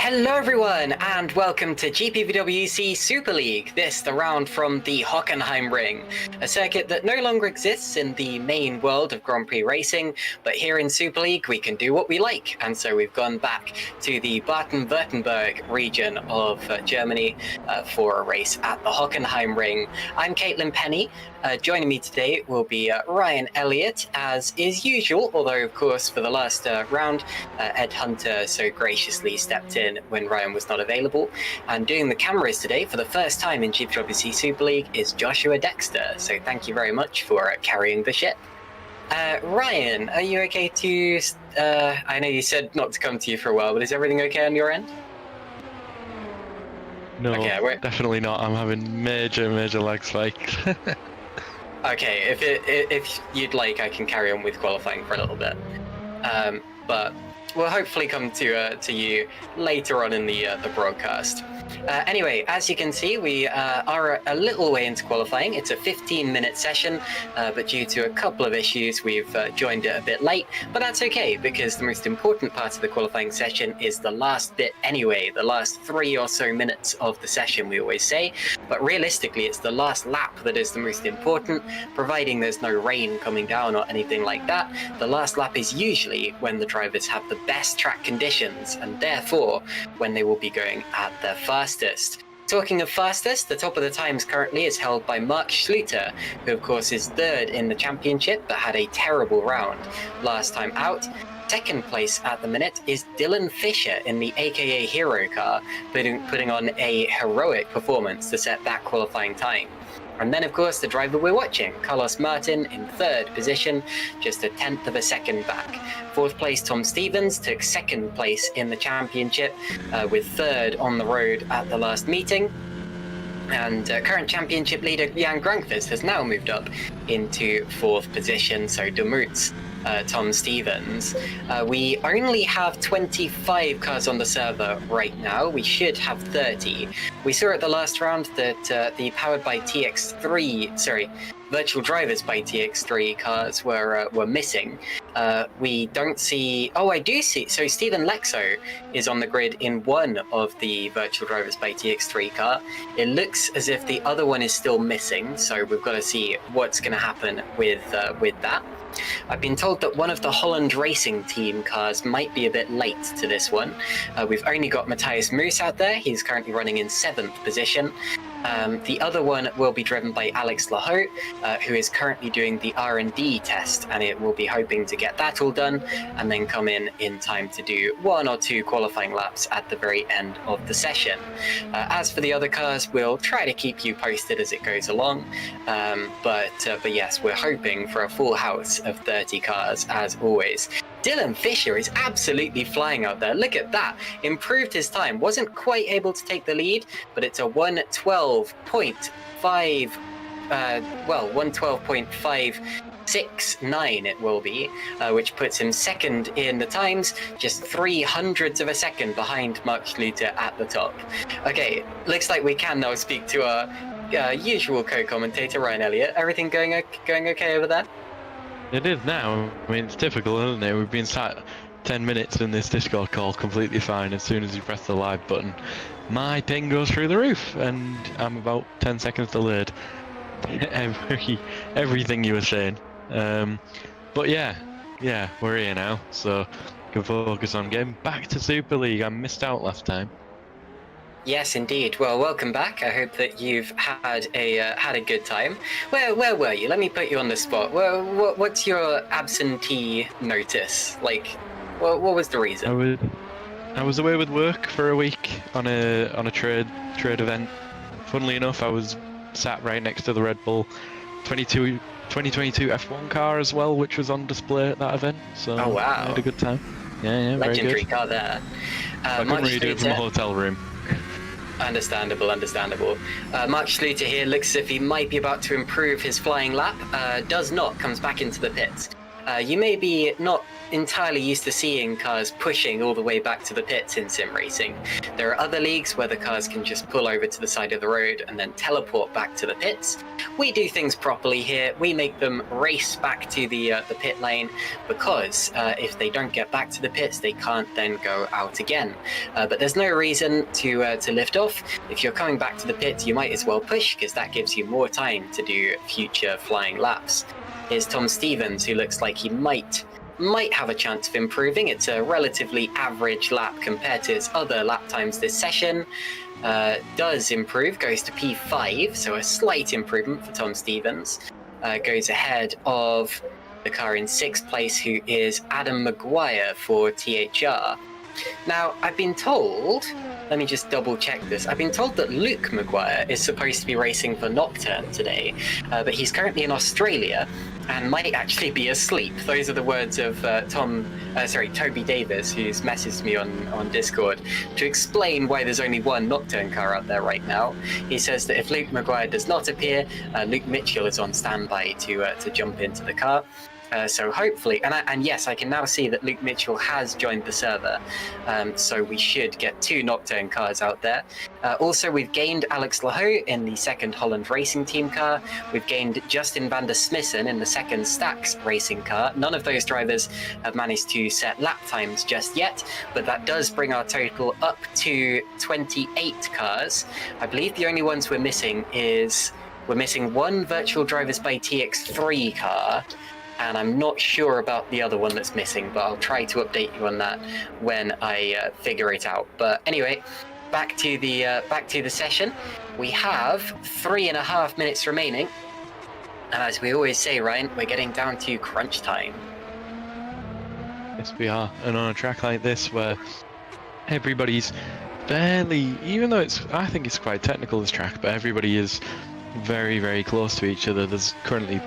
Hello everyone, and welcome to GPVWC Super League. This, the round from the Hockenheim ring, a circuit that no longer exists in the main world of Grand Prix racing, but here in Super League we can do what we like, and so we've gone back to the Baden-Württemberg region of Germany for a race at the Hockenheim ring. I'm Caitlin Penny. Joining me today will be Ryan Elliott, as is usual, although of course for the last round, Ed Hunter so graciously stepped in when Ryan was not available. And doing the cameras today for the first time in GPVWC Super League is Joshua Dexter, so thank you very much for carrying the ship. Ryan, are you okay to, I know you said not to come to you for a while, but is everything okay on your end? No, okay, definitely not. I'm having major lag spikes. Okay, if you'd like, I can carry on with qualifying for a little bit, but we'll hopefully come to you later on in the broadcast. Anyway, as you can see, we are a little way into qualifying. It's a 15-minute session, but due to a couple of issues, we've joined it a bit late. But that's okay, because the most important part of the qualifying session is the last bit anyway, the last 3 or so minutes of the session, we always say. But realistically, it's the last lap that is the most important, providing there's no rain coming down or anything like that. The last lap is usually when the drivers have the best track conditions, and therefore when they will be going at their fastest. Talking of fastest, the top of the times currently is held by Mark Schluter, who of course is third in the championship but had a terrible round last time out. Second place at the minute is Dylan Fisher in the AKA Hero car, putting on a heroic performance to set that qualifying time. And then, of course, the driver we're watching, Carlos Martin, in third position, just a 1/10 of a second back. Fourth place, Tom Stevens, took second place in the championship, with third on the road at the last meeting. And current championship leader Jan Grankvist has now moved up into fourth position, so Demoots Tom Stevens. We only have 25 cars on the server right now. We should have 30. We saw at the last round that the powered by virtual drivers by TX3 cars were missing. We don't see... Oh, I do see. So Stephen Lexo is on the grid in one of the virtual drivers by TX3 car. It looks as if the other one is still missing, so we've got to see what's going to happen with that. I've been told that one of the Holland Racing Team cars might be a bit late to this one. We've only got Matthias Moos out there. He's currently running in 7th position. The other one will be driven by Alex Lahoe, who is currently doing the R&D test, and it will be hoping to get that all done and then come in time to do 1 or 2 qualifying laps at the very end of the session. As for the other cars, we'll try to keep you posted as it goes along, but yes, we're hoping for a full house of 30 cars as always. Dylan Fisher is absolutely flying out there. Look at that. Improved his time. Wasn't quite able to take the lead, but it's a 112.5, 112.569 it will be, which puts him second in the times, just 0.03 of a second behind Mark Schluter at the top. Okay, looks like we can now speak to our usual co-commentator, Ryan Elliott. Everything going okay over there? It is now. I mean, it's typical, isn't it? We've been sat 10 minutes in this Discord call completely fine. As soon as you press the live button, my ping goes through the roof, and I'm about 10 seconds delayed. Everything you were saying. But yeah, we're here now, so can focus on getting back to Super League. I missed out last time. Yes, indeed. Well, welcome back. I hope that you've had a good time. Where were you? Let me put you on the spot. What's your absentee notice? Like, what was the reason? I was away with work for a week on a trade event. Funnily enough, I was sat right next to the Red Bull 2022 F1 car as well, which was on display at that event. So oh wow, I had a good time. Yeah, legendary very good. Car there. I couldn't really do it from a hotel room. Understandable. Mark Schluter here looks as if he might be about to improve his flying lap. Does not, comes back into the pits. You may be not entirely used to seeing cars pushing all the way back to the pits in sim racing. There are other leagues where the cars can just pull over to the side of the road and then teleport back to the pits. We do things properly here. We make them race back to the pit lane, because if they don't get back to the pits, they can't then go out again. But there's no reason to lift off. If you're coming back to the pits, you might as well push, because that gives you more time to do future flying laps. Here's Tom Stevens, who looks like he might have a chance of improving. It's a relatively average lap compared to his other lap times this session. Does improve, goes to P5, so a slight improvement for Tom Stevens. Goes ahead of the car in 6th place, who is Adam Maguire for THR. Now, I've been told, let me just double check this, I've been told that Luke Maguire is supposed to be racing for Nocturne today, but he's currently in Australia and might actually be asleep. Those are the words of Toby Davis, who's messaged me on Discord to explain why there's only one Nocturne car out there right now. He says that if Luke Maguire does not appear, Luke Mitchell is on standby to jump into the car. So hopefully, and yes, I can now see that Luke Mitchell has joined the server, so we should get 2 Nocturne cars out there. Also, we've gained Alex Lahoe in the 2nd Holland Racing Team car. We've gained Justin van der Smissen in the 2nd Stax Racing car. None of those drivers have managed to set lap times just yet, but that does bring our total up to 28 cars. I believe the only ones we're missing one Virtual Drivers by TX3 car, and I'm not sure about the other one that's missing, but I'll try to update you on that when I figure it out. But anyway, back to the session. We have 3.5 minutes remaining, and as we always say, Ryan, we're getting down to crunch time. Yes, we are, and on a track like this where everybody's barely, even though I think it's quite technical, this track, but everybody is very, very close to each other. There's currently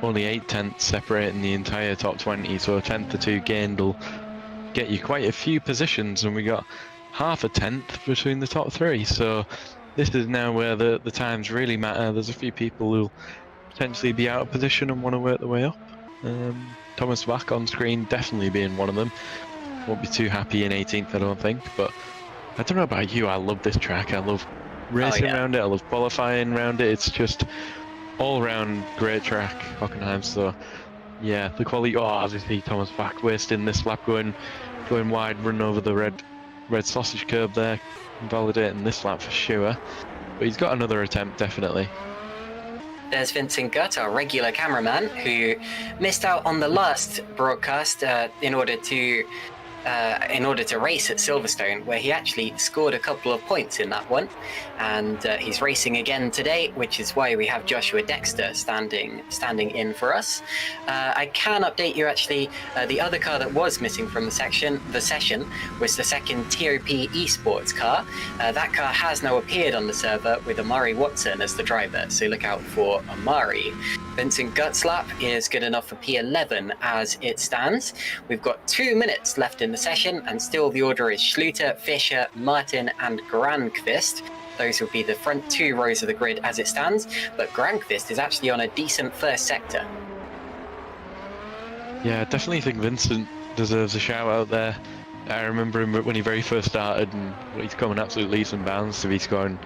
only 8 tenths separating the entire top 20, so a tenth or 2 gained will get you quite a few positions, and we got half a tenth between the top 3. So this is now where the times really matter. There's a few people who'll potentially be out of position and want to work their way up. Thomas Wack on screen definitely being one of them. Won't be too happy in 18th, I don't think, but I don't know about you, I love this track. I love racing around it, I love qualifying around it. It's just all round great track, Hockenheim. So yeah, the quality. Obviously Thomas Wack wasting this lap, going wide, running over the red sausage curb there, validating this lap for sure. But he's got another attempt, definitely. there's Vincent Gutt, our regular cameraman, who missed out on the last broadcast in order to race at Silverstone, where he actually scored a couple of points in that one, and he's racing again today, which is why we have Joshua Dexter standing in for us. I can update you actually. The other car that was missing from the session was the second TOP Esports car. That car has now appeared on the server with Amari Watson as the driver, so look out for Amari. Vincent Gutt's lap is good enough for P11 as it stands. We've got 2 minutes left in the session, and still the order is Schluter, Fischer, Martin, and Granqvist. Those will be the front 2 rows of the grid as it stands, but Granqvist is actually on a decent first sector. Yeah, I definitely think Vincent deserves a shout out there. I remember him when he very first started, and he's coming absolute leaps and bounds to be scoring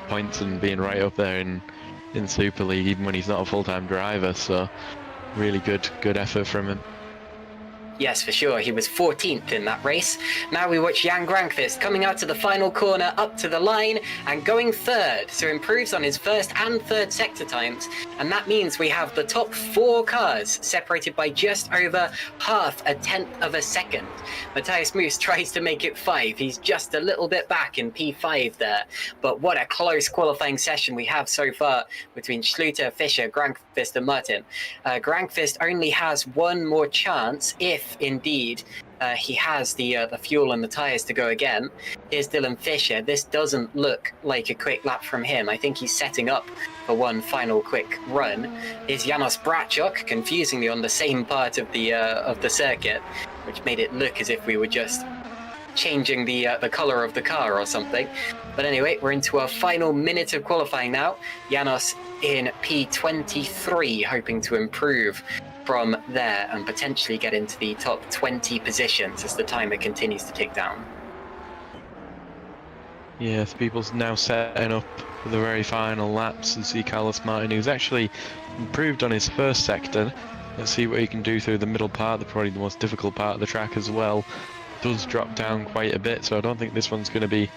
points and being right up there in Super League, even when he's not a full-time driver. So really good effort from him. Yes, for sure. He was 14th in that race. Now we watch Jan Granqvist coming out to the final corner, up to the line, and going third. So improves on his first and third sector times. And that means we have the top 4 cars separated by just over half a tenth of a second. Matthias Moos tries to make it 5. He's just a little bit back in P5 there. But what a close qualifying session we have so far between Schluter, Fischer, Granqvist, and Martin. Granqvist only has one more chance if indeed he has the fuel and the tyres to go again. Here's Dylan Fischer. This doesn't look like a quick lap from him. I think he's setting up for one final quick run. Is Janos Brachok, confusingly on the same part of the circuit, which made it look as if we were just changing the colour of the car or something. But anyway, we're into our final minute of qualifying now. Janos in P23, hoping to improve from there and potentially get into the top 20 positions as the timer continues to tick down. Yes, people's now setting up for the very final laps and see Carlos Martin, who's actually improved on his first sector. Let's see what he can do through the middle part, probably the most difficult part of the track as well. Does drop down quite a bit, so I don't think this one's going to be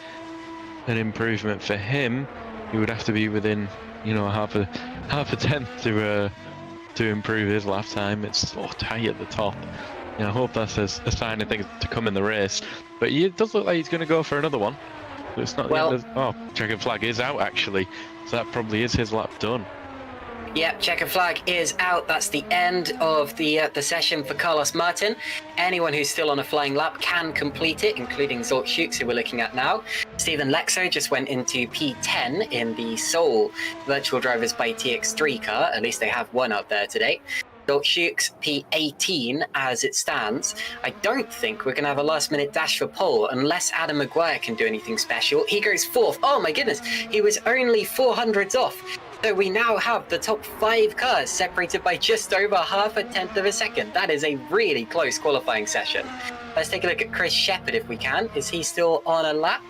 an improvement for him. He would have to be within, half a tenth to improve his lap time. It's so tight at the top. I hope that's a sign of things to come in the race. But it does look like he's going to go for another one. But it's not. Oh, checkered flag is out actually, so that probably is his lap done. Yep, checkered flag is out. That's the end of the session for Carlos Martin. Anyone who's still on a flying lap can complete it, including Zolt Schukes, who we're looking at now. Stephen Lexo just went into P10 in the Seoul Virtual Drivers by TX3 car. At least they have one out there today. Zolt Schukes P18 as it stands. I don't think we're going to have a last-minute dash for pole unless Adam Maguire can do anything special. He goes 4th. Oh my goodness, he was only 400s off. So we now have the top 5 cars separated by just over half a tenth of a second. That is a really close qualifying session. Let's take a look at Chris Shepherd if we can. Is he still on a lap?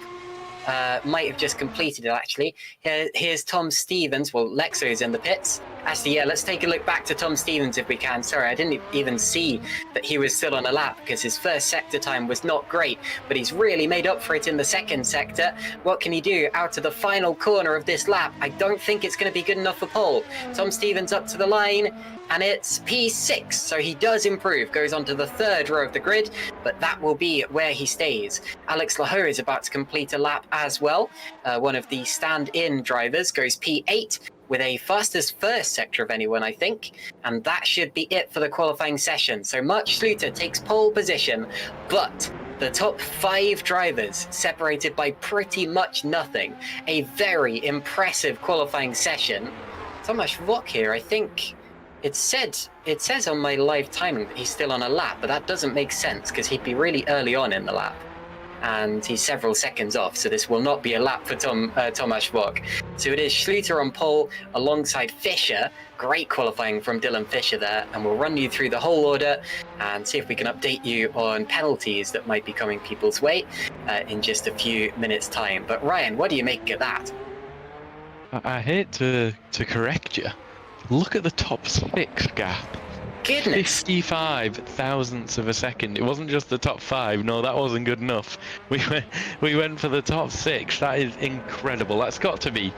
Might have just completed it actually. Here's Tom Stevens. Well, Lexo's in the pits. Actually, yeah, let's take a look back to Tom Stevens if we can. Sorry, I didn't even see that he was still on a lap because his first sector time was not great, but he's really made up for it in the second sector. What can he do out of the final corner of this lap? I don't think it's going to be good enough for pole. Tom Stevens up to the line, and it's P6, so he does improve, goes on to the 3rd row of the grid, but that will be where he stays. Alex Laho is about to complete a lap as well. One of the stand-in drivers goes P8, with a fastest first sector of anyone, I think. And that should be it for the qualifying session. So Mark Schluter takes pole position, but the top 5 drivers separated by pretty much nothing. A very impressive qualifying session. Tomasz Wok here, I think it says on my live timing that he's still on a lap, but that doesn't make sense because he'd be really early on in the lap. And he's several seconds off, so this will not be a lap for Tomasz Wok. So it is Schluter on pole alongside Fischer. Great qualifying from Dylan Fischer there, and we'll run you through the whole order and see if we can update you on penalties that might be coming people's way in just a few minutes' time. But Ryan, what do you make of that? I hate to correct you. Look at the top 6 gap. Goodness. 55 thousandths of a second. It wasn't just the top 5. No, that wasn't good enough. We went for the top 6. That is incredible. That's got to be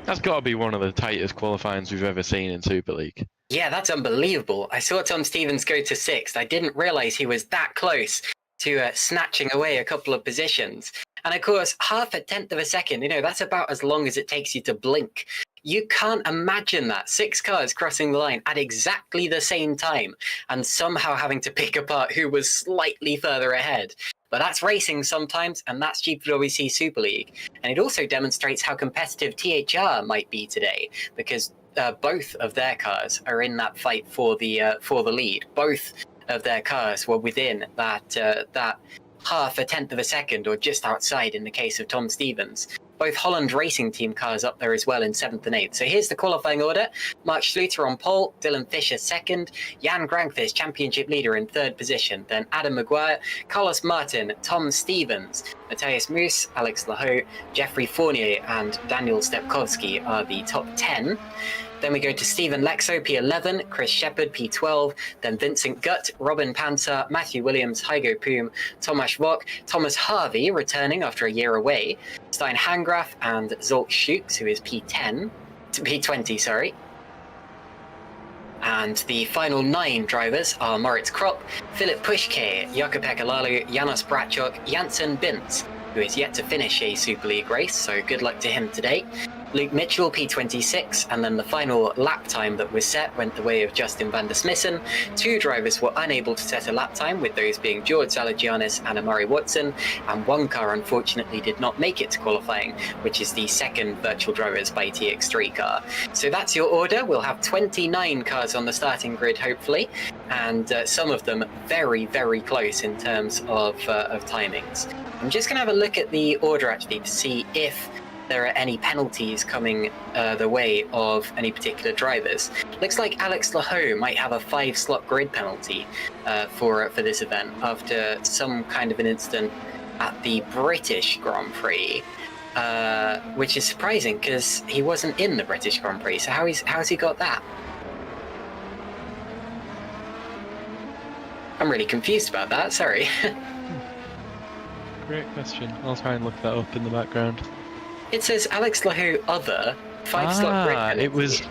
That's got to be one of the tightest qualifyings we've ever seen in Super League. Yeah, that's unbelievable. I saw Tom Stevens go to 6th. I didn't realize he was that close to snatching away a couple of positions. And of course, half a tenth of a second, that's about as long as it takes you to blink. You can't imagine that. 6 cars crossing the line at exactly the same time and somehow having to pick apart who was slightly further ahead. But that's racing sometimes, and that's GPVWC Super League. And it also demonstrates how competitive THR might be today, because both of their cars are in that fight for the lead. Both of their cars were within that half a tenth of a second, or just outside in the case of Tom Stevens. Both Holland Racing Team cars up there as well in 7th and 8th. So here's the qualifying order. Mark Schluter on pole, Dylan Fisher 2nd, Jan Grankvist championship leader in 3rd position, then Adam Maguire, Carlos Martin, Tom Stevens, Matthias Moos, Alex Lahoe, Jeffrey Fournier and Daniel Stepkowski are the top 10. Then we go to Stephen Lexo, P11, Chris Shepard, P12, then Vincent Gutt, Robin Panzer, Matthew Williams, Hygo Poom, Tomasz Wok, Thomas Harvey, returning after a year away, Stein Hangraf, and Zolk Schukes, who is P20, sorry. And the final 9 drivers are Moritz Kropp, Philip Pushke, Jakub Ekalalu, Janos Brachok, Janssen Bintz, who is yet to finish a Super League race, so good luck to him today. Luke Mitchell, P26, and then the final lap time that was set went the way of Justin van der Smissen. 2 drivers were unable to set a lap time, with those being George Zalagianis and Amari Watson, and 1 car unfortunately did not make it to qualifying, which is the second Virtual Drivers by TX3 car. So that's your order. We'll have 29 cars on the starting grid, hopefully, and some of them very, very close in terms of timings. I'm just going to have a look at the order actually to see if there are any penalties coming the way of any particular drivers. Looks like Alex Lahoe might have a 5-slot grid penalty for this event after some kind of an incident at the British Grand Prix, which is surprising because he wasn't in the British Grand Prix. So how's he got that? I'm really confused about that, sorry. Great question. I'll try and look that up in the background. It says Alex Lahoe other 5-slot grid penalty.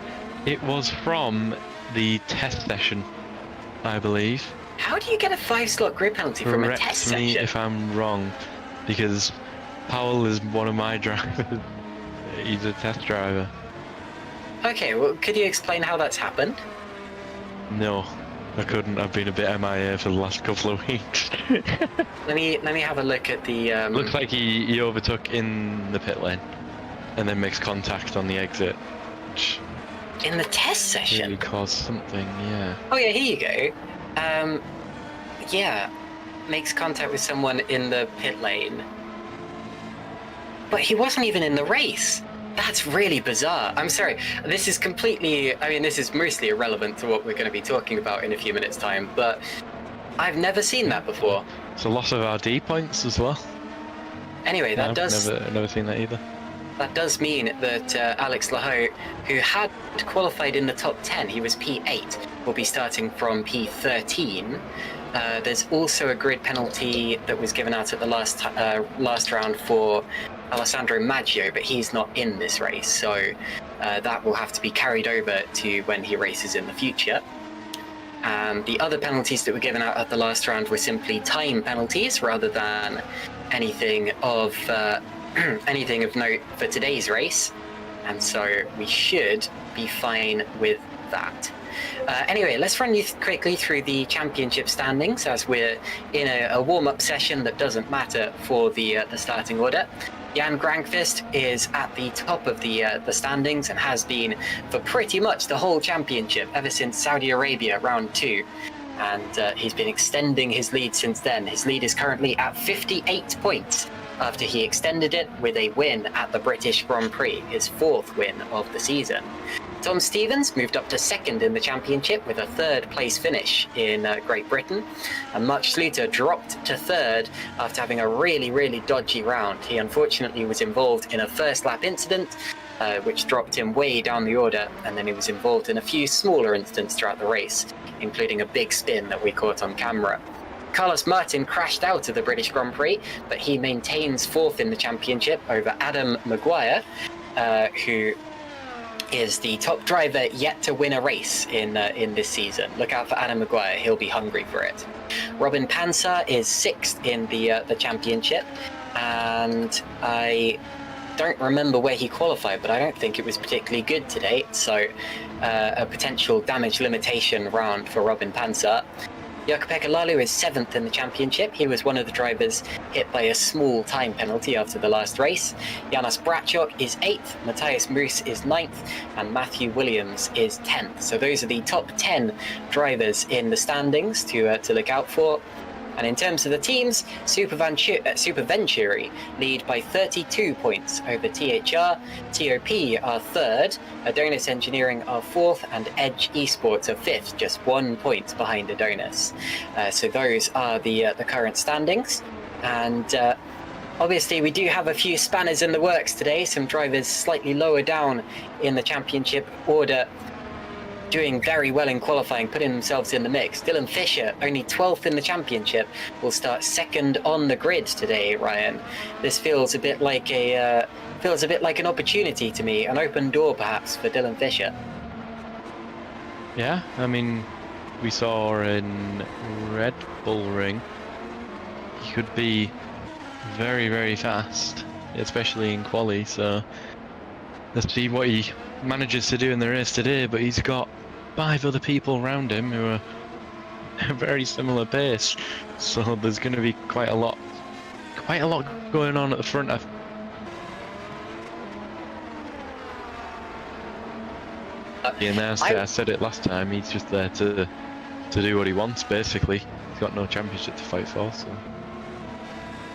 It was from the test session, I believe. How do you get a 5-slot grid penalty from a test session? Correct me if I'm wrong, because Powell is one of my drivers. He's a test driver. Okay, well, could you explain how that's happened? No, I couldn't. I've been a bit MIA for the last couple of weeks. Let me have a look at the. Looks like he overtook in the pit lane, and then makes contact on the exit. Which in the test session. Maybe caused something, yeah. Oh yeah, here you go. Yeah, makes contact with someone in the pit lane, but he wasn't even in the race. That's really bizarre. I'm sorry. This is this is mostly irrelevant to what we're going to be talking about in a few minutes' time, but I've never seen that before. It's a loss of RD points as well. Anyway, that does... Never seen that either. That does mean that Alex Lahoe, who had qualified in the top 10, he was P8, will be starting from P13. There's also a grid penalty that was given out at the last round for Alessandro Maggio, but he's not in this race, so that will have to be carried over to when he races in the future. And the other penalties that were given out at the last round were simply time penalties rather than anything of note for today's race, and so we should be fine with that. Anyway, let's run you quickly through the championship standings, as we're in a warm-up session that doesn't matter for the starting order. Jan Grankvist is at the top of the standings and has been for pretty much the whole championship ever since Saudi Arabia round 2. And he's been extending his lead since then. His lead is currently at 58 points after he extended it with a win at the British Grand Prix, his 4th win of the season. Tom Stevens moved up to 2nd in the championship with a 3rd place finish in Great Britain, and Mark Schluter dropped to 3rd after having a really, really dodgy round. He unfortunately was involved in a first lap incident, which dropped him way down the order, and then he was involved in a few smaller incidents throughout the race, including a big spin that we caught on camera. Carlos Martin crashed out of the British Grand Prix, but he maintains 4th in the championship over Adam Maguire, who is the top driver yet to win a race in this season. Look out for Adam Maguire; he'll be hungry for it. Robin Panzer is 6th in the championship, and I don't remember where he qualified, but I don't think it was particularly good today. So a potential damage limitation round for Robin Panzer. Jukka-Pekka Lalu is 7th in the championship. He was one of the drivers hit by a small time penalty after the last race. Janos Brachok is 8th, Matthias Moos is 9th, and Matthew Williams is 10th. So those are the top 10 drivers in the standings to look out for. And in terms of the teams, Super Venturi lead by 32 points over THR, TOP are 3rd, Adonis Engineering are 4th, and Edge Esports are 5th, just 1 point behind Adonis. So those are the current standings. And obviously we do have a few spanners in the works today, some drivers slightly lower down in the championship order, doing very well in qualifying, putting themselves in the mix. Dylan Fisher, only 12th in the championship, will start 2nd on the grid today, Ryan. This feels a bit like an opportunity to me, an open door perhaps for Dylan Fisher. Yeah, I mean, we saw in Red Bull Ring, he could be very, very fast, especially in quali, so let's see what he manages to do in the race today. But he's got 5 other people around him who are a very similar pace, so there's going to be quite a lot going on at the front. And I said it last time, he's just there to do what he wants, basically. He's got no championship to fight for, so.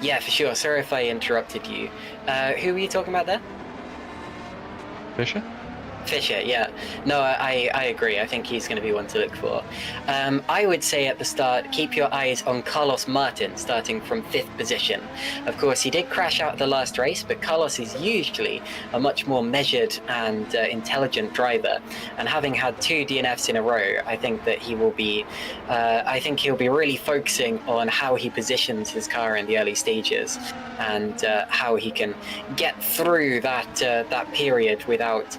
Yeah, for sure. Sorry if I interrupted you. Who were you talking about there? Fisher? Fisher, yeah. No, I agree. I think he's going to be one to look for. I would say at the start, keep your eyes on Carlos Martin, starting from 5th position. Of course, he did crash out the last race, but Carlos is usually a much more measured and intelligent driver. And having had 2 DNFs in a row, I think that he will be. I think he'll be really focusing on how he positions his car in the early stages, and how he can get through that period without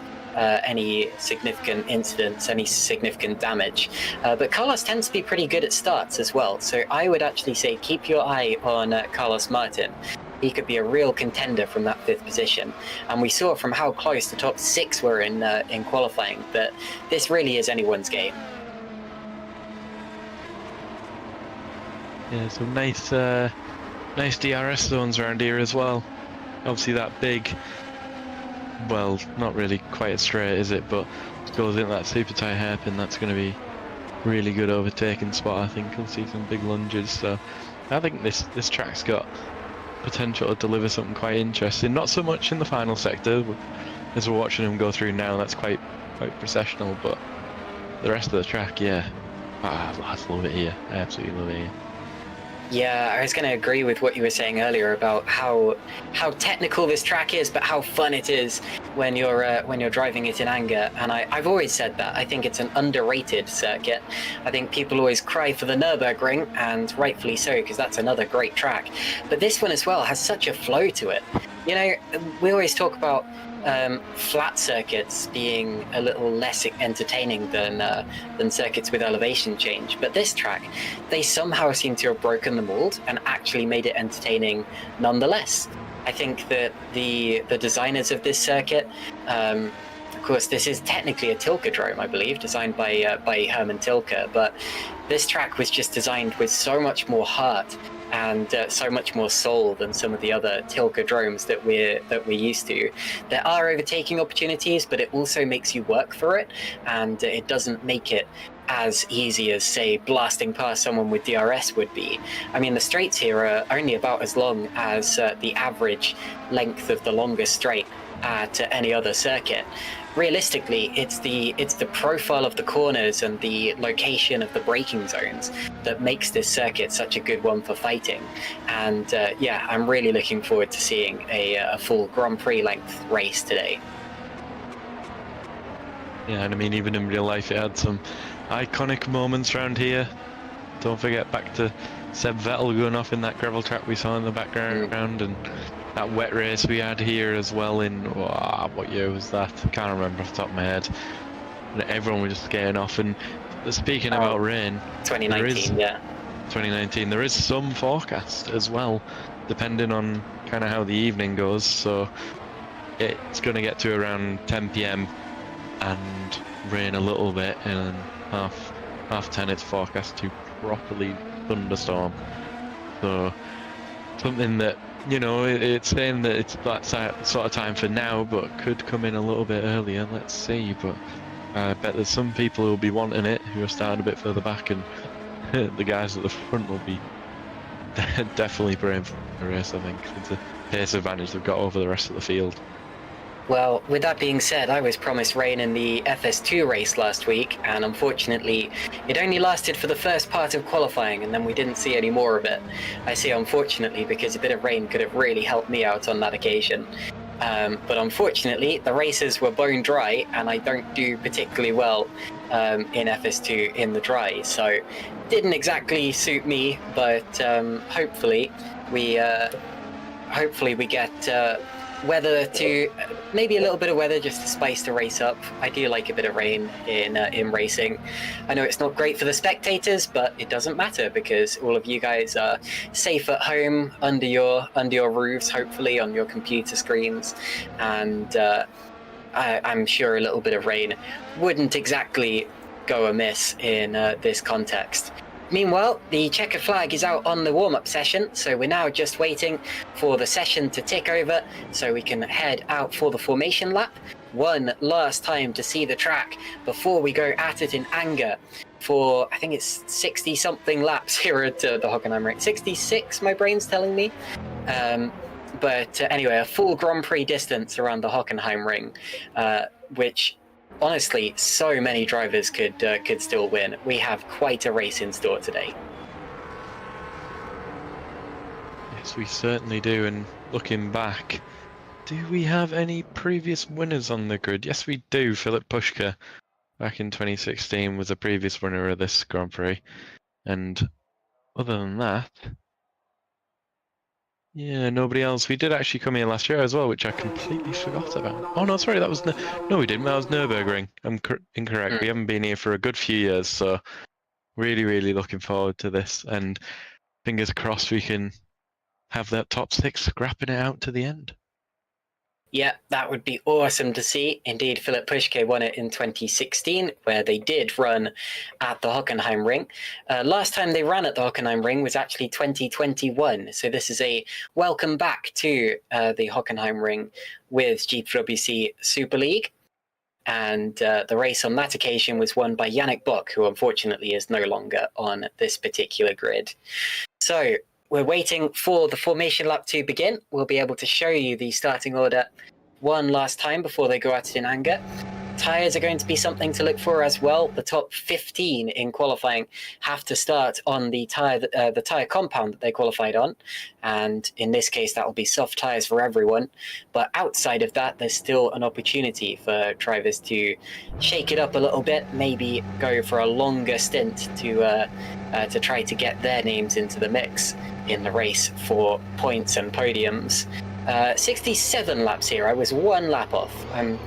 any significant incidents, any significant damage. But Carlos tends to be pretty good at starts as well, so I would actually say keep your eye on Carlos Martin. He could be a real contender from that 5th position, and we saw from how close the top 6 were in qualifying that this really is anyone's game. Yeah, some nice DRS zones around here as well. Obviously that big, well, not really quite straight, is it? But goes into that super tight hairpin. That's going to be really good overtaking spot. I think we'll see some big lunges. So I think this track's got potential to deliver something quite interesting. Not so much in the final sector, as we're watching him go through now. That's quite processional. But the rest of the track, yeah, I love it here. I absolutely love it here. Yeah, I was going to agree with what you were saying earlier about how technical this track is, but how fun it is when you're driving it in anger. And I've always said that. I think it's an underrated circuit. I think people always cry for the Nürburgring, and rightfully so, because that's another great track. But this one as well has such a flow to it. You know, we always talk about flat circuits being a little less entertaining than circuits with elevation change, but this track, they somehow seem to have broken the mold and actually made it entertaining nonetheless. I think that the designers of this circuit, of course, this is technically a Tilke-drome, I believe, designed by Herman Tilke, but this track was just designed with so much more heart and so much more soul than some of the other Tilke-dromes that we're used to. There are overtaking opportunities, but it also makes you work for it, and it doesn't make it as easy as, say, blasting past someone with DRS would be. I mean, the straights here are only about as long as the average length of the longest straight at any other circuit. Realistically, it's the profile of the corners and the location of the braking zones that makes this circuit such a good one for fighting. And yeah, I'm really looking forward to seeing a full Grand Prix length race today. Yeah, and I mean, even in real life, it had some iconic moments around here. Don't forget back to Seb Vettel going off in that gravel trap we saw in the background, and that wet race we had here as well in, what year was that? I can't remember off the top of my head. And everyone was just getting off. And speaking about rain, 2019, yeah. 2019, there is some forecast as well, depending on kind of how the evening goes. So it's going to get to around 10 p.m. and rain a little bit, and then half 10 it's forecast to properly thunderstorm. So something that, you know, it's saying that it's that sort of time for now, but could come in a little bit earlier. Let's see. But I bet there's some people who will be wanting it, who are starting a bit further back, and the guys at the front will be definitely praying for the race. I think it's a pace advantage they've got over the rest of the field. Well, with that being said, I was promised rain in the FS2 race last week, and unfortunately, it only lasted for the first part of qualifying, and then we didn't see any more of it. I say unfortunately because a bit of rain could have really helped me out on that occasion. But unfortunately, the races were bone dry, and I don't do particularly well in FS2 in the dry, so didn't exactly suit me. But hopefully we get weather to maybe a little bit of weather just to spice the race up. I do like a bit of rain in racing. I know it's not great for the spectators, but it doesn't matter because all of you guys are safe at home under your roofs, hopefully on your computer screens, and I'm sure a little bit of rain wouldn't exactly go amiss in this context. Meanwhile, the checker flag is out on the warm-up session, so we're now just waiting for the session to tick over so we can head out for the formation lap. One last time to see the track before we go at it in anger for, I think it's 60-something laps here at the Hockenheim Ring. 66, my brain's telling me. But anyway, a full Grand Prix distance around the Hockenheim Ring, which... honestly, so many drivers could still win. We have quite a race in store today. Yes, we certainly do. And looking back, do we have any previous winners on the grid? Yes, we do. Philip Pushka, back in 2016, was a previous winner of this Grand Prix. And other than that, yeah, nobody else. We did actually come here last year as well, which I completely forgot about. Oh no, sorry, that was no, we didn't. That was Nürburgring. I'm incorrect. We haven't been here for a good few years, so really, really looking forward to this. And fingers crossed we can have that top 6 scrapping it out to the end. Yeah, that would be awesome to see. Indeed, Philip Pushke won it in 2016, where they did run at the Hockenheim Ring. Last time they ran at the Hockenheim Ring was actually 2021, so this is a welcome back to the Hockenheim Ring with GPVWC Super League. And the race on that occasion was won by Yannick Bock, who unfortunately is no longer on this particular grid. So we're waiting for the formation lap to begin. We'll be able to show you the starting order one last time before they go at it in anger. Tyres are going to be something to look for as well. The top 15 in qualifying have to start on the tyre compound that they qualified on. And in this case, that will be soft tyres for everyone. But outside of that, there's still an opportunity for drivers to shake it up a little bit, maybe go for a longer stint to try to get their names into the mix in the race for points and podiums. 67 laps here. I was one lap off. I'm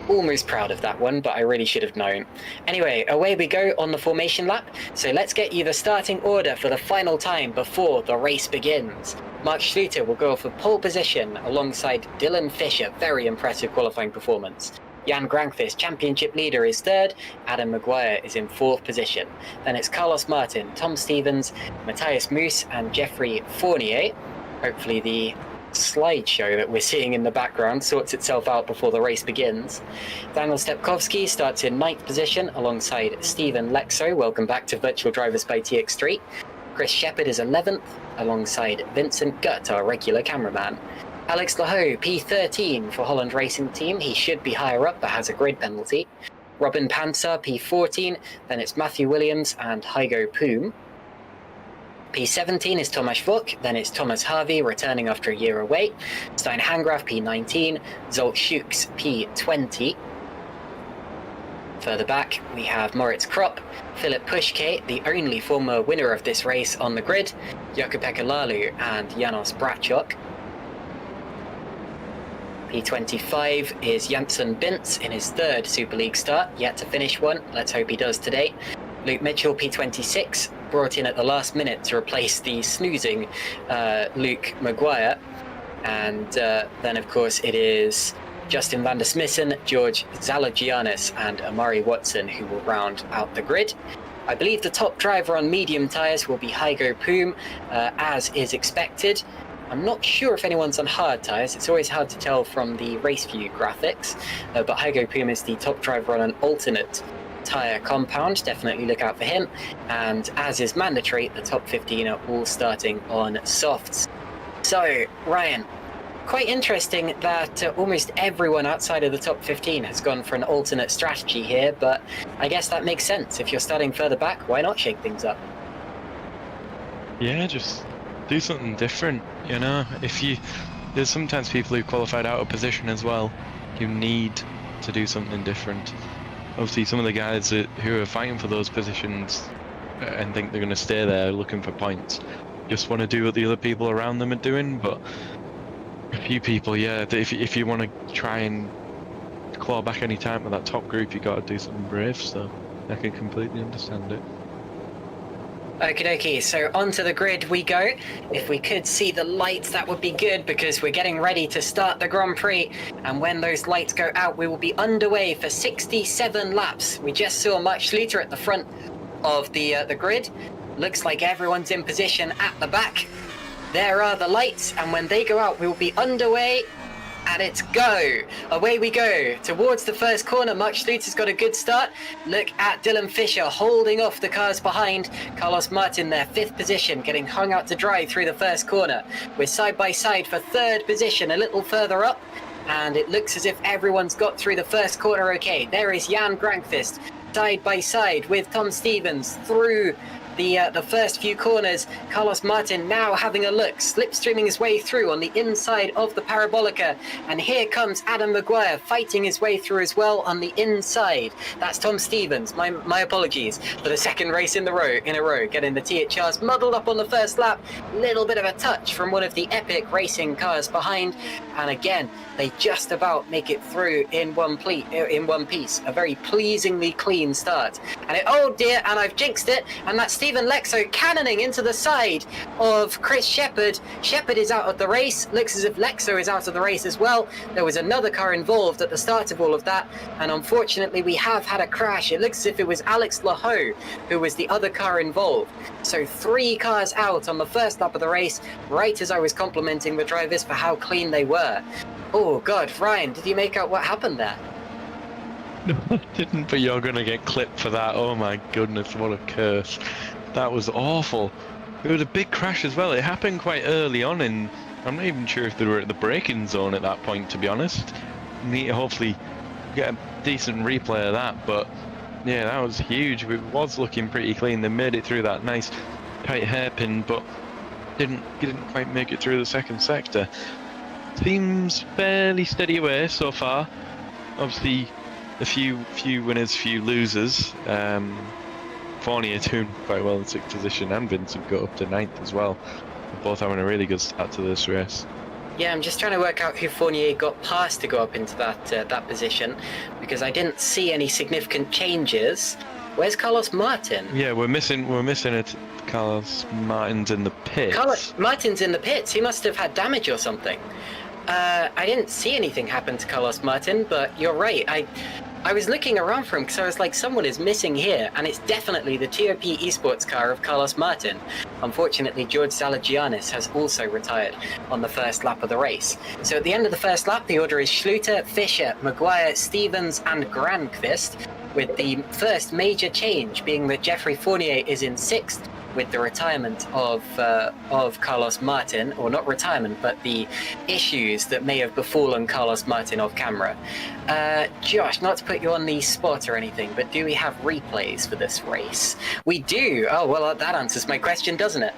almost proud of that one, but I really should have known. Anyway, away we go on the formation lap. So let's get you the starting order for the final time before the race begins. Mark Schluter will go for pole position alongside Dylan Fisher. Very impressive qualifying performance. Jan Grankvist, championship leader, is third. Adam Maguire is in fourth position. Then it's Carlos Martin, Tom Stevens, Matthias Moos, and Jeffrey Fournier. Hopefully the slideshow that we're seeing in the background sorts itself out before the race begins. Daniel Stepkowski starts in ninth position alongside Stephen Lexo. Welcome back to Virtual Drivers by TX3. Chris Shepherd is 11th alongside Vincent Gutt, our regular cameraman. Alex Lahoe, P13 for Holland Racing Team. He should be higher up but has a grid penalty. Robin Panzer, P14. Then it's Matthew Williams and Hygo Poom. P17 is Tomasz Vuk, then it's Thomas Harvey returning after a year away, Stein Hangraf P19, Zolt Schukes P20. Further back we have Moritz Kropp, Philip Pushke, the only former winner of this race on the grid, Jukka-Pekka Laulu and Janos Brachok. P25 is Janssen Bintz in his third Super League start, yet to finish one. Let's hope he does today. Luke Mitchell, P26, brought in at the last minute to replace the snoozing Luke Maguire. And then, of course, it is Justin van der Smissen, George Zalagianis, and Amari Watson who will round out the grid. I believe the top driver on medium tyres will be Hygo Poom, as is expected. I'm not sure if anyone's on hard tyres. It's always hard to tell from the race view graphics, but Hygo Poom is the top driver on an alternate tyre compound. Definitely look out for him. And as is mandatory, the top 15 are all starting on softs. So, Ryan, quite interesting that almost everyone outside of the top 15 has gone for an alternate strategy here, but I guess that makes sense. If you're starting further back, why not shake things up? Yeah, just do something different, you know? There's sometimes people who qualified out of position as well. You need to do something different. Obviously, some of the guys who are fighting for those positions and think they're going to stay there looking for points just want to do what the other people around them are doing, but a few people, yeah, if you want to try and claw back any time with that top group, you got to do something brave, so I can completely understand it. Okie dokie, so onto the grid we go. If we could see the lights, that would be good, because we're getting ready to start the Grand Prix, and when those lights go out, we will be underway for 67 laps. We just saw Mark Schluter at the front of the grid. Looks like everyone's in position at the back. There are the lights, and when they go out, we will be underway. And it's go! Away we go! Towards the first corner, Mark Schluter's got a good start. Look at Dylan Fisher holding off the cars behind. Carlos Martin there, 5th position, getting hung out to dry through the first corner. We're side by side for 3rd position, a little further up. And it looks as if everyone's got through the first corner okay. There is Jan Grankvist, side by side with Tom Stevens through the first few corners. Carlos Martin now having a look, slipstreaming his way through on the inside of the Parabolica, and here comes Adam Maguire fighting his way through as well on the inside. That's Tom Stevens, my apologies, for the second race in a row, getting the THRs muddled up on the first lap. Little bit of a touch from one of the Epic Racing cars behind, and again they just about make it through in one piece. A very pleasingly clean start. And oh dear, and I've jinxed it, and that's Stephen Lexo cannoning into the side of Chris Shepherd. Shepherd is out of the race. Looks as if Lexo is out of the race as well. There was another car involved at the start of all of that, and unfortunately we have had a crash. It looks as if it was Alex Lahoe who was the other car involved. So 3 cars out on the first lap of the race, right as I was complimenting the drivers for how clean they were. Oh God, Ryan, did you make out what happened there? No, I didn't, but you're gonna get clipped for that. Oh my goodness, what a curse. That was awful. It was a big crash as well. It happened quite early on, and I'm not even sure if they were at the braking zone at that point, to be honest. Need to hopefully get a decent replay of that, but yeah, that was huge. It was looking pretty clean. They made it through that nice tight hairpin, but didn't quite make it through the second sector. Seems fairly steady away so far. Obviously, a few winners, few losers. Fournier doing quite well in 6th position, and Vincent got up to 9th as well. They're both having a really good start to this race. Yeah, I'm just trying to work out who Fournier got past to go up into that position, because I didn't see any significant changes. Where's Carlos Martin? Yeah, we're missing it. Carlos Martin's in the pits. Carlos Martin's in the pits. He must have had damage or something. I didn't see anything happen to Carlos Martin, but you're right. I was looking around for him because I was like, someone is missing here, and it's definitely the TOP Esports car of Carlos Martin. Unfortunately, George Zalagianis has also retired on the first lap of the race. So at the end of the first lap, the order is Schluter, Fisher, Maguire, Stevens, and Grankvist, with the first major change being that Jeffrey Fournier is in 6th, with the retirement of Carlos Martin, or not retirement, but the issues that may have befallen Carlos Martin off camera. Josh, not to put you on the spot or anything, but do we have replays for this race? We do. Oh, well, that answers my question, doesn't it?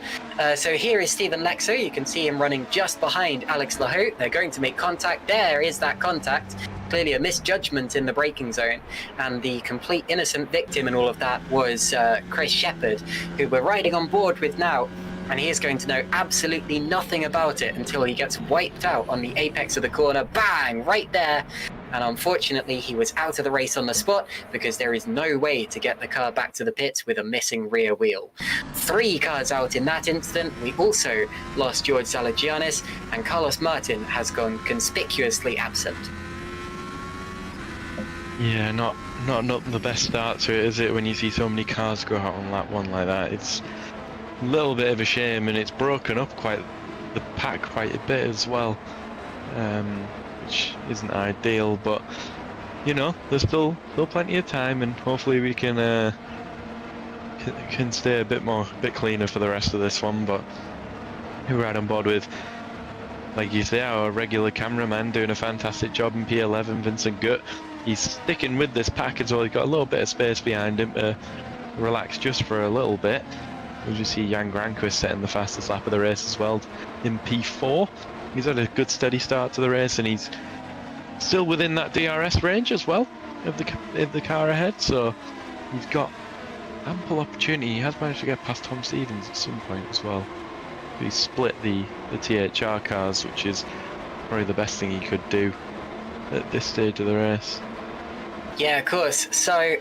So here is Stephen Lexo. You can see him running just behind Alex Lahoe. They're going to make contact. There is that contact. Clearly a misjudgment in the braking zone, and the complete innocent victim in all of that was Chris Shepherd, who we're riding on board with now. and he is going to know absolutely nothing about it until he gets wiped out on the apex of the corner. Bang! Right there. And unfortunately, he was out of the race on the spot because there is no way to get the car back to the pits with a missing rear wheel. 3 cars out in that instant. We also lost George Zalagianis, and Carlos Martin has gone conspicuously absent. Yeah, not the best start to it, is it, when you see so many cars go out on lap 1 like that? It's a little bit of a shame, and it's broken up the pack quite a bit as well. Which isn't ideal, but you know, there's still plenty of time, and hopefully we can stay a bit cleaner for the rest of this one. But we're right on board with, like you say, our regular cameraman doing a fantastic job in P11, Vincent Gutt. He's sticking with this pack as well. He's got a little bit of space behind him to relax just for a little bit. As you see, Jan Granqvist setting the fastest lap of the race as well in P4. He's had a good steady start to the race, and he's still within that DRS range as well of the car ahead, so he's got ample opportunity. He has managed to get past Tom Stevens at some point as well. He split the THR cars, which is probably the best thing he could do at this stage of the race. Yeah, of course. So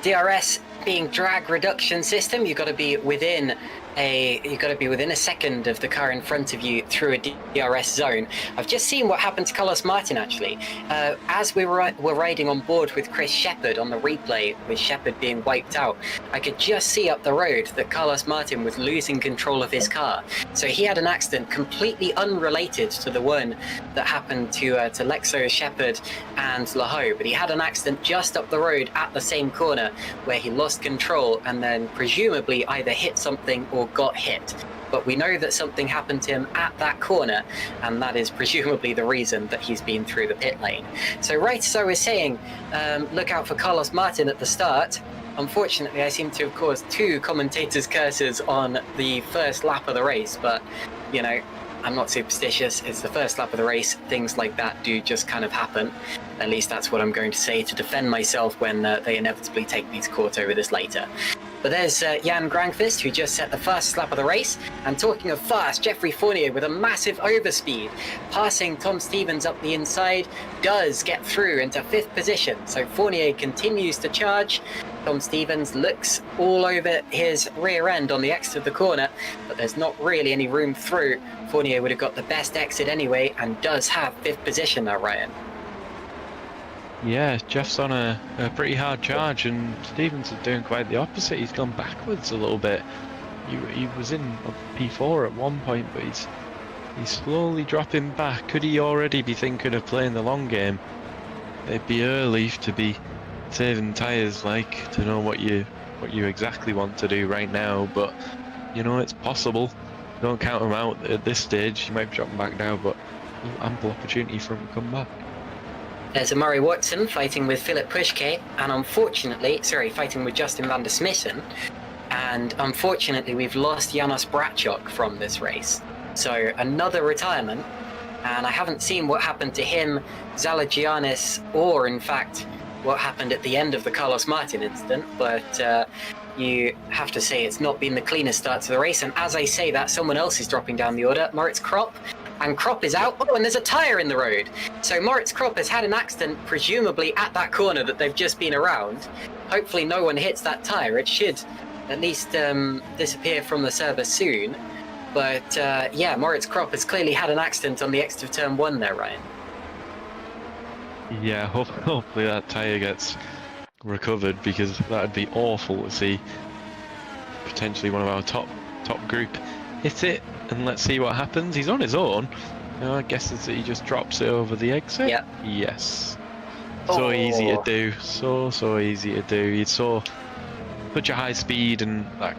DRS being drag reduction system, you've got to be within a second of the car in front of you through a DRS zone. I've just seen what happened to Carlos Martin actually. As we were riding on board with Chris Shepherd on the replay, with Shepherd being wiped out, I could just see up the road that Carlos Martin was losing control of his car. So he had an accident completely unrelated to the one that happened to Lexo, Shepherd and Laho, but he had an accident just up the road at the same corner where he lost control and then presumably either hit something or got hit. But we know that something happened to him at that corner, and that is presumably the reason that he's been through the pit lane. So right as I was saying, look out for Carlos Martin at the start. Unfortunately, I seem to have caused 2 commentators' curses on the first lap of the race, but you know, I'm not superstitious. It's the first lap of the race. Things like that do just kind of happen. At least that's what I'm going to say to defend myself when they inevitably take me to court over this later. But there's Jan Granqvist, who just set the fastest lap of the race. And talking of fast, Jeffrey Fournier with a massive overspeed, passing Tom Stevens up the inside, does get through into 5th position. So Fournier continues to charge. Tom Stevens looks all over his rear end on the exit of the corner, but there's not really any room through. Fournier would have got the best exit anyway, and does have 5th position now, Ryan. Yeah, Jeff's on a pretty hard charge, and Stevens is doing quite the opposite. He's gone backwards a little bit. He was in P4 at one point, but he's slowly dropping back. Could he already be thinking of playing the long game? It'd be early to be saving tyres, like, to know what you exactly want to do right now, but you know, it's possible. Don't count him out at this stage. He might be dropping back now, but ample opportunity for him to come back. There's a Murray Watson fighting with Philip Pushke, and fighting with Justin van der Smissen. And unfortunately, we've lost Janos Brachok from this race. So another retirement, and I haven't seen what happened to him, Zalagianis, or in fact, what happened at the end of the Carlos Martin incident, but you have to say it's not been the cleanest start to the race. And as I say that, someone else is dropping down the order, Moritz Kropp. And Kropp is out. Oh, and there's a tyre in the road. So Moritz Kropp has had an accident, presumably at that corner that they've just been around. Hopefully no one hits that tyre. It should at least disappear from the server soon. But yeah, Moritz Kropp has clearly had an accident on the exit of turn 1 there, Ryan. Yeah, hopefully that tyre gets recovered, because that'd be awful to see potentially one of our top group hit it. And let's see what happens. He's on his own. I guess that he just drops it over the exit. Yep. Yes. So easy to do. So easy to do. It's such a high speed, and that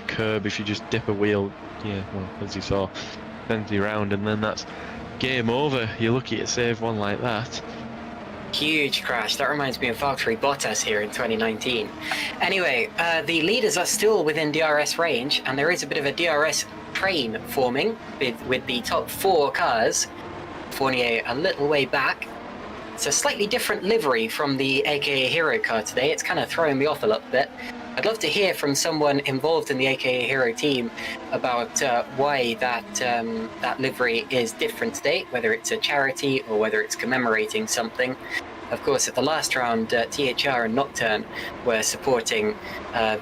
curb, if you just dip a wheel, yeah, well, as you saw, sends you round, and then that's game over. You're lucky to save one like that. Huge crash. That reminds me of Valtteri Bottas here in 2019. Anyway, the leaders are still within DRS range, and there is a bit of a DRS train forming with the top 4 cars. Fournier a little way back. It's a slightly different livery from the AKA Hero car today. It's kind of throwing me off a little bit. I'd love to hear from someone involved in the AKA Hero team about why that livery is different today, whether it's a charity or whether it's commemorating something. Of course, at the last round, THR and Nocturne were supporting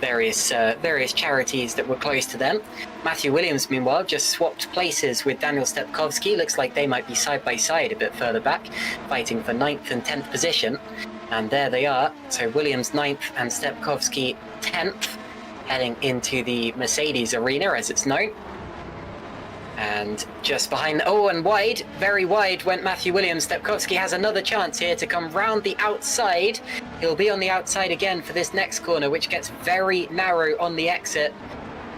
various charities that were close to them. Matthew Williams, meanwhile, just swapped places with Daniel Stepkowski. Looks like they might be side by side a bit further back, fighting for 9th and 10th position. And there they are. So Williams 9th and Stepkowski 10th, heading into the Mercedes arena, as it's known. And just behind, and wide, very wide went Matthew Williams. Stepkowski has another chance here to come round the outside. He'll be on the outside again for this next corner, which gets very narrow on the exit.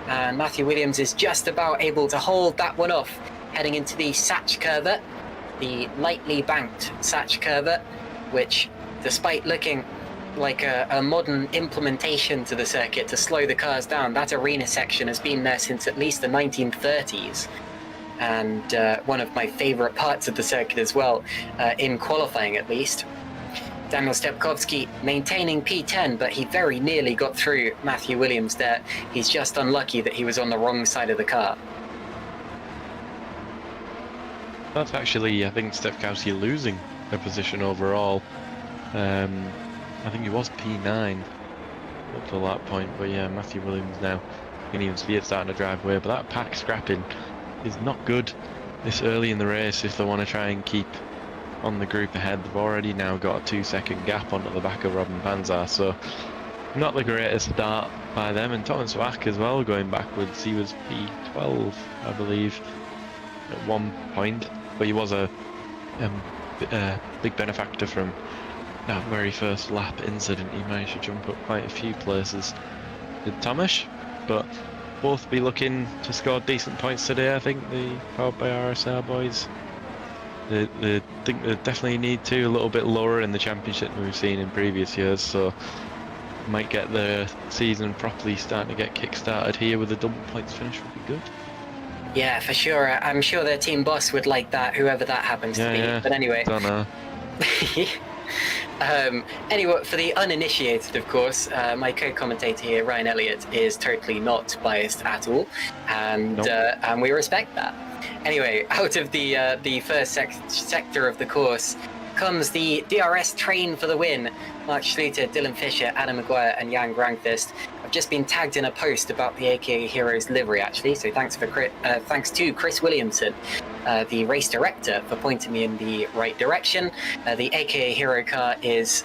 And Matthew Williams is just about able to hold that one off, heading into the Satch curve, the lightly banked Satch curve, which, despite looking like a modern implementation to the circuit to slow the cars down, that arena section has been there since at least the 1930s. And one of my favourite parts of the circuit as well, in qualifying at least. Daniel Stepkowski maintaining P10, but he very nearly got through Matthew Williams there. He's just unlucky that he was on the wrong side of the car. That's actually, I think, Stepkowski losing a position overall. I think he was P9 up to that point, but yeah, Matthew Williams now, you can even see it starting to drive away, but that pack scrapping is not good this early in the race if they want to try and keep on the group ahead. They've already now got a 2-second gap onto the back of Robin Panzar, so not the greatest start by them. And Thomas Wack as well going backwards. He was P12, I believe, at one point, but he was a big benefactor from that very first lap incident. He managed to jump up quite a few places with Thomas, but both be looking to score decent points today. I think the powered by RSR boys, they think they definitely need to, a little bit lower in the championship than we've seen in previous years, so might get the season properly starting to get kick-started here with a double points finish would be good. Yeah, for sure. I'm sure their team boss would like that, whoever that happens to be. Yeah. But anyway. Don't know. Anyway, for the uninitiated, of course, my co-commentator here, Ryan Elliott, is totally not biased at all, and Nope. And we respect that. Anyway, out of the first sector of the course comes the DRS train for the win. Mark Schluter, Dylan Fisher, Adam Maguire, and Jan Grangfist. I've just been tagged in a post about the AKA Heroes livery, actually, so thanks to Chris Williamson, the race director, for pointing me in the right direction. The AKA Hero car is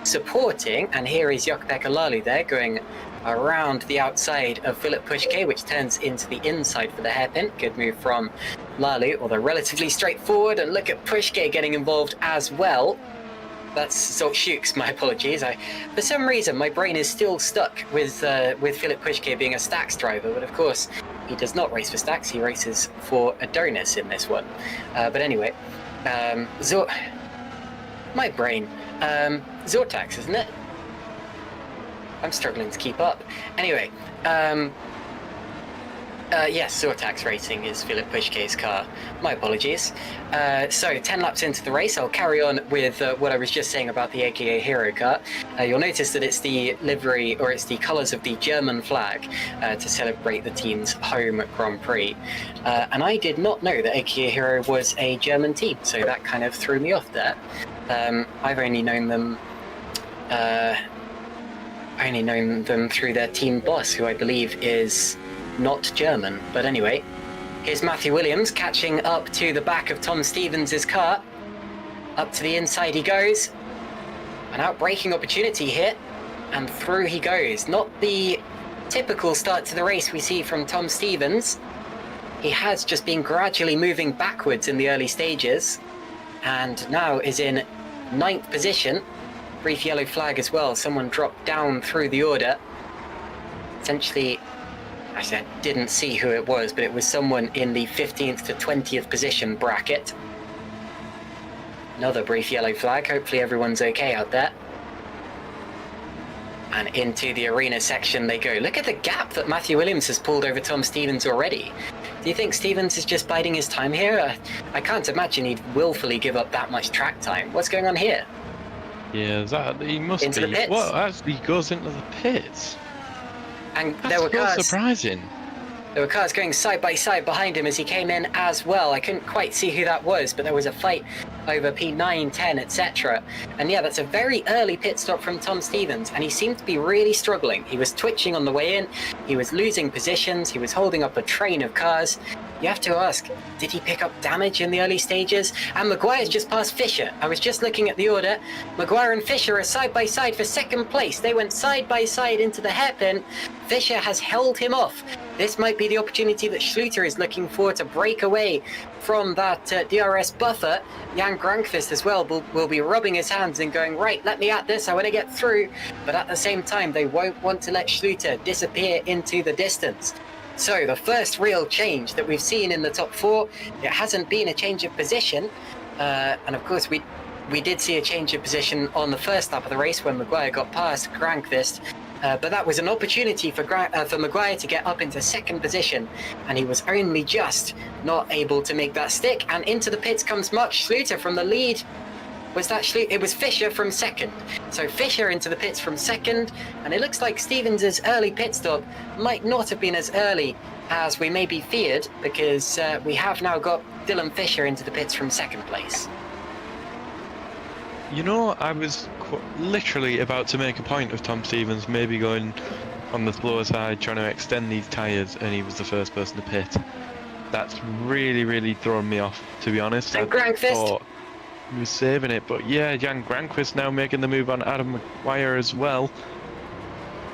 supporting, and here is Jokpeka Lalu there, going around the outside of Philip Pushke, which turns into the inside for the hairpin. Good move from Lalu, although relatively straightforward, and look at Pushke getting involved as well. That's Shukes, my apologies. For some reason, my brain is still stuck with Philip Pushke being a Stax driver, but of course, he does not race for Stax, he races for Adonis in this one. But anyway, my brain. Zortax, isn't it? I'm struggling to keep up. Anyway, yes, Zortax Racing is Philip Pushke's car. My apologies. So, 10 laps into the race, I'll carry on with what I was just saying about the AKA Hero car. You'll notice that it's the livery, or it's the colours of the German flag to celebrate the team's home Grand Prix. And I did not know that AKA Hero was a German team, so that kind of threw me off there. I've only known them through their team boss, who I believe is not German. But anyway, here's Matthew Williams catching up to the back of Tom Stevens' car. Up to the inside he goes. An outbraking opportunity here, and through he goes. Not the typical start to the race we see from Tom Stevens. He has just been gradually moving backwards in the early stages, and now is in 9th position. Brief yellow flag as well. Someone dropped down through the order. Essentially, actually, I didn't see who it was, but it was someone in the 15th to 20th position bracket. Another brief yellow flag. Hopefully everyone's okay out there. And into the arena section they go. Look at the gap that Matthew Williams has pulled over Tom Stevens already. Do you think Stevens is just biding his time here? I can't imagine he'd willfully give up that much track time. What's going on here? Yeah, he must into be. the pits. What actually goes into the pits? And That's there were so cars. surprising. There were cars going side by side behind him as he came in as well. I couldn't quite see who that was, but there was a fight over P9, 10, etc. And yeah, that's a very early pit stop from Tom Stevens, and he seemed to be really struggling. He was twitching on the way in, he was losing positions, he was holding up a train of cars. You have to ask, did he pick up damage in the early stages? And Maguire's just passed Fisher. I was just looking at the order. Maguire and Fisher are side by side for second place. They went side by side into the hairpin. Fisher has held him off. This might be the opportunity that Schluter is looking for to break away from that DRS buffer. Jan Grankvist as well will be rubbing his hands and going, right, let me at this, I want to get through. But at the same time, they won't want to let Schluter disappear into the distance. So the first real change that we've seen in the top four, it hasn't been a change of position. And of course, we did see a change of position on the first lap of the race when Maguire got past Grankvist. But that was an opportunity for Maguire to get up into second position, and he was only just not able to make that stick. And into the pits comes Mark Schluter from the lead. Was that Schluter? It was Fisher from second. So Fisher into the pits from second, and it looks like Stevens' early pit stop might not have been as early as we maybe feared, because we have now got Dylan Fisher into the pits from second place. You know, I was literally about to make a point of Tom Stevens maybe going on the slower side, trying to extend these tyres, and he was the first person to pit. That's really, really thrown me off, to be honest. And Grankvist. Thought he was saving it, but yeah, Jan Grankvist now making the move on Adam Maguire as well.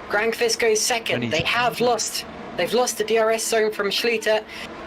Grankvist goes second. They've lost the DRS zone from Schluter.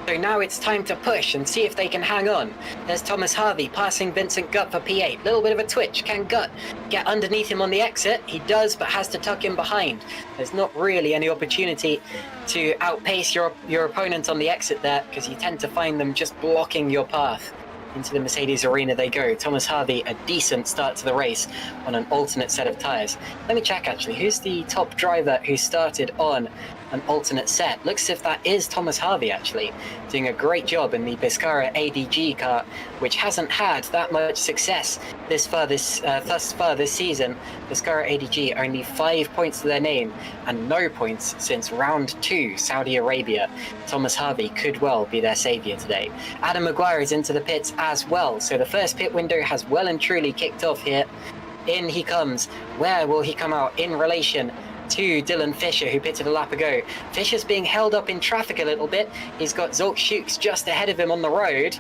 So now it's time to push and see if they can hang on. There's Thomas Harvey passing Vincent Gutt for P8. Little bit of a twitch. Can Gutt get underneath him on the exit? He does, but has to tuck him behind. There's not really any opportunity to outpace your opponent on the exit there, because you tend to find them just blocking your path. Into the Mercedes arena they go. Thomas Harvey, a decent start to the race on an alternate set of tyres. Let me check actually, who's the top driver who started on an alternate set? Looks as if that is Thomas Harvey actually, doing a great job in the Biscara ADG car, which hasn't had that much success thus far this season. Biscara ADG only 5 points to their name and no points since round 2, Saudi Arabia. Thomas Harvey could well be their saviour today. Adam Maguire is into the pits as well, so the first pit window has well and truly kicked off here. In he comes. Where will he come out in relation to Dylan Fisher, who pitted a lap ago? Fisher's being held up in traffic a little bit. He's got Zolk Schukes just ahead of him on the road.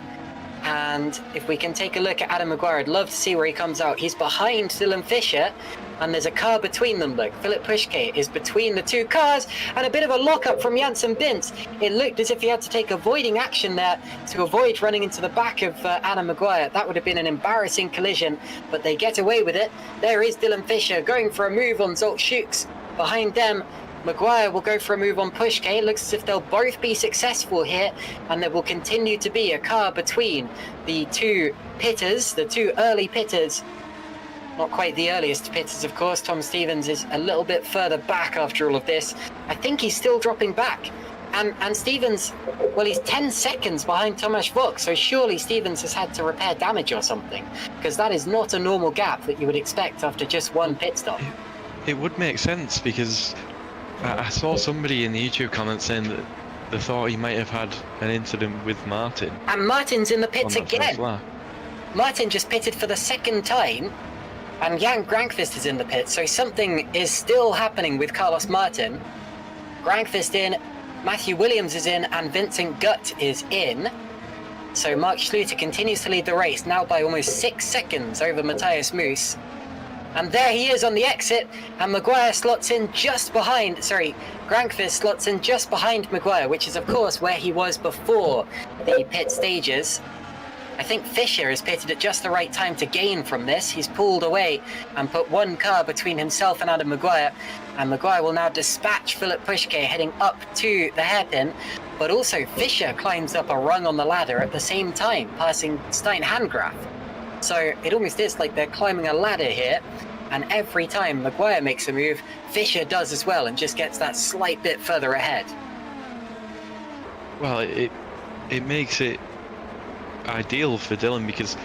And if we can take a look at Adam Maguire, I'd love to see where he comes out. He's behind Dylan Fisher, and there's a car between them. Look, Philip Pushke is between the two cars, and a bit of a lockup from Janssen Bintz. It looked as if he had to take avoiding action there to avoid running into the back of Adam Maguire. That would have been an embarrassing collision, but they get away with it. There is Dylan Fisher going for a move on Zolk Schukes. Behind them, Maguire will go for a move on Pushke. It looks as if they'll both be successful here, and there will continue to be a car between the two pitters, the two early pitters. Not quite the earliest pitters, of course. Tom Stevens is a little bit further back after all of this. I think he's still dropping back. And Stevens, well, he's 10 seconds behind Tomasz Vok, so surely Stevens has had to repair damage or something, because that is not a normal gap that you would expect after just one pit stop. It would make sense, because I saw somebody in the YouTube comments saying that they thought he might have had an incident with Martin. And Martin's in the pits again. Martin just pitted for the second time, and Jan Grankvist is in the pits, so something is still happening with Carlos Martin. Grankvist in, Matthew Williams is in, and Vincent Gutt is in. So Mark Schluter continues to lead the race, now by almost 6 seconds over Matthias Moos. And there he is on the exit, and Maguire slots in just behind, Grankvist slots in just behind Maguire, which is of course where he was before the pit stages. I think Fisher has pitted at just the right time to gain from this. He's pulled away and put one car between himself and Adam Maguire, and Maguire will now dispatch Philip Pushke heading up to the hairpin, but also Fisher climbs up a rung on the ladder at the same time, passing Stein Handgraf. So it almost is like they're climbing a ladder here, and every time Maguire makes a move, Fisher does as well and just gets that slight bit further ahead. Well, it makes it ideal for Dylan, because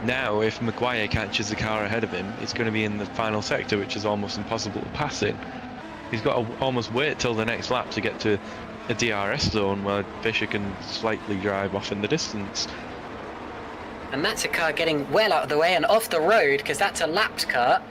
now if Maguire catches the car ahead of him, it's going to be in the final sector, which is almost impossible to pass in. he's got to almost wait till the next lap to get to a DRS zone where Fisher can slightly drive off in the distance. And that's a car getting well out of the way and off the road, because that's a lapped car.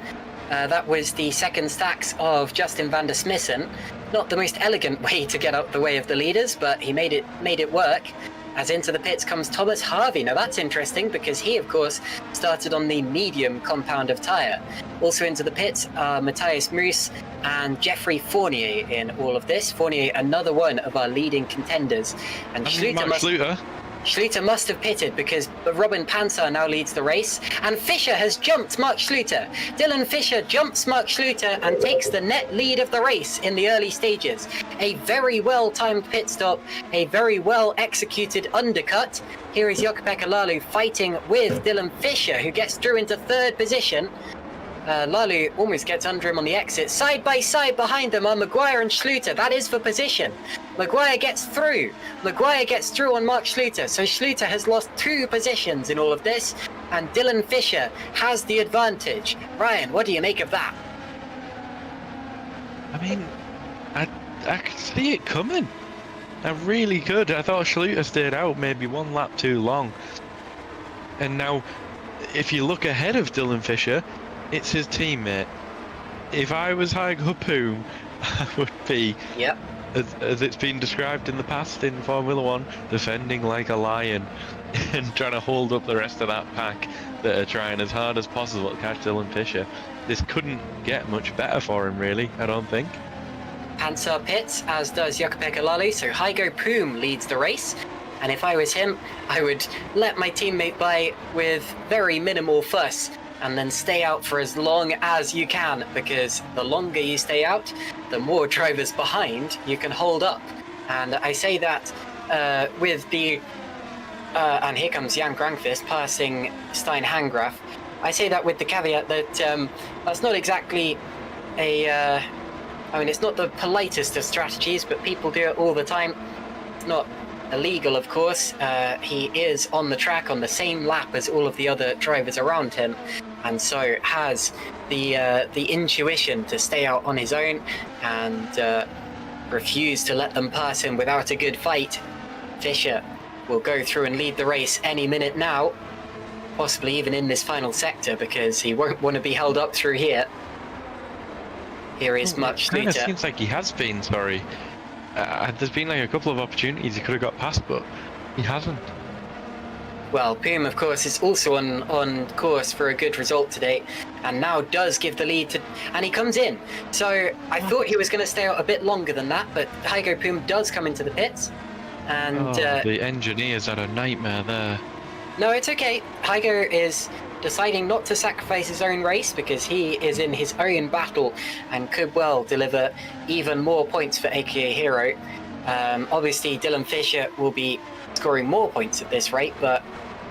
That was the second stacks of Justin van der Smissen. Not the most elegant way to get out of the way of the leaders, but he made it work. As into the pits comes Thomas Harvey. Now that's interesting because he, of course, started on the medium compound of tyre. Also into the pits are Matthias Moos and Jeffrey Fournier in all of this. Fournier, another one of our leading contenders. And Schluter must have pitted because Robin Pansar now leads the race. And Fischer has jumped Mark Schluter. Dylan Fischer jumps Mark Schluter and takes the net lead of the race in the early stages. A very well-timed pit stop, a very well-executed undercut. Here is Jukka-Pekka Lalu fighting with Dylan Fischer, who gets through into third position. Lalu almost gets under him on the exit. Side by side behind them are Maguire and Schluter. That is for position. Maguire gets through. Maguire gets through on Mark Schluter. So Schluter has lost 2 positions in all of this. And Dylan Fischer has the advantage. Ryan, what do you make of that? I mean, I could see it coming. I really could. I thought Schluter stayed out maybe 1 lap too long. And now, if you look ahead of Dylan Fischer, it's his teammate. If I was Heiko Poom, I would be, as it's been described in the past in Formula 1, defending like a lion and trying to hold up the rest of that pack that are trying as hard as possible to catch Dylan Fischer. This couldn't get much better for him, really, I don't think. Pansar pits, as does Jukka-Pekka Lalu, so Heiko Poom leads the race. And if I was him, I would let my teammate by with very minimal fuss and then stay out for as long as you can, because the longer you stay out, the more drivers behind you can hold up. And I say that with the... and here comes Jan Granqvist passing Stein Hangraf. I say that with the caveat that that's not exactly a... I mean, it's not the politest of strategies, but people do it all the time. It's not illegal, of course. He is on the track on the same lap as all of the other drivers around him, and so has the intuition to stay out on his own and refuse to let them pass him without a good fight. Fischer will go through and lead the race any minute now, possibly even in this final sector, because he won't want to be held up through here. Here is Mark Schluter. It kind of seems like he has been, sorry. There's been like a couple of opportunities he could have got past, but he hasn't. Well, Poom, of course, is also on course for a good result today, and now does give the lead to... And he comes in. So I thought he was going to stay out a bit longer than that, but Heiko Poom does come into the pits. And the engineers had a nightmare there. No, it's okay. Heiko is deciding not to sacrifice his own race because he is in his own battle and could well deliver even more points for AKA Hero. Obviously, Dylan Fischer will be scoring more points at this rate, but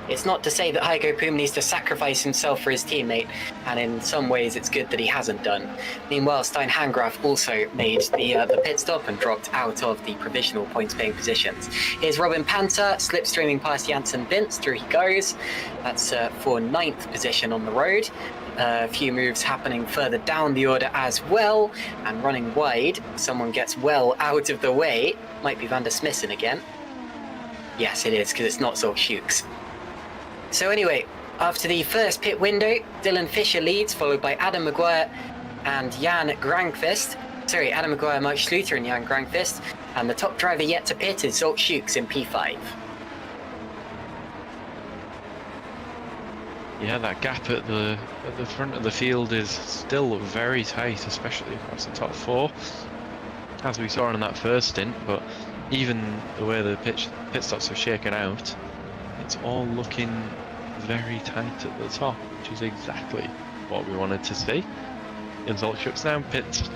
it's not to say that Heiko Poom needs to sacrifice himself for his teammate, and in some ways it's good that he hasn't done. Meanwhile, Stein Hangraf also made the pit stop and dropped out of the provisional points-paying positions. Here's Robin Pansar slipstreaming past Janssen Vince. Through he goes. That's for 9th position on the road. A few moves happening further down the order as well, and running wide. Someone gets well out of the way. Might be van der Smissen again. Yes, it is, because it's not Zol Schukes. So anyway, after the first pit window, Dylan Fischer leads, followed by Adam Maguire and Jan Granqvist. Sorry, Adam Maguire, Mark Schluter and Jan Granqvist. And the top driver yet to pit is Zol Schukes in P5. Yeah, that gap at the front of the field is still very tight, especially across the top 4, as we saw in that first stint. But even the way the pit stops have shaken out, it's all looking very tight at the top, which is exactly what we wanted to see. And Zol Schukes now pits.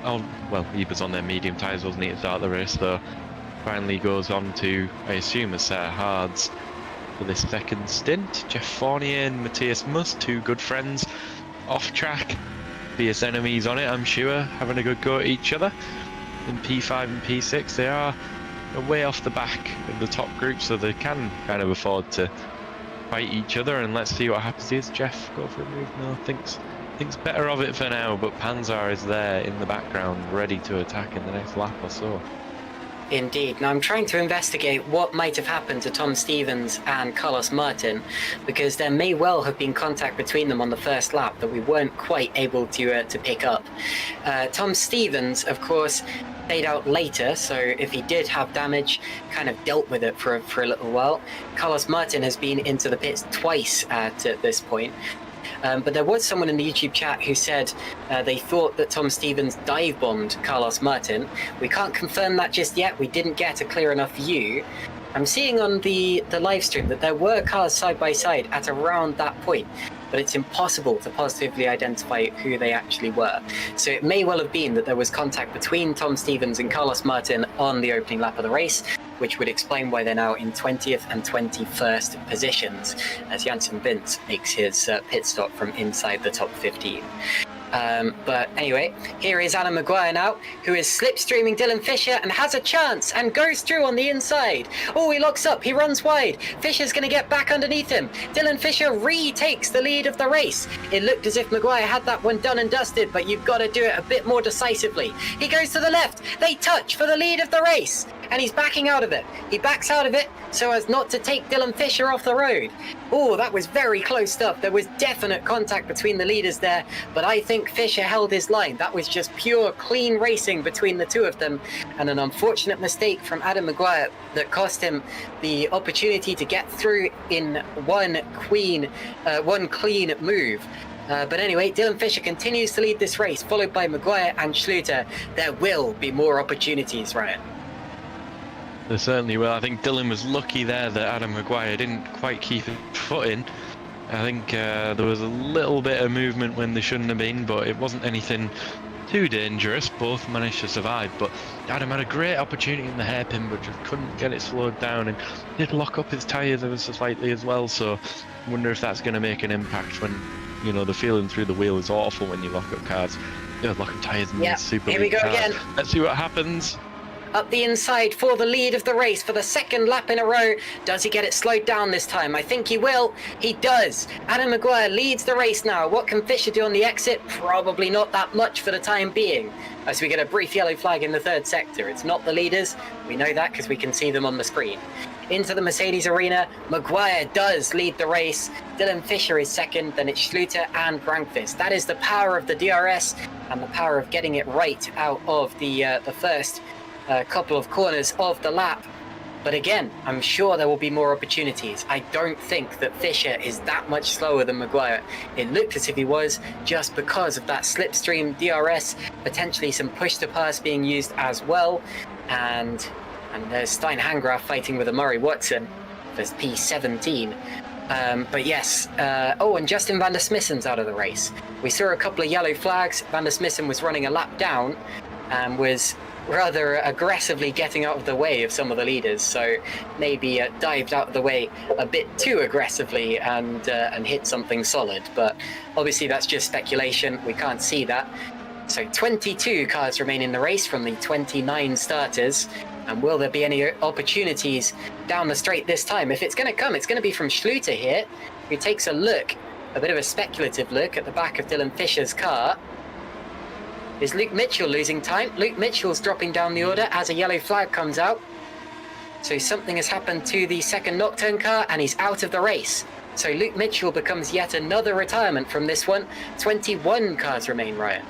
Oh, well, he was on their medium tyres, wasn't he, to start the race, though. Finally goes on to, I assume, a set of hards for this second stint. Jeff Fournier and Matthias Muss, 2 good friends off track. Fierce enemies on it, I'm sure, having a good go at each other. In P5 and P6, they are way off the back of the top group, so they can kind of afford to fight each other. And let's see what happens. Here's Jeff go for a move. No, thinks Thinks better of it for now, but Panzer is there in the background, ready to attack in the next lap or so. Indeed. Now I'm trying to investigate what might have happened to Tom Stevens and Carlos Martin, because there may well have been contact between them on the first lap that we weren't quite able to pick up. Tom Stevens, of course, stayed out later, so if he did have damage, kind of dealt with it for a little while. Carlos Martin has been into the pits twice at this point. But there was someone in the YouTube chat who said they thought that Tom Stevens dive-bombed Carlos Martin. We can't confirm that just yet. We didn't get a clear enough view. I'm seeing on the live stream that there were cars side by side at around that point, but it's impossible to positively identify who they actually were. So it may well have been that there was contact between Tom Stevens and Carlos Martin on the opening lap of the race, which would explain why they're now in 20th and 21st positions, as Janssen Vince makes his pit stop from inside the top 15. But anyway, here is Adam Maguire now, who is slipstreaming Dylan Fisher and has a chance and goes through on the inside. Oh, he locks up, he runs wide. Fisher's going to get back underneath him. Dylan Fisher retakes the lead of the race. It looked as if Maguire had that one done and dusted, but you've got to do it a bit more decisively. He goes to the left. They touch for the lead of the race. And he's backing out of it. He backs out of it so as not to take Dylan Fisher off the road. Oh, that was very close stuff. There was definite contact between the leaders there, but I think Fisher held his line. That was just pure clean racing between the two of them, and an unfortunate mistake from Adam Maguire that cost him the opportunity to get through in one clean move. But anyway, Dylan Fisher continues to lead this race, followed by Maguire and Schluter. There will be more opportunities, Ryan. There certainly will. I think Dylan was lucky there that Adam Maguire didn't quite keep his foot in. I think there was a little bit of movement when there shouldn't have been, but it wasn't anything too dangerous. Both managed to survive, but Adam had a great opportunity in the hairpin, but just couldn't get it slowed down, and did lock up his tyres ever so slightly as well. So I wonder if that's going to make an impact when, you know, the feeling through the wheel is awful when you lock up cars. You know, lock up tyres in these Superleague here we go cars. again. Let's see what happens. Up the inside for the lead of the race for the second lap in a row. Does he get it slowed down this time? I think he will. He does. Adam Maguire leads the race now. What can Fisher do on the exit? Probably not that much for the time being, as we get a brief yellow flag in the third sector. It's not the leaders. We know that because we can see them on the screen. Into the Mercedes arena, Maguire does lead the race. Dylan Fisher is second, then it's Schluter and Grankvist. That is the power of the DRS and the power of getting it right out of the first couple of corners of the lap. But again, I'm sure there will be more opportunities. I don't think that Fisher is that much slower than Maguire. It looked as if he was, just because of that slipstream DRS, potentially some push to pass being used as well. And there's Stein Hangraf fighting with a Murray Watson for P17. But yes, and Justin van der Smisson's out of the race. We saw a couple of yellow flags. Van der Smissen was running a lap down and was rather aggressively getting out of the way of some of the leaders, so maybe dived out of the way a bit too aggressively and hit something solid. But obviously that's just speculation. We can't see that. So 22 cars remain in the race from the 29 starters. And will there be any opportunities down the straight this time? If it's going to come, it's going to be from Schluter here, who takes a look, a bit of a speculative look at the back of Dylan Fisher's car. Is Luke Mitchell losing time? Luke Mitchell's dropping down the order as a yellow flag comes out. So something has happened to the second Nocturne car and he's out of the race. So Luke Mitchell becomes yet another retirement from this one. 21 cars remain, Ryan.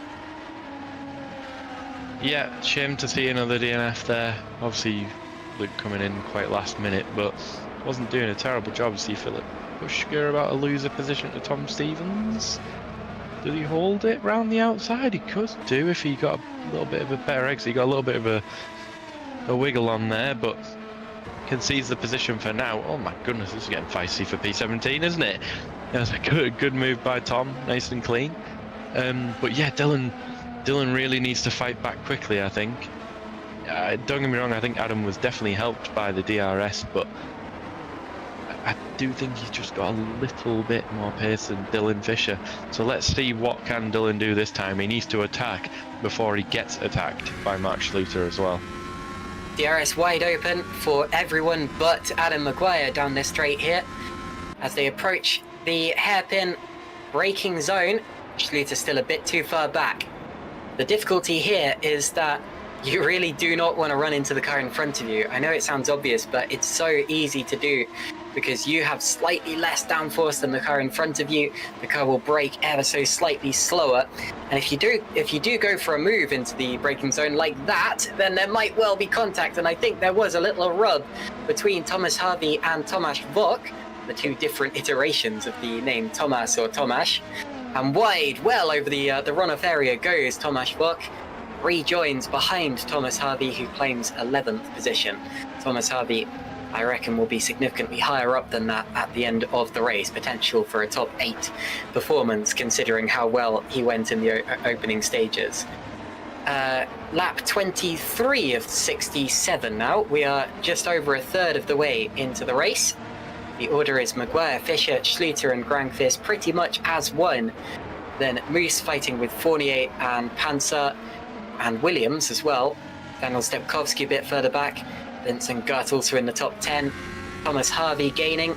Yeah, shame to see another DNF there. Obviously, Luke coming in quite last minute, but wasn't doing a terrible job. See Philip Pushker about a loser position to Tom Stevens. Did he hold it round the outside? He could do if he got a little bit of a better exit. He got a little bit of a wiggle on there, but concedes the position for now. Oh my goodness, this is getting feisty for P17, isn't it? That's a good move by Tom, nice and clean. But yeah, Dylan really needs to fight back quickly, I think. Don't get me wrong, I think Adam was definitely helped by the DRS, but I do think he's just got a little bit more pace than Dylan Fisher. So let's see what can Dylan do this time. He needs to attack before he gets attacked by Mark Schluter as well. DRS wide open for everyone but Adam Maguire down this straight here. As they approach the hairpin braking zone, Schluter still a bit too far back. The difficulty here is that you really do not want to run into the car in front of you. I know it sounds obvious, but it's so easy to do because you have slightly less downforce than the car in front of you. The car will brake ever so slightly slower. And if you do go for a move into the braking zone like that, then there might well be contact. And I think there was a little rub between Thomas Harvey and Tomasz Vok, the two different iterations of the name Thomas or Tomasz. And wide, well over the runoff area goes Tomasz Vok. Rejoins behind Thomas Harvey, who claims 11th position. Thomas Harvey, I reckon, will be significantly higher up than that at the end of the race. Potential for a top 8 performance, considering how well he went in the opening stages. Lap 23 of 67 now. We are just over a third of the way into the race. The order is Maguire, Fischer, Schluter and Granqvist pretty much as one. Then Moose fighting with Fournier and Panzer and Williams as well. Daniel Stepkowski a bit further back. Vincent Gart also in the top 10. Thomas Harvey gaining.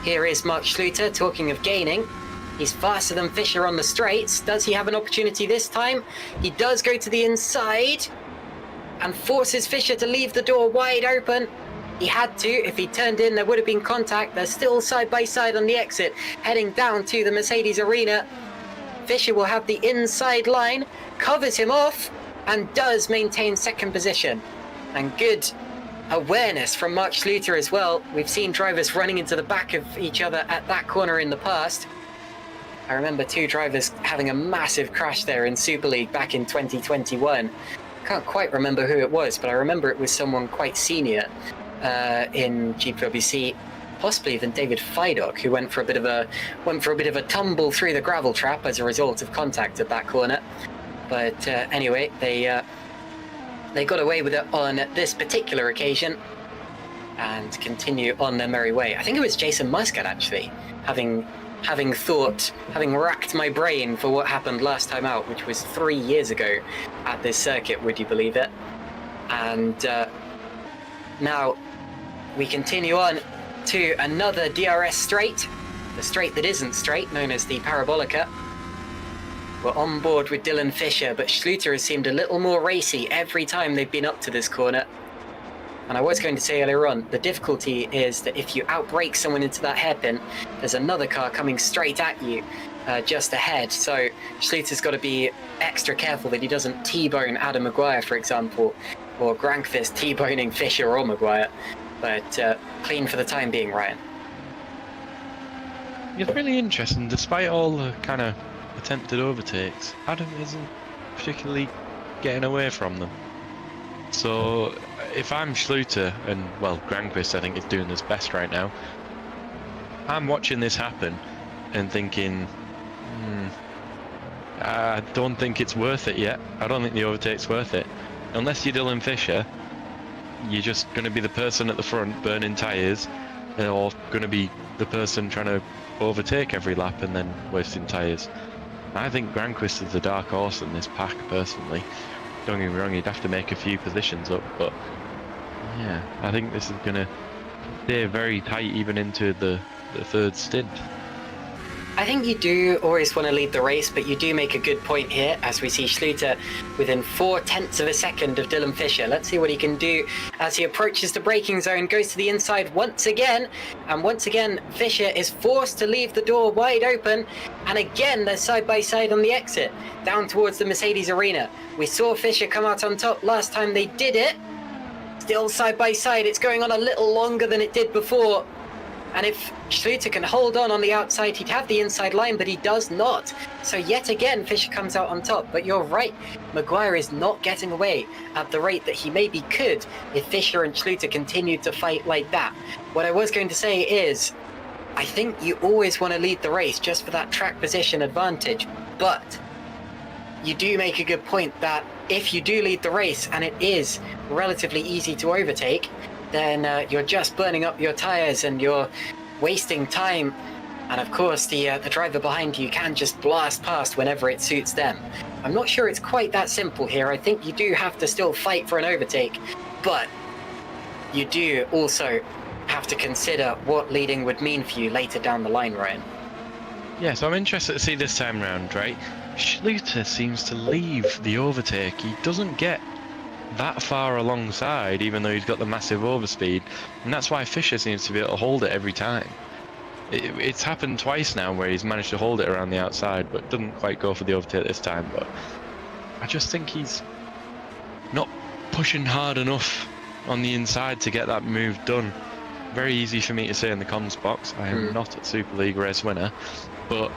Here is Mark Schluter, talking of gaining. He's faster than Fischer on the straights. Does he have an opportunity this time? He does go to the inside and forces Fischer to leave the door wide open. He had to. If he turned in, there would have been contact. They're still side by side on the exit, heading down to the Mercedes arena. Fischer will have the inside line, covers him off, and does maintain second position. And good awareness from Mark Schluter as well. We've seen drivers running into the back of each other at that corner in the past. I remember 2 drivers having a massive crash there in Super League back in 2021. Can't quite remember who it was, but I remember it was someone quite senior in GPVWC, possibly even David Fidok, who went for a bit of a tumble through the gravel trap as a result of contact at that corner. But anyway, they got away with it on this particular occasion and continue on their merry way. I think it was Jason Muscat, actually, having racked my brain for what happened last time out, which was 3 years ago at this circuit, would you believe it? And now we continue on to another DRS straight, the straight that isn't straight, known as the Parabolica. We're on board with Dylan Fischer, but Schluter has seemed a little more racy every time they've been up to this corner. And I was going to say earlier on, the difficulty is that if you outbrake someone into that hairpin, there's another car coming straight at you just ahead. So Schluter's got to be extra careful that he doesn't T-bone Adam Maguire, for example, or Granqvist T-boning Fischer or Maguire. But clean for the time being, Ryan. It's really interesting, despite all the kind of attempted overtakes, Adam isn't particularly getting away from them. So if I'm Schluter, and well, Granqvist I think is doing his best right now, I'm watching this happen and thinking, I don't think it's worth it yet. I don't think the overtake's worth it. Unless you're Dylan Fischer, you're just going to be the person at the front burning tyres, or going to be the person trying to overtake every lap and then wasting tyres. I think Granqvist is the dark horse in this pack, personally. Don't get me wrong, he'd have to make a few positions up, but yeah, I think this is going to stay very tight even into the third stint. I think you do always want to lead the race, but you do make a good point here, as we see Schluter within 0.4 of a second of Dylan Fischer. Let's see what he can do as he approaches the braking zone, goes to the inside once again, and once again Fischer is forced to leave the door wide open, and again they're side by side on the exit, down towards the Mercedes arena. We saw Fischer come out on top last time they did it. Still side by side, it's going on a little longer than it did before. And if Schluter can hold on the outside, he'd have the inside line, but he does not. So yet again, Fischer comes out on top. But you're right, Maguire is not getting away at the rate that he maybe could if Fischer and Schluter continued to fight like that. What I was going to say is, I think you always want to lead the race just for that track position advantage. But you do make a good point that if you do lead the race and it is relatively easy to overtake, then you're just burning up your tires and you're wasting time. And of course, the driver behind you can just blast past whenever it suits them. I'm not sure it's quite that simple here. I think you do have to still fight for an overtake, but you do also have to consider what leading would mean for you later down the line, Ryan. Yeah, so I'm interested to see this time round, right? Schluter seems to leave the overtake. He doesn't get that far alongside, even though he's got the massive overspeed, and that's why Fisher seems to be able to hold it every time. It's happened twice now where he's managed to hold it around the outside, but doesn't quite go for the overtake this time. But I just think he's not pushing hard enough on the inside to get that move done. Very easy for me to say in the comms box. I am not a Super League race winner, but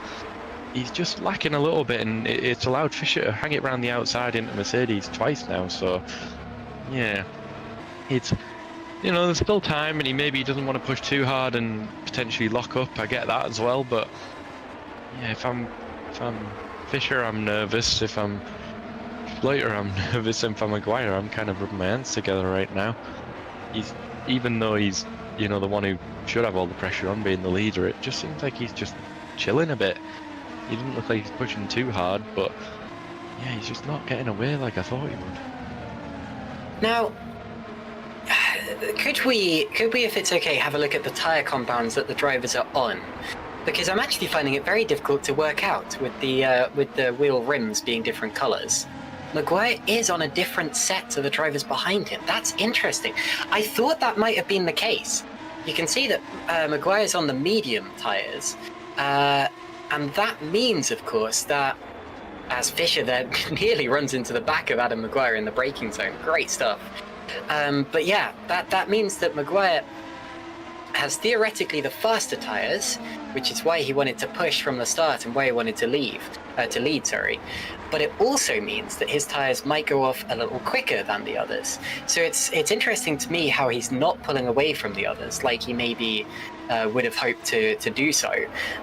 he's just lacking a little bit, and it's allowed Fisher to hang it around the outside into Mercedes twice now. So yeah, it's, you know, there's still time, and he maybe doesn't want to push too hard and potentially lock up. I get that as well, but yeah, if I'm Fisher, I'm nervous. If I'm Slater, I'm nervous. And if I'm Maguire, I'm kind of rubbing my hands together right now. Even though he's, you know, the one who should have all the pressure on being the leader, it just seems like he's just chilling a bit. He didn't look like he's pushing too hard, but yeah, he's just not getting away like I thought he would. Now, could we, if it's okay, have a look at the tyre compounds that the drivers are on? Because I'm actually finding it very difficult to work out with the wheel rims being different colours. Maguire is on a different set to the drivers behind him. That's interesting. I thought that might have been the case. You can see that Maguire's on the medium tyres, and that means, of course, that as Fisher then nearly runs into the back of Adam Maguire in the braking zone. Great stuff. But yeah, that means that Maguire has theoretically the faster tyres, which is why he wanted to push from the start and why he wanted to lead. But it also means that his tyres might go off a little quicker than the others. So it's interesting to me how he's not pulling away from the others like he maybe would have hoped to do so,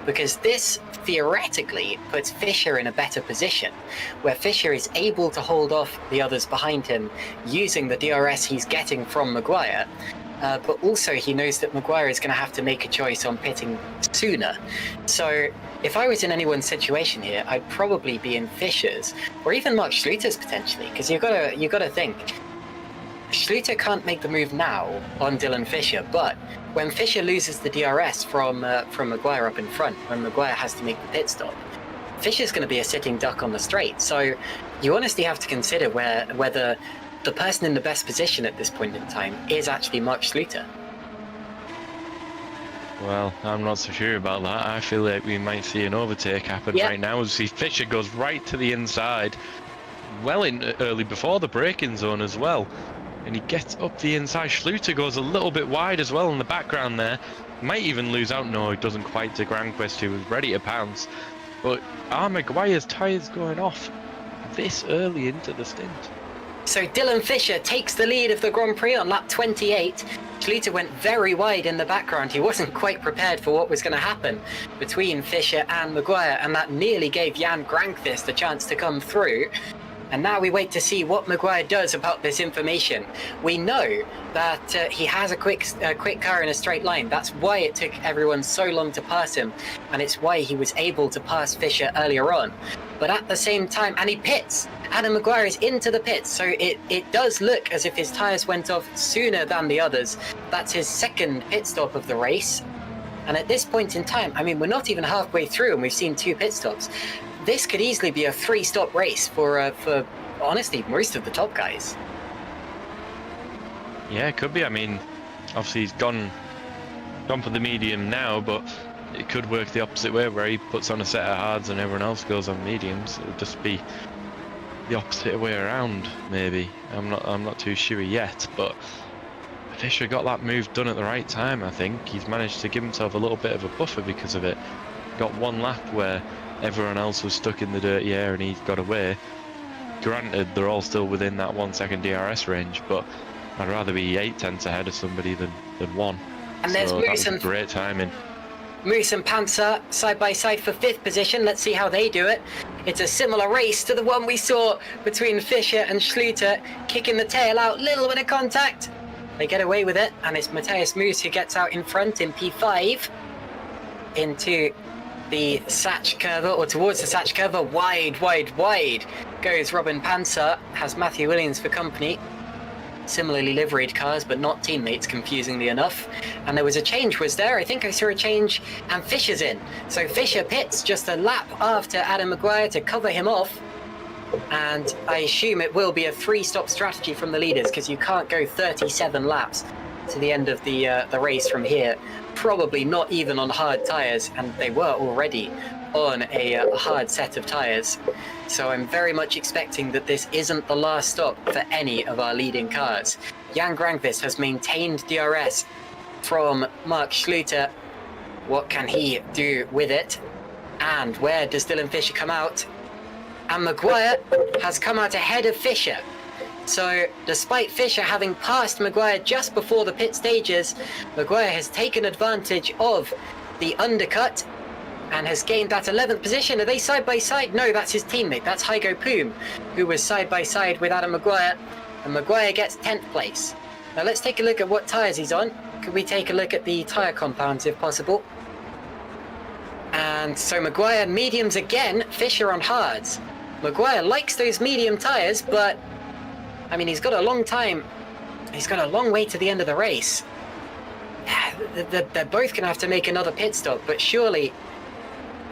because this theoretically puts Fisher in a better position, where Fisher is able to hold off the others behind him using the DRS he's getting from Maguire. But also he knows that Maguire is going to have to make a choice on pitting sooner. So if I was in anyone's situation here, I'd probably be in Fisher's, or even Mark Schluter's potentially, because you've got to think, Schluter can't make the move now on Dylan Fisher, but when Fisher loses the DRS from Maguire up in front, when Maguire has to make the pit stop, Fisher's going to be a sitting duck on the straight. So you honestly have to consider whether the person in the best position at this point in time is actually Mark Schluter. Well, I'm not so sure about that. I feel like we might see an overtake happen right now. As see Fisher goes right to the inside, well in early before the braking zone as well, and he gets up the inside. Schluter goes a little bit wide as well in the background there. Might even lose out. No, it doesn't quite to Granquist, who was ready to pounce. But Maguire's tyres going off this early into the stint. So Dylan Fisher takes the lead of the Grand Prix on lap 28. Schluter went very wide in the background. He wasn't quite prepared for what was going to happen between Fisher and Maguire, and that nearly gave Jan Granqvist a chance to come through. And now we wait to see what Maguire does about this information. We know that he has a quick car in a straight line. That's why it took everyone so long to pass him, and it's why he was able to pass Fisher earlier on. But at the same time, and he pits. Adam Maguire is into the pits, so it does look as if his tyres went off sooner than the others. That's his second pit stop of the race. And at this point in time, I mean, we're not even halfway through and we've seen 2 pit stops. This could easily be a 3-stop race for honestly, most of the top guys. Yeah, it could be. I mean, obviously he's gone for the medium now, but it could work the opposite way, where he puts on a set of hards and everyone else goes on mediums. It would just be the opposite way around, maybe. I'm not too sure yet, but Fisher got that move done at the right time. I think he's managed to give himself a little bit of a buffer because of it. Got one lap where everyone else was stuck in the dirty air and he got away. Granted, they're all still within that 1 second DRS range, but I'd rather be 8 tenths ahead of somebody than 1. And there's Moose and great timing. Moose and Panzer side by side for 5th position. Let's see how they do it. It's a similar race to the one we saw between Fisher and Schluter, kicking the tail out, little bit of contact. They get away with it, and it's Matthias Moose who gets out in front in P5 into the Satch curve, or towards the Satch curve. Wide goes Robin Panzer, has Matthew Williams for company. similarly liveried cars, but not teammates, confusingly enough. And there was a change, was there? I think I saw a change, and Fisher's in. So Fisher pits just a lap after Adam Maguire to cover him off. And I assume it will be a 3-stop strategy from the leaders, because you can't go 37 laps to the end of the race from here. Probably not even on hard tyres, and they were already on a hard set of tyres. So I'm very much expecting that this isn't the last stop for any of our leading cars. Jan Granqvist has maintained DRS from Mark Schluter. What can he do with it? And where does Dylan Fisher come out? And Maguire has come out ahead of Fisher. So despite Fisher having passed Maguire just before the pit stages, Maguire has taken advantage of the undercut and has gained that 11th position. Are they side by side? No, that's his teammate. That's Hygo Poom, who was side by side with Adam Maguire. And Maguire gets 10th place. Now let's take a look at what tyres he's on. Could we take a look at the tyre compounds if possible? And so Maguire mediums again, Fisher on hards. Maguire likes those medium tyres, but I mean, he's got a long time. He's got a long way to the end of the race. They're both going to have to make another pit stop, but surely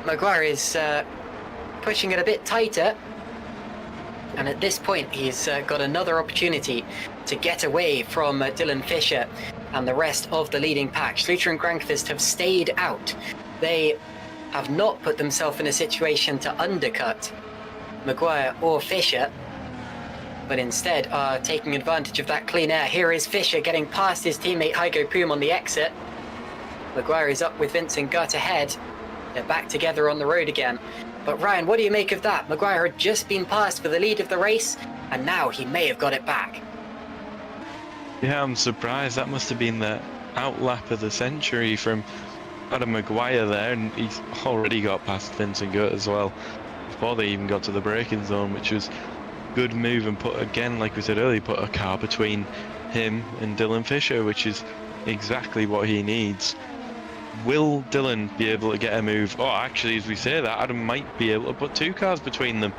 Maguire is pushing it a bit tighter. And at this point, he's got another opportunity to get away from Dylan Fisher and the rest of the leading pack. Schluter and Granqvist have stayed out. They have not put themselves in a situation to undercut Maguire or Fisher, but instead are taking advantage of that clean air. Here is Fisher getting past his teammate Hygo Poom on the exit. Maguire is up with Vincent Gutt ahead. They're back together on the road again. But Ryan, what do you make of that? Maguire had just been passed for the lead of the race, and now he may have got it back. Yeah, I'm surprised. That must have been the outlap of the century from Adam Maguire there, and he's already got past Vincent Gutt as well before they even got to the braking zone, which was a good move, and put, again, like we said earlier, put a car between him and Dylan Fisher, which is exactly what he needs. Will Dylan be able to get a move? Oh, actually, as we say that, Adam might be able to put 2 cars between them.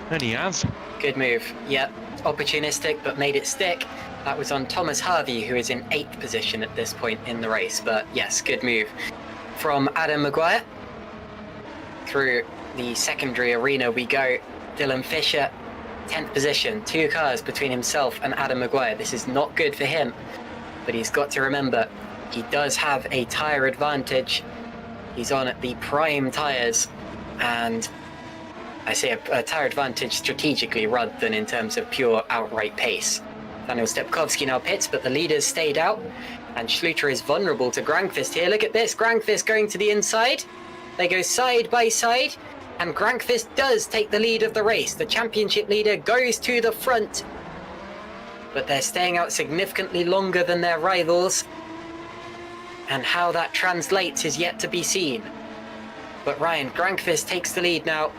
And he has. Good move. Yep. Opportunistic, but made it stick. That was on Thomas Harvey, who is in 8th position at this point in the race. But yes, good move from Adam Maguire. Through the secondary arena we go. Dylan Fisher, 10th position. 2 cars between himself and Adam Maguire. This is not good for him. But he's got to remember, he does have a tyre advantage. He's on the prime tyres, and I say a tyre advantage strategically rather than in terms of pure outright pace. Daniel Stepkowski now pits, but the leaders stayed out, and Schluter is vulnerable to Granqvist here. Look at this, Granqvist going to the inside. They go side by side, and Granqvist does take the lead of the race. The championship leader goes to the front, but they're staying out significantly longer than their rivals. And how that translates is yet to be seen. But Ryan, Granqvist takes the lead now,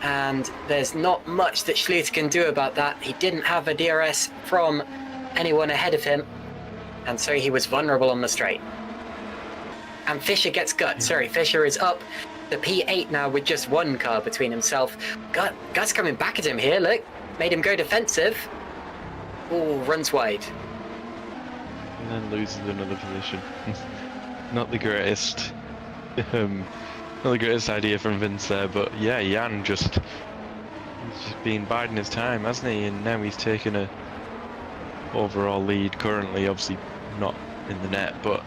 and there's not much that Schluter can do about that. He didn't have a DRS from anyone ahead of him, and so he was vulnerable on the straight. And Fisher gets Gutt. Sorry, Fisher is up the P8 now with just 1 car between himself. Gutt's coming back at him here, look. Made him go defensive. Oh, runs wide. And then loses another position. Not the greatest, not the greatest idea from Vince there, but yeah, Jan he's just been biding his time, hasn't he? And now he's taken a overall lead currently, obviously not in the net, but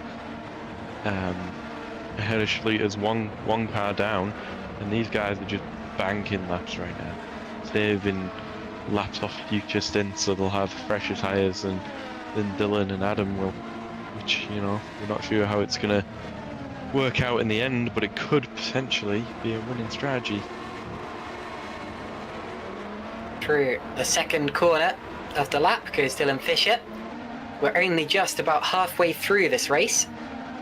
ahead of Schluter's one car down, and these guys are just banking laps right now, saving laps off future stints, so they'll have fresher tyres than Dylan and Adam will, which, you know, we're not sure how it's going to work out in the end, but it could potentially be a winning strategy. Through the second corner of the lap goes Dylan Fisher. We're only just about halfway through this race.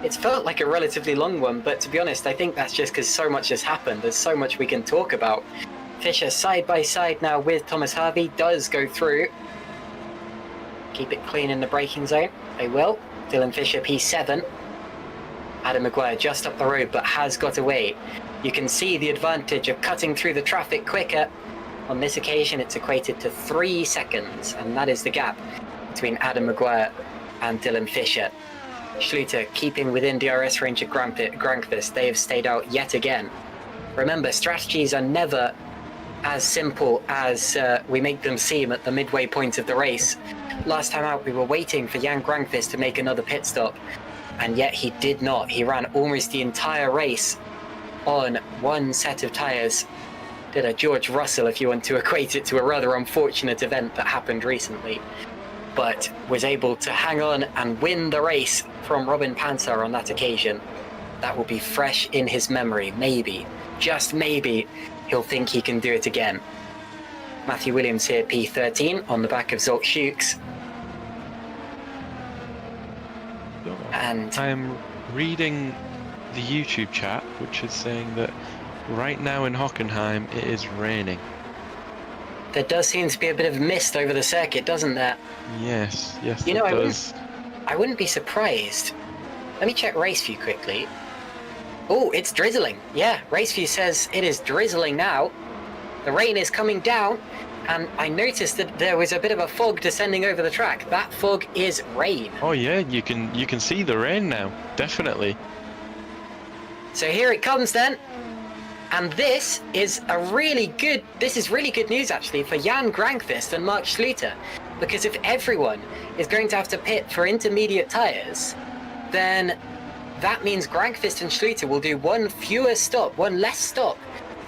It's felt like a relatively long one, but to be honest, I think that's just because so much has happened. There's so much we can talk about. Fisher side by side now with Thomas Harvey, does go through. Keep it clean in the braking zone. They will. Dylan Fisher P7. Adam Maguire just up the road, but has got away. You can see the advantage of cutting through the traffic quicker. On this occasion, it's equated to 3 seconds, and that is the gap between Adam Maguire and Dylan Fisher. Schluter keeping within DRS range of Grankvist. They have stayed out yet again. Remember, strategies are never as simple as we make them seem at the midway point of the race. Last time out, we were waiting for Jan Grankvist to make another pit stop, and yet he did not. He ran almost the entire race on one set of tyres. Did a George Russell, if you want to equate it to a rather unfortunate event that happened recently, but was able to hang on and win the race from Robin Pansar on that occasion. That will be fresh in his memory. Maybe, just maybe, he'll think he can do it again. Matthew Williams here, P13, on the back of Zolt Schukes. And I'm reading the YouTube chat, which is saying that right now in Hockenheim it is raining. there does seem to be a bit of mist over the circuit, doesn't there? Yes, yes, You know, it does. I wouldn't be surprised. Let me check RaceView quickly. Oh, it's drizzling. Yeah, RaceView says it is drizzling now. The rain is coming down, and I noticed that there was a bit of a fog descending over the track. That fog is rain. Oh yeah, you can see the rain now, definitely. So here it comes then. And this is really good news actually for Jan Grankvist and Mark Schluter, because if everyone is going to have to pit for intermediate tyres, then that means Grankvist and Schluter will do one less stop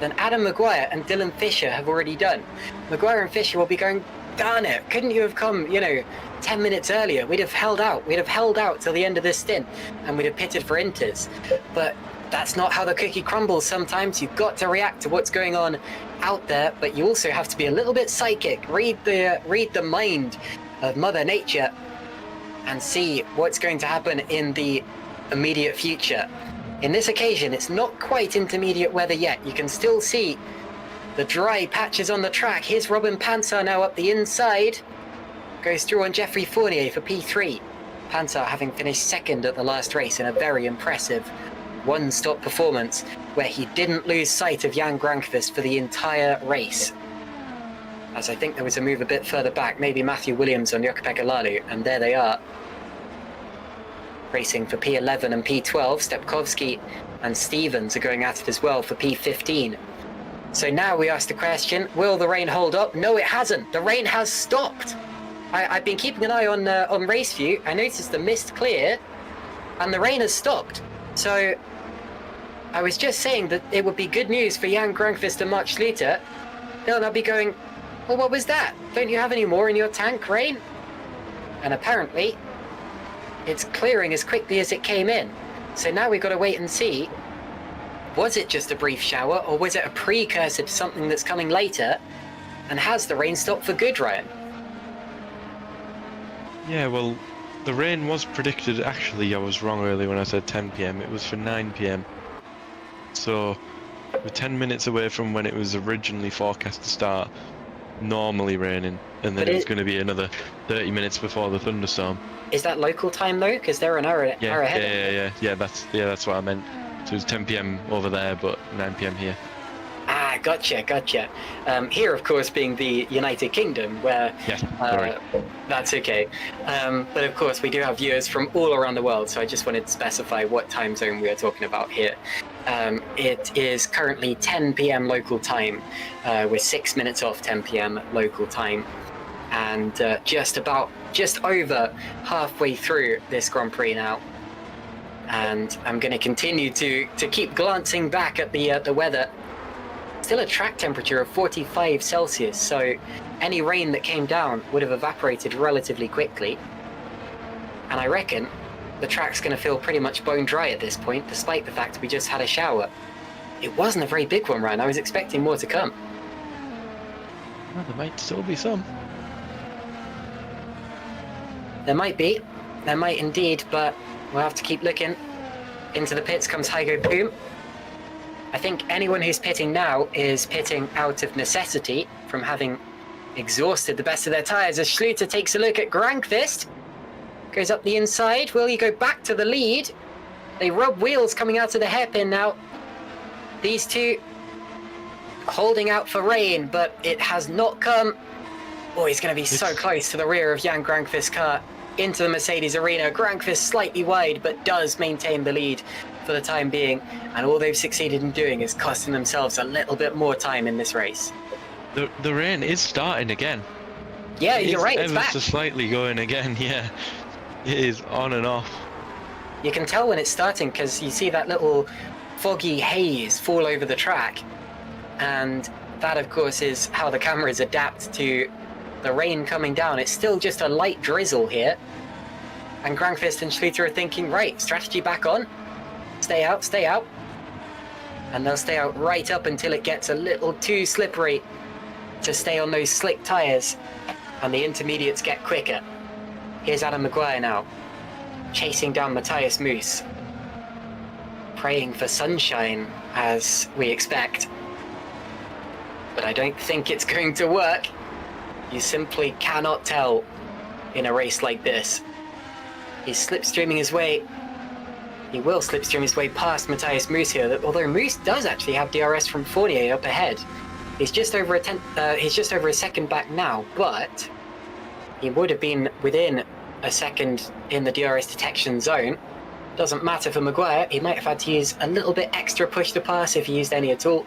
than Adam Maguire and Dylan Fisher have already done. Maguire and Fisher will be going, darn it, couldn't you have come, 10 minutes earlier? We'd have held out till the end of this stint and we'd have pitted for inters. But that's not how the cookie crumbles sometimes. You've got to react to what's going on out there, but you also have to be a little bit psychic. Read the mind of Mother Nature and see what's going to happen in the immediate future. In this occasion, it's not quite intermediate weather yet. You can still see the dry patches on the track. Here's Robin Pansar now up the inside. Goes through on Jeffrey Fournier for P3. Pansar having finished second at the last race in a very impressive one-stop performance where he didn't lose sight of Jan Grankvist for the entire race. As I think there was a move a bit further back, maybe Matthew Williams on Jukka-Pekka Lalu, and there they are. Racing for P11 and P12, Stepkovsky and Stevens are going at it as well for P15. So now we ask the question, will the rain hold up? No, it hasn't. The rain has stopped. I've been keeping an eye on RaceView. I noticed the mist clear and the rain has stopped. So I was just saying that it would be good news for Jan Grankvist and Mark Schluter. They'll now be going, well, what was that? Don't you have any more in your tank, rain? And apparently it's clearing as quickly as it came in. So now we've got to wait and see, was it just a brief shower or was it a precursor to something that's coming later? And has the rain stopped for good, Ryan? Yeah, well, the rain was predicted. Actually, I was wrong earlier when I said 10 p.m. It was for 9 p.m. So we're 10 minutes away from when it was originally forecast to start normally raining, and then it's going to be another 30 minutes before the thunderstorm. Is that local time though? Because they're an hour ahead. Yeah. That's what I meant. So it's 10 p.m. over there, but 9 p.m. here. Ah, gotcha. Here, of course, being the United Kingdom, where that's okay. But of course, we do have viewers from all around the world, so I just wanted to specify what time zone we are talking about here. It is currently 10 p.m. local time. We're 6 minutes off 10 p.m. local time, and just over halfway through this Grand Prix now. And I'm going to continue to keep glancing back at the weather. Still a track temperature of 45 Celsius, so any rain that came down would have evaporated relatively quickly. And I reckon the track's going to feel pretty much bone dry at this point, despite the fact we just had a shower. It wasn't a very big one, Ryan. I was expecting more to come. Well, there might still be some. There might be. There might indeed, but we'll have to keep looking. Into the pits comes Hygo Poom. I think anyone who's pitting now is pitting out of necessity from having exhausted the best of their tyres, as Schluter takes a look at Grankvist. Goes up the inside. Will he go back to the lead? They rub wheels coming out of the hairpin now. These two holding out for rain, but it has not come. Oh, he's going to be so close to the rear of Jan Grankvist's car into the Mercedes arena. Grankvist slightly wide, but does maintain the lead for the time being. And all they've succeeded in doing is costing themselves a little bit more time in this race. The rain is starting again. Yeah, you're right, it's ever back. so slightly going again, yeah. It is on and off. You can tell when it's starting because you see that little foggy haze fall over the track. And that, of course, is how the cameras adapt to the rain coming down. It's still just a light drizzle here. And Grankvist and Schluter are thinking, right, strategy back on. Stay out, stay out. And they'll stay out right up until it gets a little too slippery to stay on those slick tyres. And the intermediates get quicker. Here's Adam Maguire now, chasing down Matthias Moos. Praying for sunshine, as we expect. But I don't think it's going to work. You simply cannot tell in a race like this. He's slipstreaming his way. He will slipstream his way past Matthias Moos here, although Moos does actually have DRS from Fournier up ahead. He's just over a second back now, but he would have been within a second in the DRS detection zone. Doesn't matter for Maguire. He might have had to use a little bit extra push to pass if he used any at all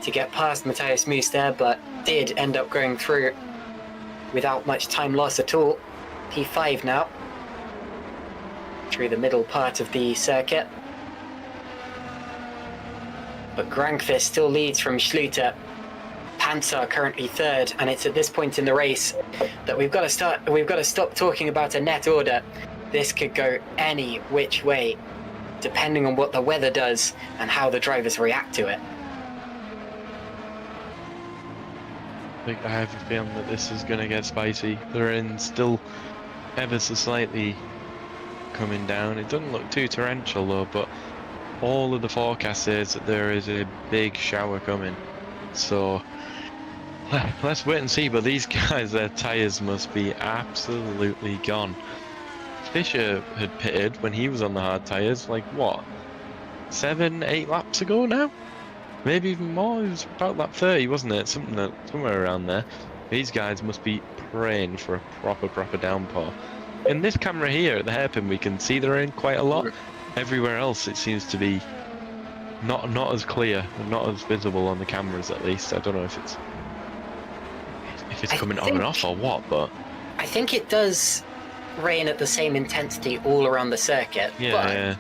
to get past Matthias Moos there, but did end up going through without much time loss at all. P5 now, through the middle part of the circuit. But Grankvist still leads from Schluter. Panzer currently third, and it's at this point in the race that we've got to stop talking about a net order. This could go any which way, depending on what the weather does and how the drivers react to it. I have a feeling that this is going to get spicy. The rain's still ever so slightly coming down. It doesn't look too torrential though, but all of the forecast says that there is a big shower coming. So let's wait and see. But these guys, their tyres must be absolutely gone. Fisher had pitted when he was on the hard tyres, like what, 7-8 laps ago now? Maybe even more. It was about lap 30, wasn't it? Somewhere around there. These guys must be praying for a proper downpour. In this camera here at the hairpin, we can see the rain quite a lot. Everywhere else, it seems to be not as clear and not as visible on the cameras, at least. I don't know if it's coming on and off or what, but I think it does rain at the same intensity all around the circuit. yeah.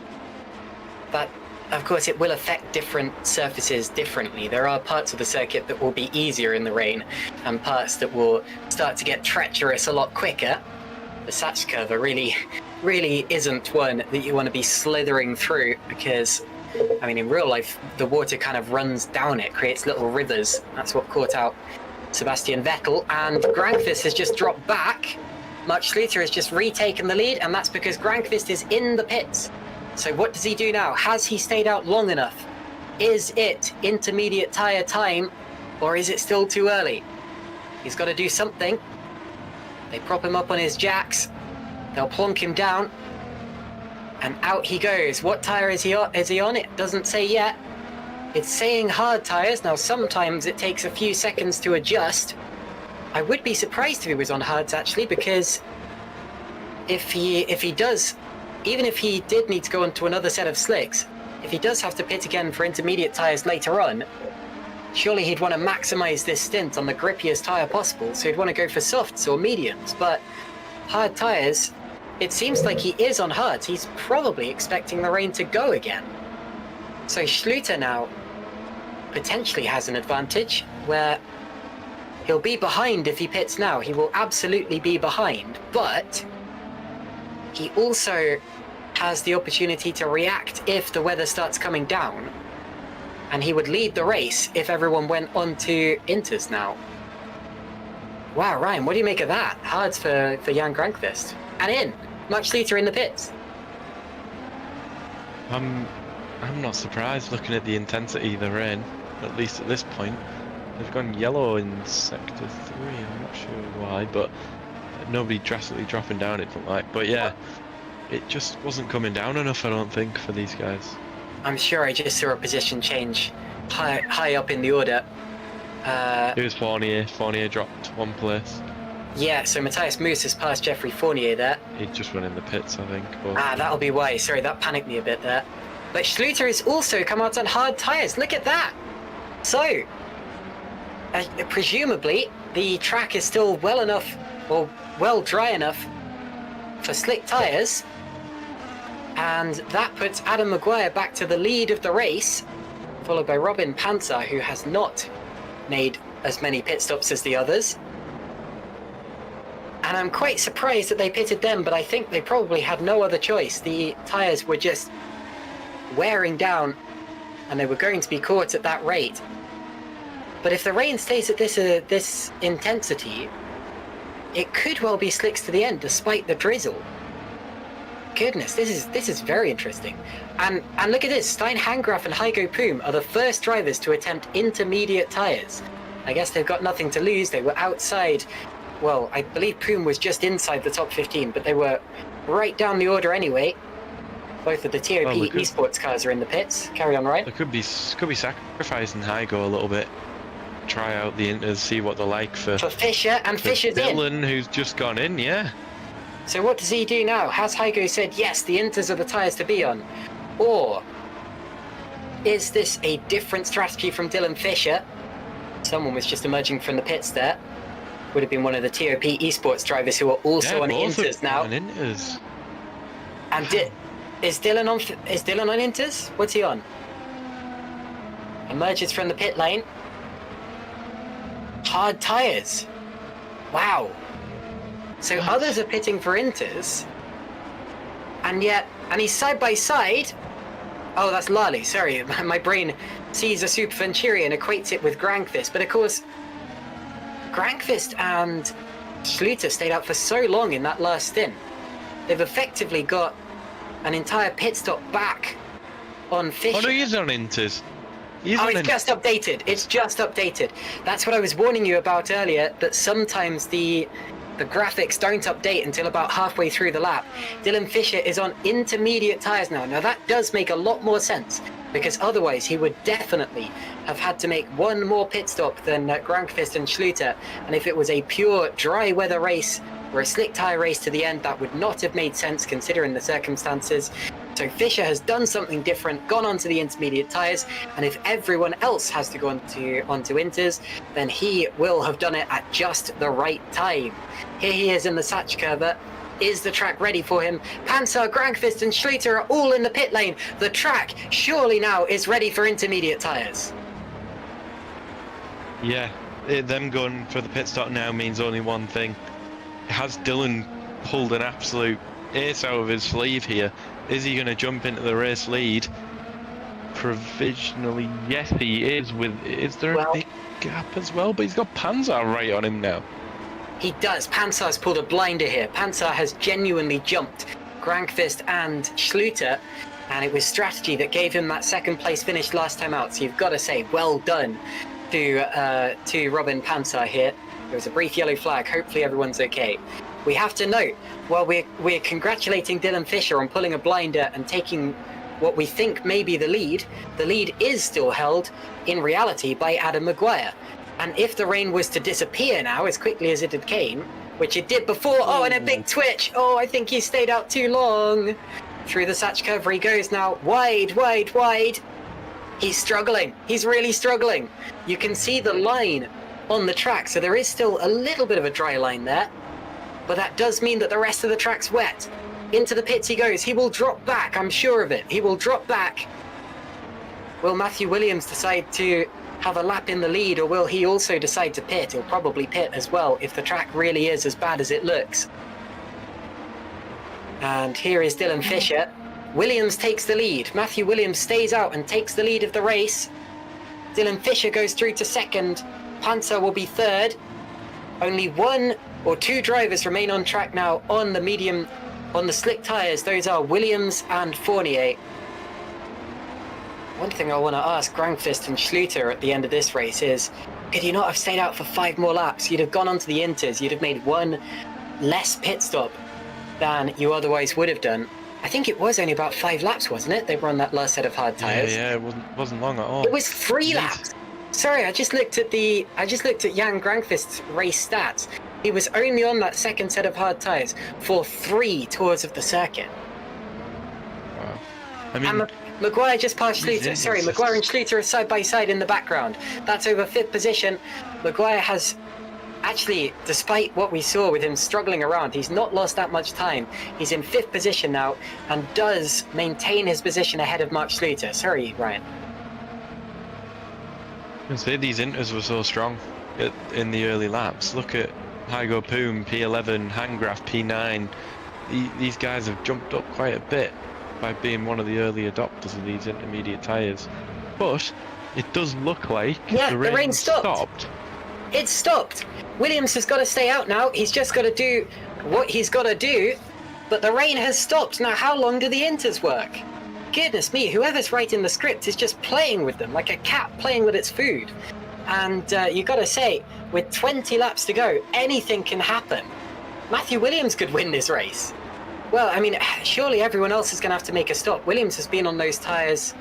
But of course, it will affect different surfaces differently. There are parts of the circuit that will be easier in the rain, and parts that will start to get treacherous a lot quicker. The Satch curve really isn't one that you want to be slithering through, because, I mean, in real life, the water kind of runs down it, creates little rivers. That's what caught out Sebastian Vettel, and Grankvist has just dropped back. Mark Schluter has just retaken the lead, and that's because Grankvist is in the pits. So what does he do now? Has he stayed out long enough? Is it intermediate tyre time, or is it still too early? He's got to do something. They prop him up on his jacks. They'll plonk him down. And out he goes. What tyre is he on? It doesn't say yet. It's saying hard tyres. Now, sometimes it takes a few seconds to adjust. I would be surprised if he was on hards, actually, because if he does, even if he did need to go onto another set of slicks, if he does have to pit again for intermediate tyres later on, surely he'd want to maximise this stint on the grippiest tyre possible, so he'd want to go for softs or mediums. But hard tyres, it seems like he is on hards. He's probably expecting the rain to go again. So Schluter now potentially has an advantage where he'll be behind if he pits now. He will absolutely be behind, but he also has the opportunity to react if the weather starts coming down, and he would lead the race if everyone went on to Inters now. Wow, Ryan, what do you make of that? Hards for Jan Grankvist. And in, Max Schluter in the pits. I'm not surprised looking at the intensity of the rain, at least at this point. They've gone yellow in sector 3, I'm not sure why, but nobody drastically dropping down, it looked like. But yeah, it just wasn't coming down enough, I don't think, for these guys. I'm sure I just saw a position change high up in the order. It was Fournier. Fournier dropped one place. Yeah, so Matthias Moose has passed Jeffrey Fournier there. He just went in the pits, I think. But... That'll be why. Sorry, that panicked me a bit there. But Schluter has also come out on hard tyres. Look at that. So, presumably, the track is still well enough, or well dry enough for slick tyres. And that puts Adam Maguire back to the lead of the race, followed by Robin Panzer, who has not made as many pit stops as the others. And I'm quite surprised that they pitted them, but I think they probably had no other choice. The tyres were just wearing down, and they were going to be caught at that rate. But if the rain stays at this intensity, it could well be slicks to the end, despite the drizzle. Goodness, this is very interesting. And look at this, Stein Hangraf and Heigo Poom are the first drivers to attempt intermediate tyres. I guess they've got nothing to lose. They were outside. Well, I believe Poom was just inside the top 15, but they were right down the order anyway. Both of the TOP esports cars are in the pits. Carry on, right? They could be sacrificing Hygo a little bit. Try out the Inters, see what they're like for Fisher, and Fisher's Dylan, who's just gone in, yeah. So what does he do now? Has Hygo said, yes, the Inters are the tyres to be on? Or is this a different strategy from Dylan Fisher? Someone was just emerging from the pits there. Would have been one of the TOP esports drivers who are also on Inters now. On Inters. And is Dylan on Inters? What's he on? Emerges from the pit lane. Hard tyres. Wow. So others are pitting for Inters. And he's side by side. Oh, that's Lally. Sorry, my brain sees a Super Venturi and equates it with Grankvist. But of course, Grankvist and Schluter stayed out for so long in that last stint. They've effectively got an entire pit stop back on Fisher. Oh no, he's on Inters. It's just updated. It's just updated. That's what I was warning you about earlier, that sometimes the graphics don't update until about halfway through the lap. Dylan Fisher is on intermediate tyres now. Now that does make a lot more sense, because otherwise he would definitely have had to make one more pit stop than Grankvist and Schluter. And if it was a pure dry weather race or a slick tyre race to the end, that would not have made sense considering the circumstances. So Fisher has done something different, gone onto the intermediate tyres, and if everyone else has to go onto Inters, then he will have done it at just the right time. Here he is in the Satch curve. Is the track ready for him? Panzer, Grankvist and Schluter are all in the pit lane. The track surely now is ready for intermediate tyres. Yeah, them going for the pit stop now means only one thing. Has Dylan pulled an absolute ace out of his sleeve here? Is he going to jump into the race lead? Provisionally, yes, he is. Is there a big gap as well? But he's got Panzer right on him now. He does. Panzer's pulled a blinder here. Panzer has genuinely jumped Grankvist and Schluter, and it was strategy that gave him that second place finish last time out. So you've got to say, well done to Robin Panzer here. There was a brief yellow flag. Hopefully everyone's okay. We have to note, while we're congratulating Dylan Fisher on pulling a blinder and taking what we think may be the lead is still held, in reality, by Adam Maguire. And if the rain was to disappear now as quickly as it had came, which it did before, and a big twitch. I think he stayed out too long. Through the Satch curve he goes now, wide. He's struggling. He's really struggling. You can see the line on the track, so there is still a little bit of a dry line there. But that does mean that the rest of the track's wet. Into the pits he goes. He will drop back, I'm sure of it. He will drop back. Will Matthew Williams decide to have a lap in the lead, or will he also decide to pit? He'll probably pit as well if the track really is as bad as it looks. And here is Dylan Fisher. Williams takes the lead. Matthew Williams stays out and takes the lead of the race. Dylan Fisher goes through to second. Panzer will be third. Only one or two drivers remain on track now on the slick tyres. Those are Williams and Fournier. One thing I want to ask Grankvist and Schluter at the end of this race is, could you not have stayed out for 5 more laps? You'd have gone onto the Inters. You'd have made one less pit stop than you otherwise would have done. I think it was only about 5 laps, wasn't it? They were on that last set of hard tyres. Yeah, it wasn't long at all. It was 3 laps. Sorry, I just looked at Jan Grankvist's race stats. He was only on that second set of hard tyres for 3 tours of the circuit. Wow. I mean, And Maguire just passed Schluter. Sorry, Maguire and Schluter are side by side in the background. That's over 5th position. Maguire has actually, despite what we saw with him struggling around, he's not lost that much time. He's in 5th position now and does maintain his position ahead of Mark Schluter. Sorry, Ryan. I say these inters were so strong in the early laps. Look at Hygo Poom, P11, Handgraf, P9. These guys have jumped up quite a bit by being one of the early adopters of these intermediate tyres. But it does look like the rain stopped. It's stopped. Williams has got to stay out now. He's just got to do what he's got to do. But the rain has stopped. Now, how long do the inters work? Goodness me, whoever's writing the script is just playing with them like a cat playing with its food. And you got to say, with 20 laps to go, anything can happen. Matthew Williams could win this race. Well, I mean, surely everyone else is going to have to make a stop. Williams has been on those tyres.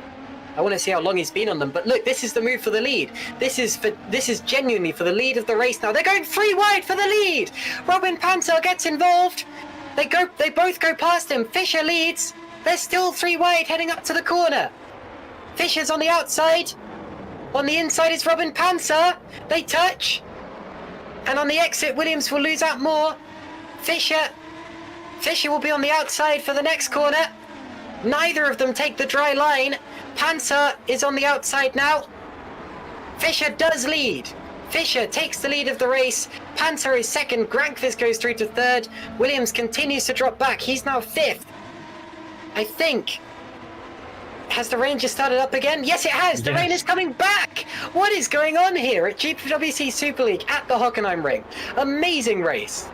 I want to see how long he's been on them. But look, this is the move for the lead. This is genuinely for the lead of the race now. They're going 3 wide for the lead. Robin Panzer gets involved. They both go past him. Fischer leads. They're still 3 wide heading up to the corner. Fischer's on the outside. On the inside is Robin Panzer. They touch. And on the exit, Williams will lose out more. Fischer will be on the outside for the next corner. Neither of them take the dry line. Panzer is on the outside now. Fischer does lead. Fischer takes the lead of the race. Panzer is second. Grankvist goes through to third. Williams continues to drop back. He's now 5th. I think. Has the rain just started up again? Yes, it has. The rain is coming back. What is going on here at GPVWC Super League at the Hockenheim Ring? Amazing race.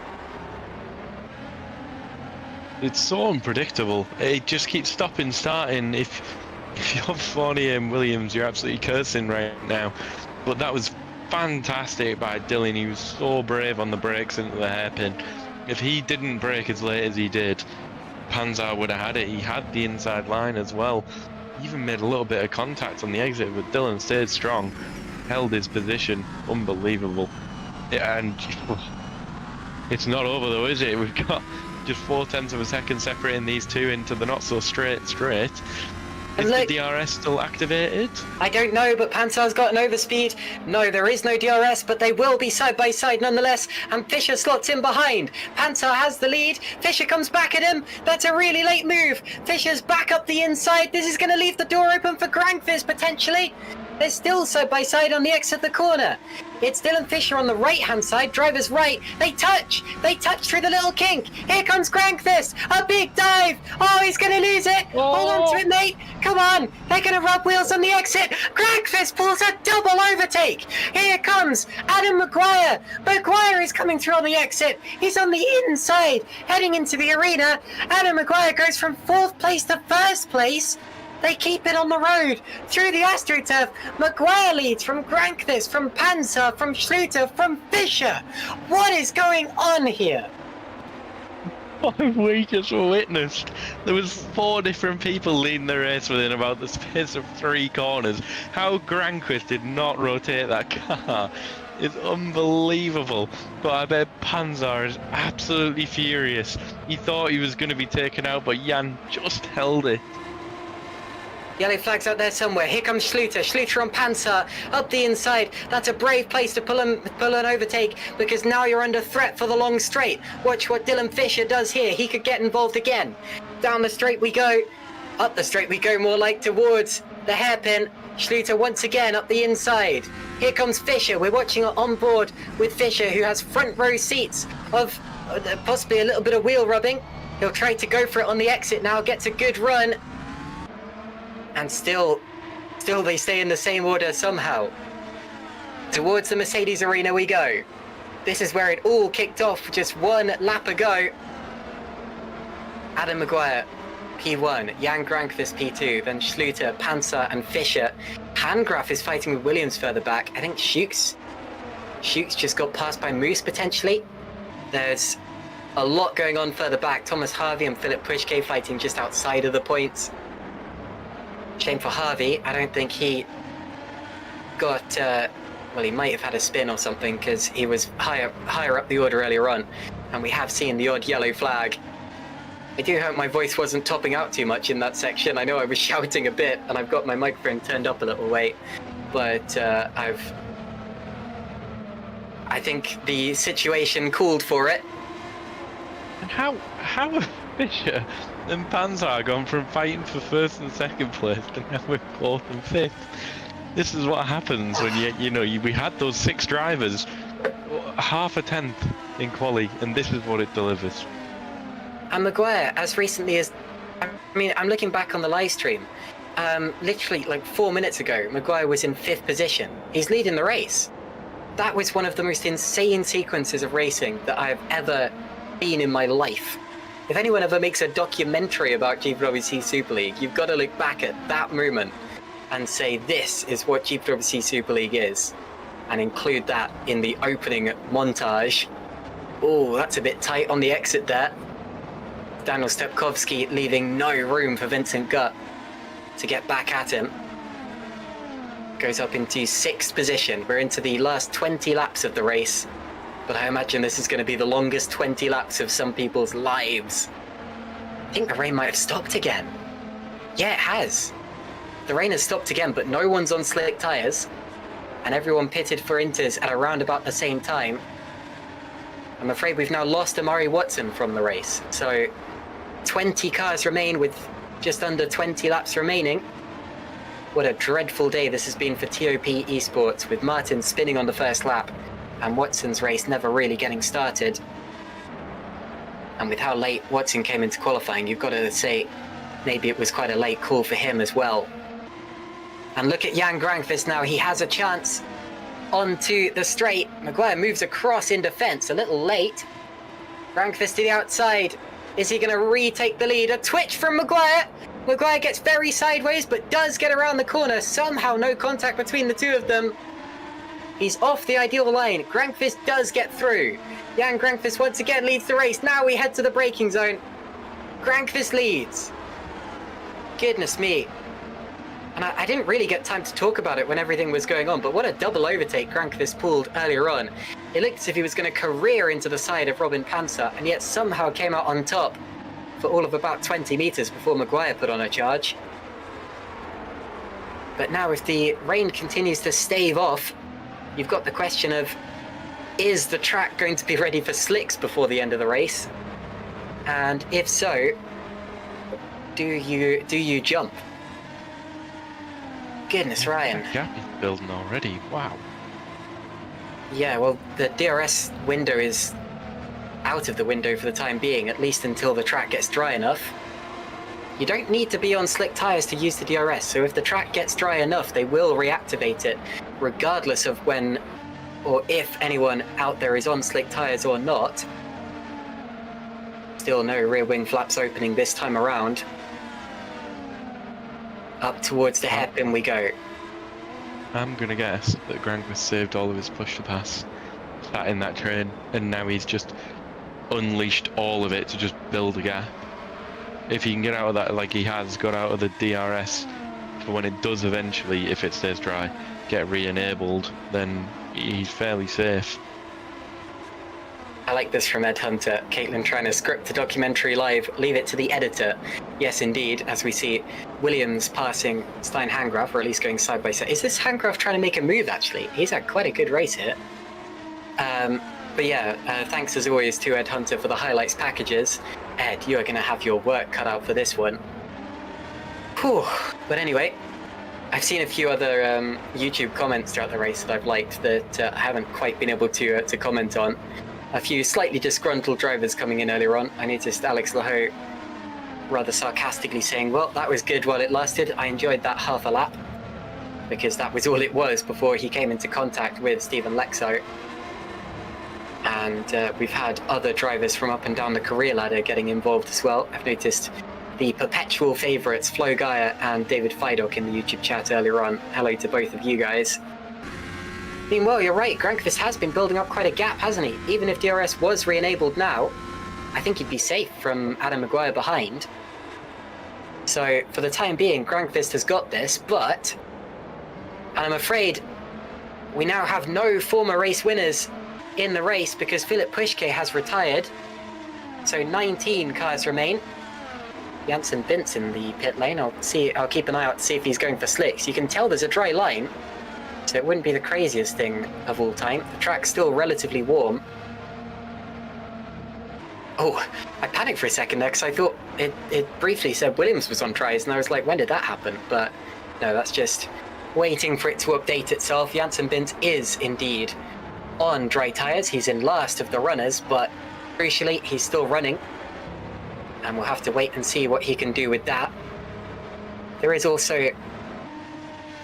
It's so unpredictable. It just keeps stopping, starting. If you're Fournier and Williams, you're absolutely cursing right now. But that was fantastic by Dylan. He was so brave on the brakes into the hairpin. If he didn't brake as late as he did, Panzer would have had it. He had the inside line as well. He even made a little bit of contact on the exit, but Dylan stayed strong, held his position. Unbelievable. And it's not over though, is it? We've got just 0.4 of a second separating these two into the not so straight. Is the DRS still activated? I don't know, but Panzer's got an overspeed. No, there is no DRS, but they will be side by side nonetheless. And Fischer slots in behind. Panzer has the lead. Fischer comes back at him. That's a really late move. Fischer's back up the inside. This is going to leave the door open for Grankvist potentially. They're still side by side on the exit of the corner. It's Dylan Fischer on the right-hand side, driver's right. They touch through the little kink. Here comes Grankvist, a big dive. Oh, he's going to lose it. Oh. Hold on to it, mate. Come on, they're going to rub wheels on the exit. Grankvist pulls a double overtake. Here comes Adam Maguire. Maguire is coming through on the exit. He's on the inside, heading into the arena. Adam Maguire goes from 4th place to 1st place. They keep it on the road, through the AstroTurf. Maguire leads from Grankvist, from Panzer, from Schluter, from Fischer. What is going on here? What have we just witnessed? There was 4 different people leading the race within about the space of 3 corners. How Grankvist did not rotate that car is unbelievable. But I bet Panzer is absolutely furious. He thought he was going to be taken out, but Jan just held it. Yellow flags out there somewhere. Here comes Schluter. Schluter on Panzer up the inside. That's a brave place to pull an overtake, because now you're under threat for the long straight. Watch what Dylan Fischer does here. He could get involved again. Down the straight we go. Up the straight we go, more like towards the hairpin. Schluter once again up the inside. Here comes Fischer. We're watching it on board with Fischer, who has front row seats of possibly a little bit of wheel rubbing. He'll try to go for it on the exit now. Gets a good run. And still they stay in the same order somehow. Towards the Mercedes Arena we go. This is where it all kicked off just 1 lap ago. Adam Maguire, P1, Jan Grankvist, P2, then Schluter, Panzer and Fischer. Handgraf is fighting with Williams further back. I think Schukes just got passed by Moose potentially. There's a lot going on further back. Thomas Harvey and Philip Pushke fighting just outside of the points. Shame for Harvey. I don't think he got Well, he might have had a spin or something because he was higher up the order earlier on, and we have seen the odd yellow flag. I do hope my voice wasn't topping out too much in that section. I know I was shouting a bit, and I've got my microphone turned up a little way, but I think the situation called for it. And how have Fisher and Panzer gone from fighting for first and second place to now we're fourth and fifth? This is what happens when we had those 6 drivers, half a tenth in quali, and this is what it delivers. And Maguire, as recently as, I'm looking back on the live stream, literally like 4 minutes ago, Maguire was in 5th position. He's leading the race. That was one of the most insane sequences of racing that I've ever been in my life. If anyone ever makes a documentary about GPVWC Super League, you've got to look back at that moment and say this is what GPVWC Super League is, and include that in the opening montage. Oh, that's a bit tight on the exit there. Daniel Stepkowski leaving no room for Vincent Gutt to get back at him. Goes up into 6th position. We're into the last 20 laps of the race, but I imagine this is going to be the longest 20 laps of some people's lives. I think the rain might have stopped again. Yeah, it has. The rain has stopped again, but no one's on slick tyres, and everyone pitted for Inters at around about the same time. I'm afraid we've now lost Amari Watson from the race, so 20 cars remain with just under 20 laps remaining. What a dreadful day this has been for TOP Esports, with Martin spinning on the first lap and Watson's race never really getting started. And with how late Watson came into qualifying, you've got to say maybe it was quite a late call for him as well. And look at Jan Granqvist now, he has a chance onto the straight. Maguire moves across in defence, a little late. Granqvist to the outside. Is he going to retake the lead? A twitch from Maguire. Maguire gets very sideways, but does get around the corner. Somehow no contact between the two of them. He's off the ideal line. Granqvist does get through. Jan Granqvist once again leads the race. Now we head to the braking zone. Granqvist leads. Goodness me. And I didn't really get time to talk about it when everything was going on, but what a double overtake Granqvist pulled earlier on. It looked as if he was going to career into the side of Robin Panzer, and yet somehow came out on top for all of about 20 metres before Maguire put on a charge. But now if the rain continues to stave off, you've got the question of, is the track going to be ready for slicks before the end of the race? And if so, do you jump? Goodness, Ryan. That gap is building already. Wow. Yeah, well, the DRS window is out of the window for the time being, at least until the track gets dry enough. You don't need to be on slick tyres to use the DRS, so if the track gets dry enough, they will reactivate it, regardless of when or if anyone out there is on slick tyres or not. Still no rear wing flaps opening this time around. Up towards the hairpin we go. I'm going to guess that Granqvist saved all of his push to pass, sat in that train, and now he's just unleashed all of it to just build a gap. If he can get out of that like he has got out of the DRS, for when it does eventually, if it stays dry, get re-enabled, then he's fairly safe. I like this from Ed Hunter. Caitlin trying to script the documentary live, leave it to the editor. Yes, indeed, as we see Williams passing Stein Hangraf, or at least going side by side. Is this Hangraf trying to make a move, actually? He's had quite a good race here. But yeah, thanks as always to Ed Hunter for the highlights packages. Ed, you are going to have your work cut out for this one. Whew. But anyway, I've seen a few other YouTube comments throughout the race that I've liked that I haven't quite been able to comment on. A few slightly disgruntled drivers coming in earlier on. I noticed Alex Lahoe rather sarcastically saying, well, that was good while it lasted. I enjoyed that half a lap, because that was all it was before he came into contact with Stephen Lexo. And we've had other drivers from up and down the career ladder getting involved as well. I've noticed the perpetual favourites, Flo Geyer and David Fidok, in the YouTube chat earlier on. Hello to both of you guys. Meanwhile, you're right, Granqvist has been building up quite a gap, hasn't he? Even if DRS was re-enabled now, I think he'd be safe from Adam Maguire behind. So, for the time being, Granqvist has got this, but... And I'm afraid We now have no former race winners in the race because Philip Puschke has retired. So 19 cars remain. Janssen Bint's in the pit lane. I'll keep an eye out to see if he's going for slicks. You can tell there's a dry line, so it wouldn't be the craziest thing of all time. The track's still relatively warm. Oh, I panicked for a second there because I thought it briefly said Williams was on dries, and I was like, when did that happen? But no, that's just waiting for it to update itself. Janssen Bint is indeed on dry tyres. He's in last of the runners, but crucially, he's still running. And we'll have to wait and see what he can do with that. There is also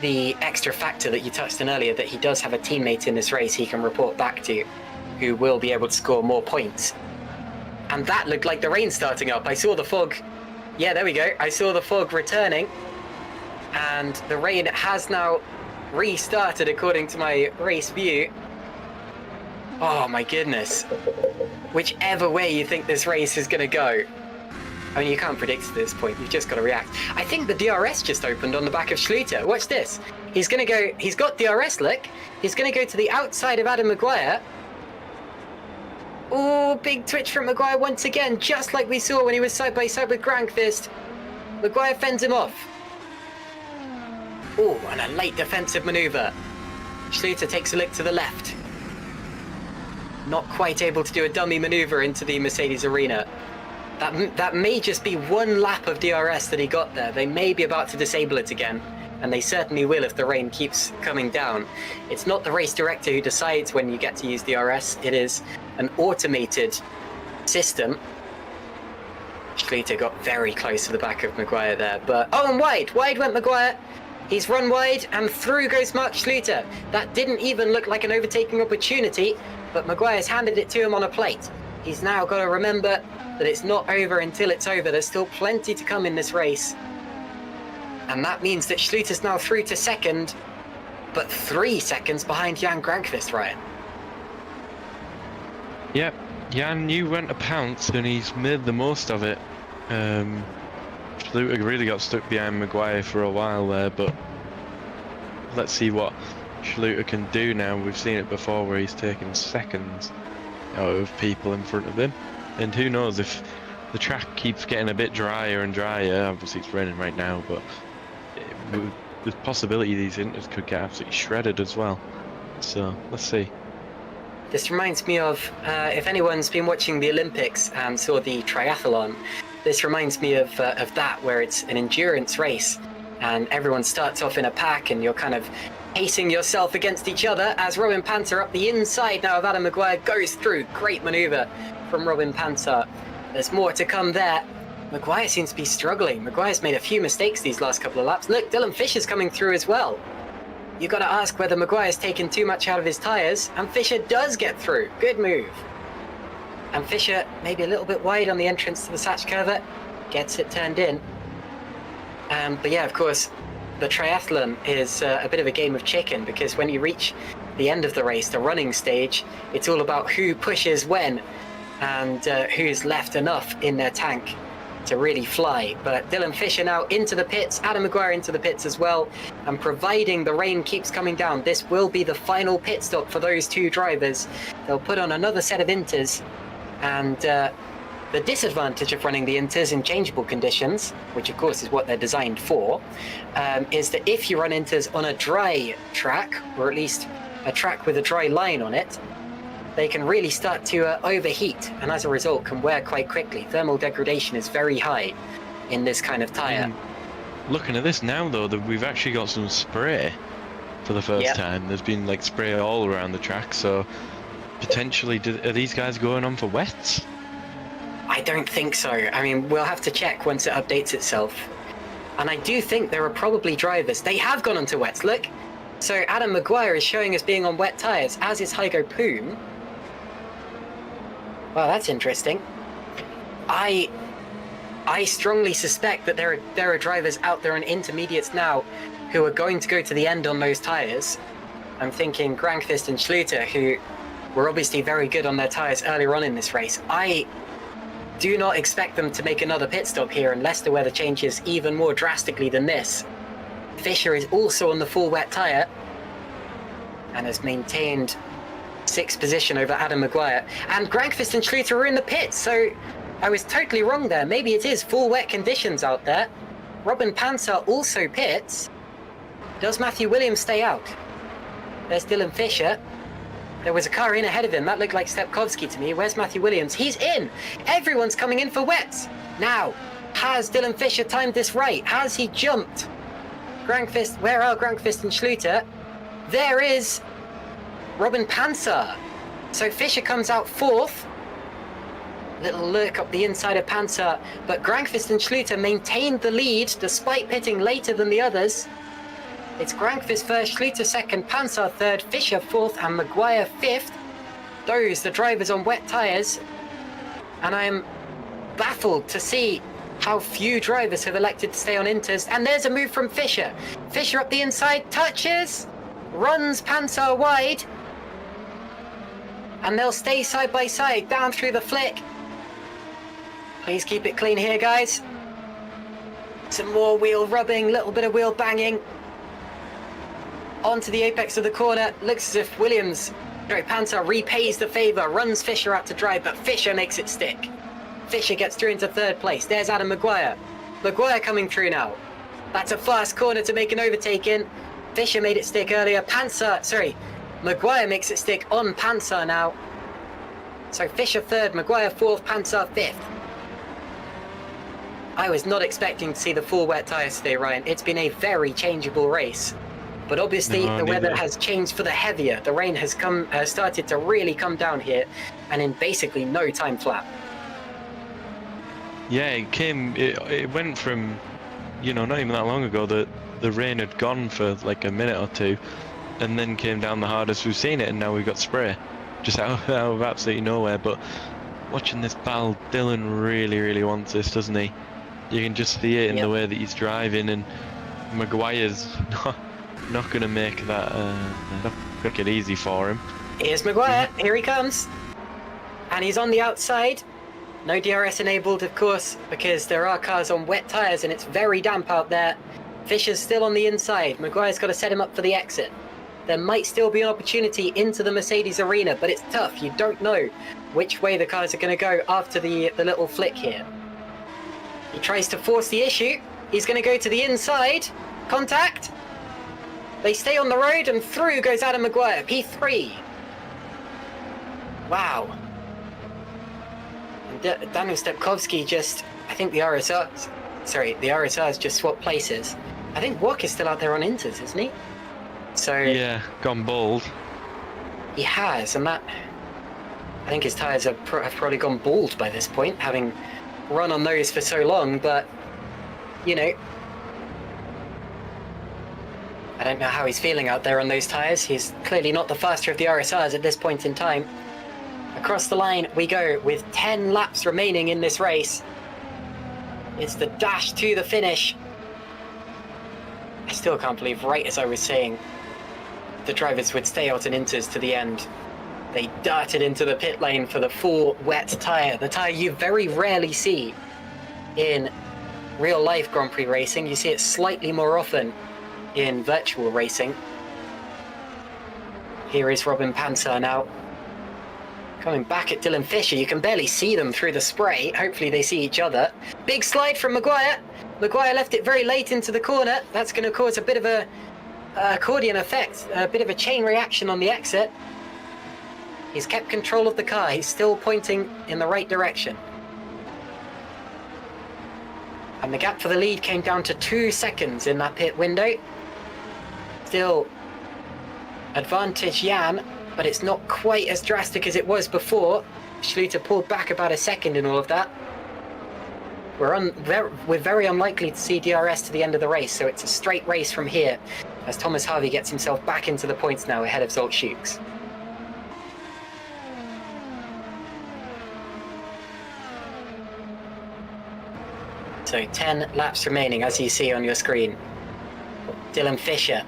the extra factor that you touched on earlier, that he does have a teammate in this race he can report back to, who will be able to score more points. And that looked like the rain starting up. I saw the fog. Yeah, there we go. I saw the fog returning. And the rain has now restarted according to my race view. Oh my goodness. Whichever way you think this race is going to go. I mean, you can't predict at this point. You've just got to react. I think the DRS just opened on the back of Schluter. Watch this. He's going to go... He's got DRS, look. He's going to go to the outside of Adam Maguire. Oh, big twitch from Maguire once again, just like we saw when he was side by side with Grankvist. Maguire fends him off. Oh, and a late defensive manoeuvre. Schluter takes a look to the left. Not quite able to do a dummy manoeuvre into the Mercedes arena. That may just be one lap of DRS that he got there. They may be about to disable it again, and they certainly will if the rain keeps coming down. It's not the race director who decides when you get to use DRS. It is an automated system. Schluter got very close to the back of Maguire there, but... Oh, and wide! Wide went Maguire. He's run wide, and through goes Mark Schluter. That didn't even look like an overtaking opportunity, but Maguire's handed it to him on a plate. He's now got to remember that it's not over until it's over. There's still plenty to come in this race. And that means that Schluter's now through to second, but 3 seconds behind Jan Grankvist, Ryan. Yep, Jan, you went a pounce and he's made the most of it. Schluter really got stuck behind Maguire for a while there, but let's see what Schluter can do now. We've seen it before where he's taken seconds out of people in front of him. And who knows, if the track keeps getting a bit drier and drier, obviously it's raining right now, but there's possibility these inters could get absolutely shredded as well. So, let's see. This reminds me of, if anyone's been watching the Olympics and saw the triathlon, this reminds me of that, where it's an endurance race and everyone starts off in a pack and you're kind of pacing yourself against each other as Robin Panter up the inside now of Adam Maguire goes through. Great manoeuvre from Robin Panter. There's more to come there. Maguire seems to be struggling. Maguire's made a few mistakes these last couple of laps. Look, Dylan Fisher's coming through as well. You've got to ask whether Maguire's taken too much out of his tyres, and Fisher does get through. Good move. And Fisher maybe a little bit wide on the entrance to the Satch Curve, gets it turned in. But yeah, of course, the triathlon is a bit of a game of chicken, because when you reach the end of the race, the running stage, it's all about who pushes when and who's left enough in their tank to really fly. But Dylan Fisher now into the pits, Adam Maguire into the pits as well, and providing the rain keeps coming down, this will be the final pit stop for those two drivers. They'll put on another set of inters, and the disadvantage of running the inters in changeable conditions, which of course is what they're designed for, is that if you run inters on a dry track, or at least a track with a dry line on it, they can really start to overheat, and as a result can wear quite quickly. Thermal degradation is very high in this kind of tyre. Looking at this now though, that we've actually got some spray for the first time. There's been like spray all around the track, so potentially are these guys going on for wets? I don't think so. I mean, we'll have to check once it updates itself. And I do think there are probably drivers. They have gone onto wets, look. So Adam Maguire is showing us being on wet tyres, as is Hygo Poom. Well, that's interesting. I strongly suspect that there are drivers out there in intermediates now who are going to go to the end on those tyres. I'm thinking Grankvist and Schluter, who were obviously very good on their tyres earlier on in this race. I do not expect them to make another pit stop here unless the weather changes even more drastically than this. Fisher is also on the full wet tyre. and has maintained 6th position over Adam Maguire. And Granqvist and Schluter are in the pits, so I was totally wrong there. Maybe it is full wet conditions out there. Robin Panzer also pits. Does Matthew Williams stay out? There's Dylan Fisher. There was a car in ahead of him. That looked like Stepkovsky to me. Where's Matthew Williams? He's in! Everyone's coming in for wets! Now, has Dylan Fisher timed this right? Has he jumped? Granqvist, where are Granqvist and Schluter? There is Robin Panzer. So Fisher comes out 4th. Little lurk up the inside of Panzer, but Granqvist and Schluter maintained the lead despite pitting later than the others. It's Granqvist first, Schluter second, Panzer third, Fisher 4th, and Maguire 5th. Those, the drivers on wet tyres. And I am baffled to see how few drivers have elected to stay on inters. And there's a move from Fisher. Fisher up the inside, touches, runs Panzer wide. And they'll stay side by side, down through the flick. Please keep it clean here, guys. Some more wheel rubbing, little bit of wheel banging. Onto the apex of the corner. Looks as if Panzer repays the favour, runs Fisher out to drive, but Fisher makes it stick. Fisher gets through into 3rd place. There's Adam Maguire. Maguire coming through now. That's a fast corner to make an overtake in. Fisher made it stick earlier. Maguire makes it stick on Panzer now. So Fisher 3rd, Maguire 4th, Panzer 5th. I was not expecting to see the full wet tyres today, Ryan. It's been a very changeable race. But obviously the weather has changed for the heavier. The rain has started to really come down here, and in basically no time flat. Yeah, it went from, not even that long ago that the rain had gone for like a minute or two, and then came down the hardest we've seen it, and now we've got spray. Just out of absolutely nowhere. But watching this battle, Dylan really, really wants this, doesn't he? You can just see it in the way that he's driving, and Maguire's not going to make that make it easy for him. Here's Maguire, here he comes. And he's on the outside. No DRS enabled, of course, because there are cars on wet tyres and it's very damp out there. Fisher's still on the inside. Maguire's got to set him up for the exit. There might still be an opportunity into the Mercedes arena, but it's tough. You don't know which way the cars are going to go after the little flick here. He tries to force the issue. He's going to go to the inside. Contact. They stay on the road, and through goes Adam Maguire, P3. Wow. And Daniel Stepkovsky I think the RSRs just swapped places. I think Walk is still out there on inters, isn't he? So yeah, gone bald. He has, and I think his tyres have probably gone bald by this point, having run on those for so long, but, I don't know how he's feeling out there on those tyres. He's clearly not the faster of the RSRs at this point in time. Across the line we go with 10 laps remaining in this race. It's the dash to the finish. I still can't believe, right as I was saying, the drivers would stay out in inters to the end. They darted into the pit lane for the full wet tyre. The tyre you very rarely see in real life Grand Prix racing. You see it slightly more often in virtual racing. Here is Robin Panzer now. Coming back at Dylan Fisher. You can barely see them through the spray. Hopefully they see each other. Big slide from Maguire. Maguire left it very late into the corner. That's going to cause a bit of a accordion effect, a bit of a chain reaction on the exit. He's kept control of the car. He's still pointing in the right direction. And the gap for the lead came down to 2 seconds in that pit window. Still advantage Jan, but it's not quite as drastic as it was before. Schluter pulled back about a second in all of that. We're very unlikely to see DRS to the end of the race, so it's a straight race from here, as Thomas Harvey gets himself back into the points now ahead of Zolt Schukes. So 10 laps remaining, as you see on your screen. Dylan Fisher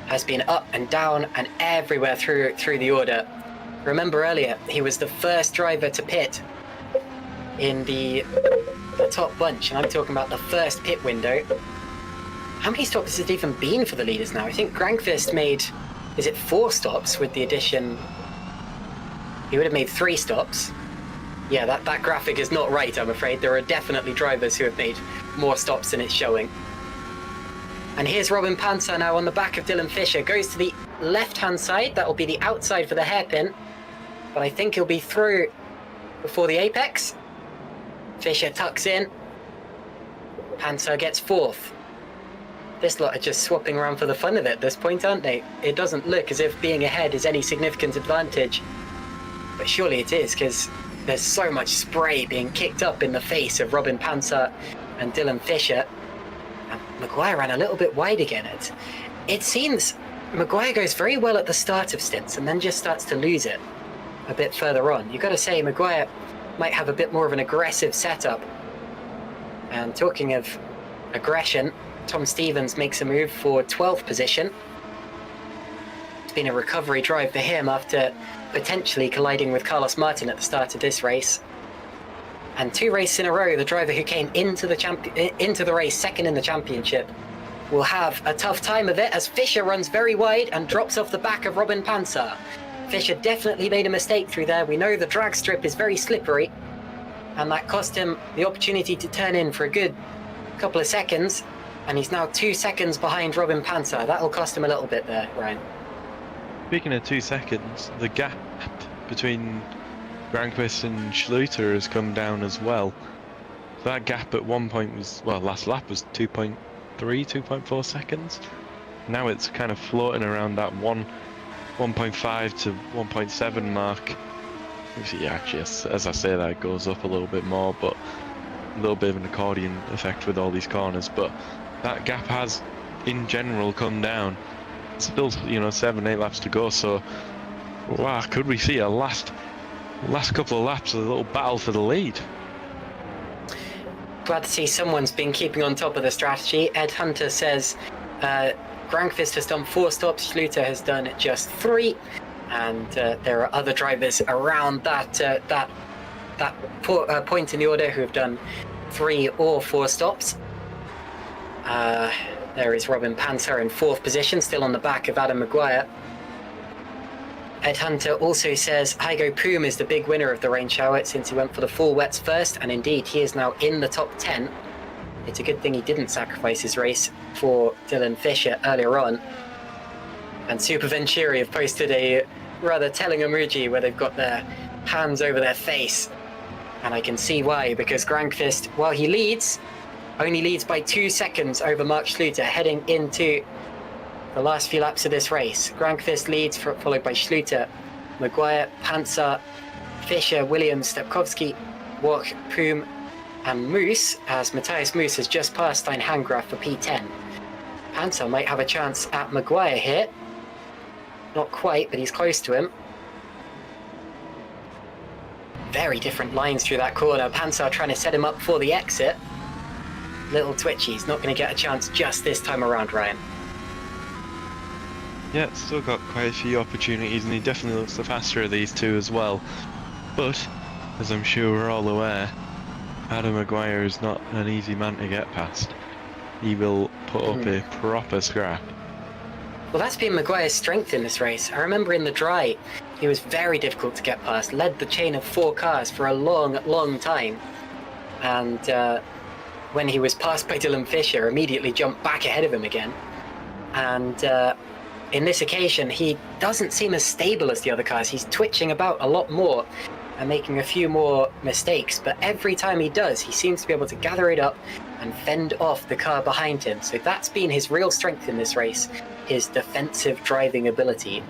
has been up and down and everywhere through the order. Remember earlier, he was the first driver to pit in the top bunch, and I'm talking about the first pit window. How many stops has it even been for the leaders now? I think Granqvist made is it 4 stops with the addition? He would have made 3 stops. Yeah, that graphic is not right, I'm afraid. There are definitely drivers who have made more stops than it's showing. And here's Robin Panzer now on the back of Dylan Fisher. Goes to the left-hand side. That will be the outside for the hairpin. But I think he'll be through before the apex. Fisher tucks in. Panzer gets 4th. This lot are just swapping around for the fun of it at this point, aren't they? It doesn't look as if being ahead is any significant advantage. But surely it is, because there's so much spray being kicked up in the face of Robin Panzer and Dylan Fisher. And Maguire ran a little bit wide again. It seems Maguire goes very well at the start of stints and then just starts to lose it a bit further on. You've got to say Maguire might have a bit more of an aggressive setup. And talking of aggression, Tom Stevens makes a move for 12th position. It's been a recovery drive for him after potentially colliding with Carlos Martin at the start of this race. And 2 races in a row, the driver who came into the race second in the championship will have a tough time of it as Fisher runs very wide and drops off the back of Robin Panzer. Fisher definitely made a mistake through there. We know the drag strip is very slippery, and that cost him the opportunity to turn in for a good couple of seconds, and he's now 2 seconds behind Robin Panzer. That'll cost him a little bit there, Ryan. Speaking of 2 seconds, the gap between Granqvist and Schluter has come down as well. So that gap at one point was, well, last lap was 2.3, 2.4 seconds. Now it's kind of floating around that 1.5 to 1.7 mark. Yeah, actually, as I say that, it goes up a little bit more, but a little bit of an accordion effect with all these corners. But that gap has, in general, come down. Still, 7-8 laps to go, so wow, could we see a last couple of laps of a little battle for the lead? Glad to see someone's been keeping on top of the strategy. Ed Hunter says Granqvist has done 4 stops, Schluter has done just 3, and there are other drivers around that point in the order who have done 3 or 4 stops. There is Robin Panzer in 4th position, still on the back of Adam Maguire. Ed Hunter also says Hygo Poom is the big winner of the rain shower since he went for the full wets first, and indeed he is now in the top 10. It's a good thing he didn't sacrifice his race for Dylan Fisher earlier on. And Super Venturi have posted a rather telling emoji where they've got their hands over their face. And I can see why, because Granqvist, while he leads, only leads by 2 seconds over Mark Schluter heading into the last few laps of this race. Granqvist leads, followed by Schluter, Maguire, Panzer, Fisher, Williams, Stepkowski, Wok, Poom, and Moose, as Matthias Moose has just passed Steinhangraf for P10. Panzer might have a chance at Maguire here. Not quite, but he's close to him. Very different lines through that corner. Panzer trying to set him up for the exit. Little twitchy, he's not going to get a chance just this time around, Ryan. Yeah, still got quite a few opportunities, and he definitely looks the faster of these two as well. But, as I'm sure we're all aware, Adam Maguire is not an easy man to get past. He will put up a proper scrap. Well, that's been Maguire's strength in this race. I remember in the dry, he was very difficult to get past, led the chain of 4 cars for a long, long time. And when he was passed by Dylan Fisher, immediately jumped back ahead of him again. And in this occasion, he doesn't seem as stable as the other cars. He's twitching about a lot more and making a few more mistakes. But every time he does, he seems to be able to gather it up and fend off the car behind him. So that's been his real strength in this race, his defensive driving ability,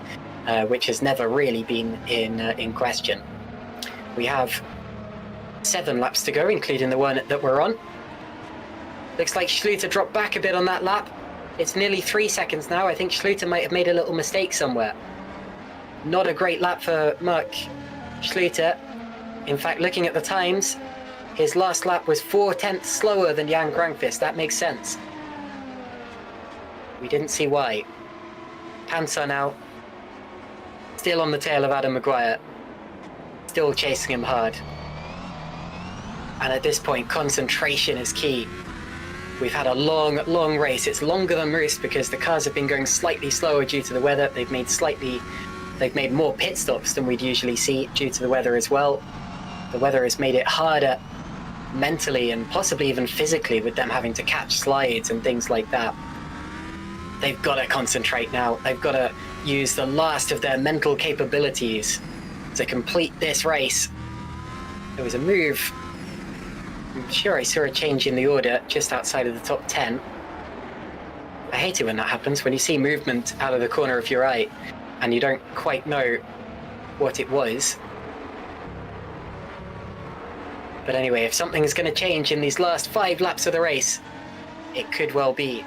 which has never really been in question. We have 7 laps to go, including the one that we're on. Looks like Schluter dropped back a bit on that lap. It's nearly 3 seconds now. I think Schluter might have made a little mistake somewhere. Not a great lap for Mark Schluter. In fact, looking at the times, his last lap was 4/10 slower than Jan Granqvist. That makes sense. We didn't see why. Panzer now, still on the tail of Adam Maguire. Still chasing him hard. And at this point, concentration is key. We've had a long race. It's longer than Moose because the cars have been going slightly slower due to the weather. They've made more pit stops than we'd usually see due to the weather as well. The weather has made it harder mentally and possibly even physically with them having to catch slides and things like that. They've got to concentrate now. They've got to use the last of their mental capabilities to complete this race. There was a move. I'm sure I saw a change in the order just outside of the top 10. I hate it when that happens, when you see movement out of the corner of your eye and you don't quite know what it was. But anyway, if something is going to change in these last 5 laps of the race, it could well be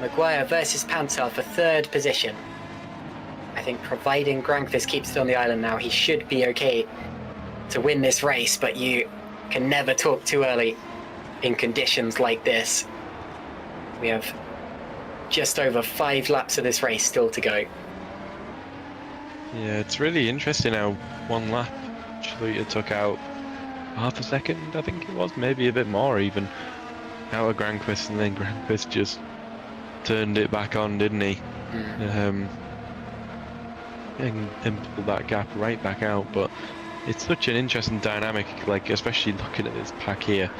Maguire versus Panzer for 3rd position. I think providing Grankvist keeps it on the island now, he should be okay to win this race, but you can never talk too early in conditions like this. We have just over 5 laps of this race still to go. Yeah, it's really interesting how one lap Schluter took out half a second, I think it was, maybe a bit more even, out of Grankvist, and then Grankvist just turned it back on, didn't he? And pulled that gap right back out. But it's such an interesting dynamic, like especially looking at this pack here.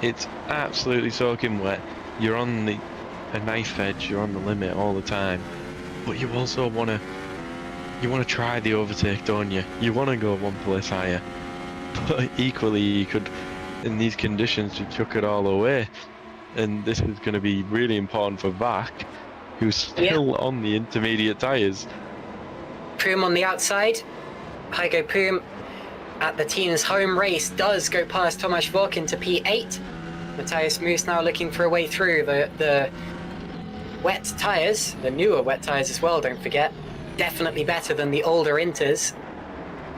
It's absolutely soaking wet. You're on a knife edge, you're on the limit all the time, but you also want to try the overtake, don't you? You want to go one place higher. But equally, you could, in these conditions, you chuck it all away. And this is going to be really important for Vac, who's still on the intermediate tyres. Prüm on the outside. Heiko Prüm at the team's home race does go past Tomasz Vok into P8. Matthias Moos now looking for a way through the wet tyres, the newer wet tyres as well, don't forget. Definitely better than the older Inters.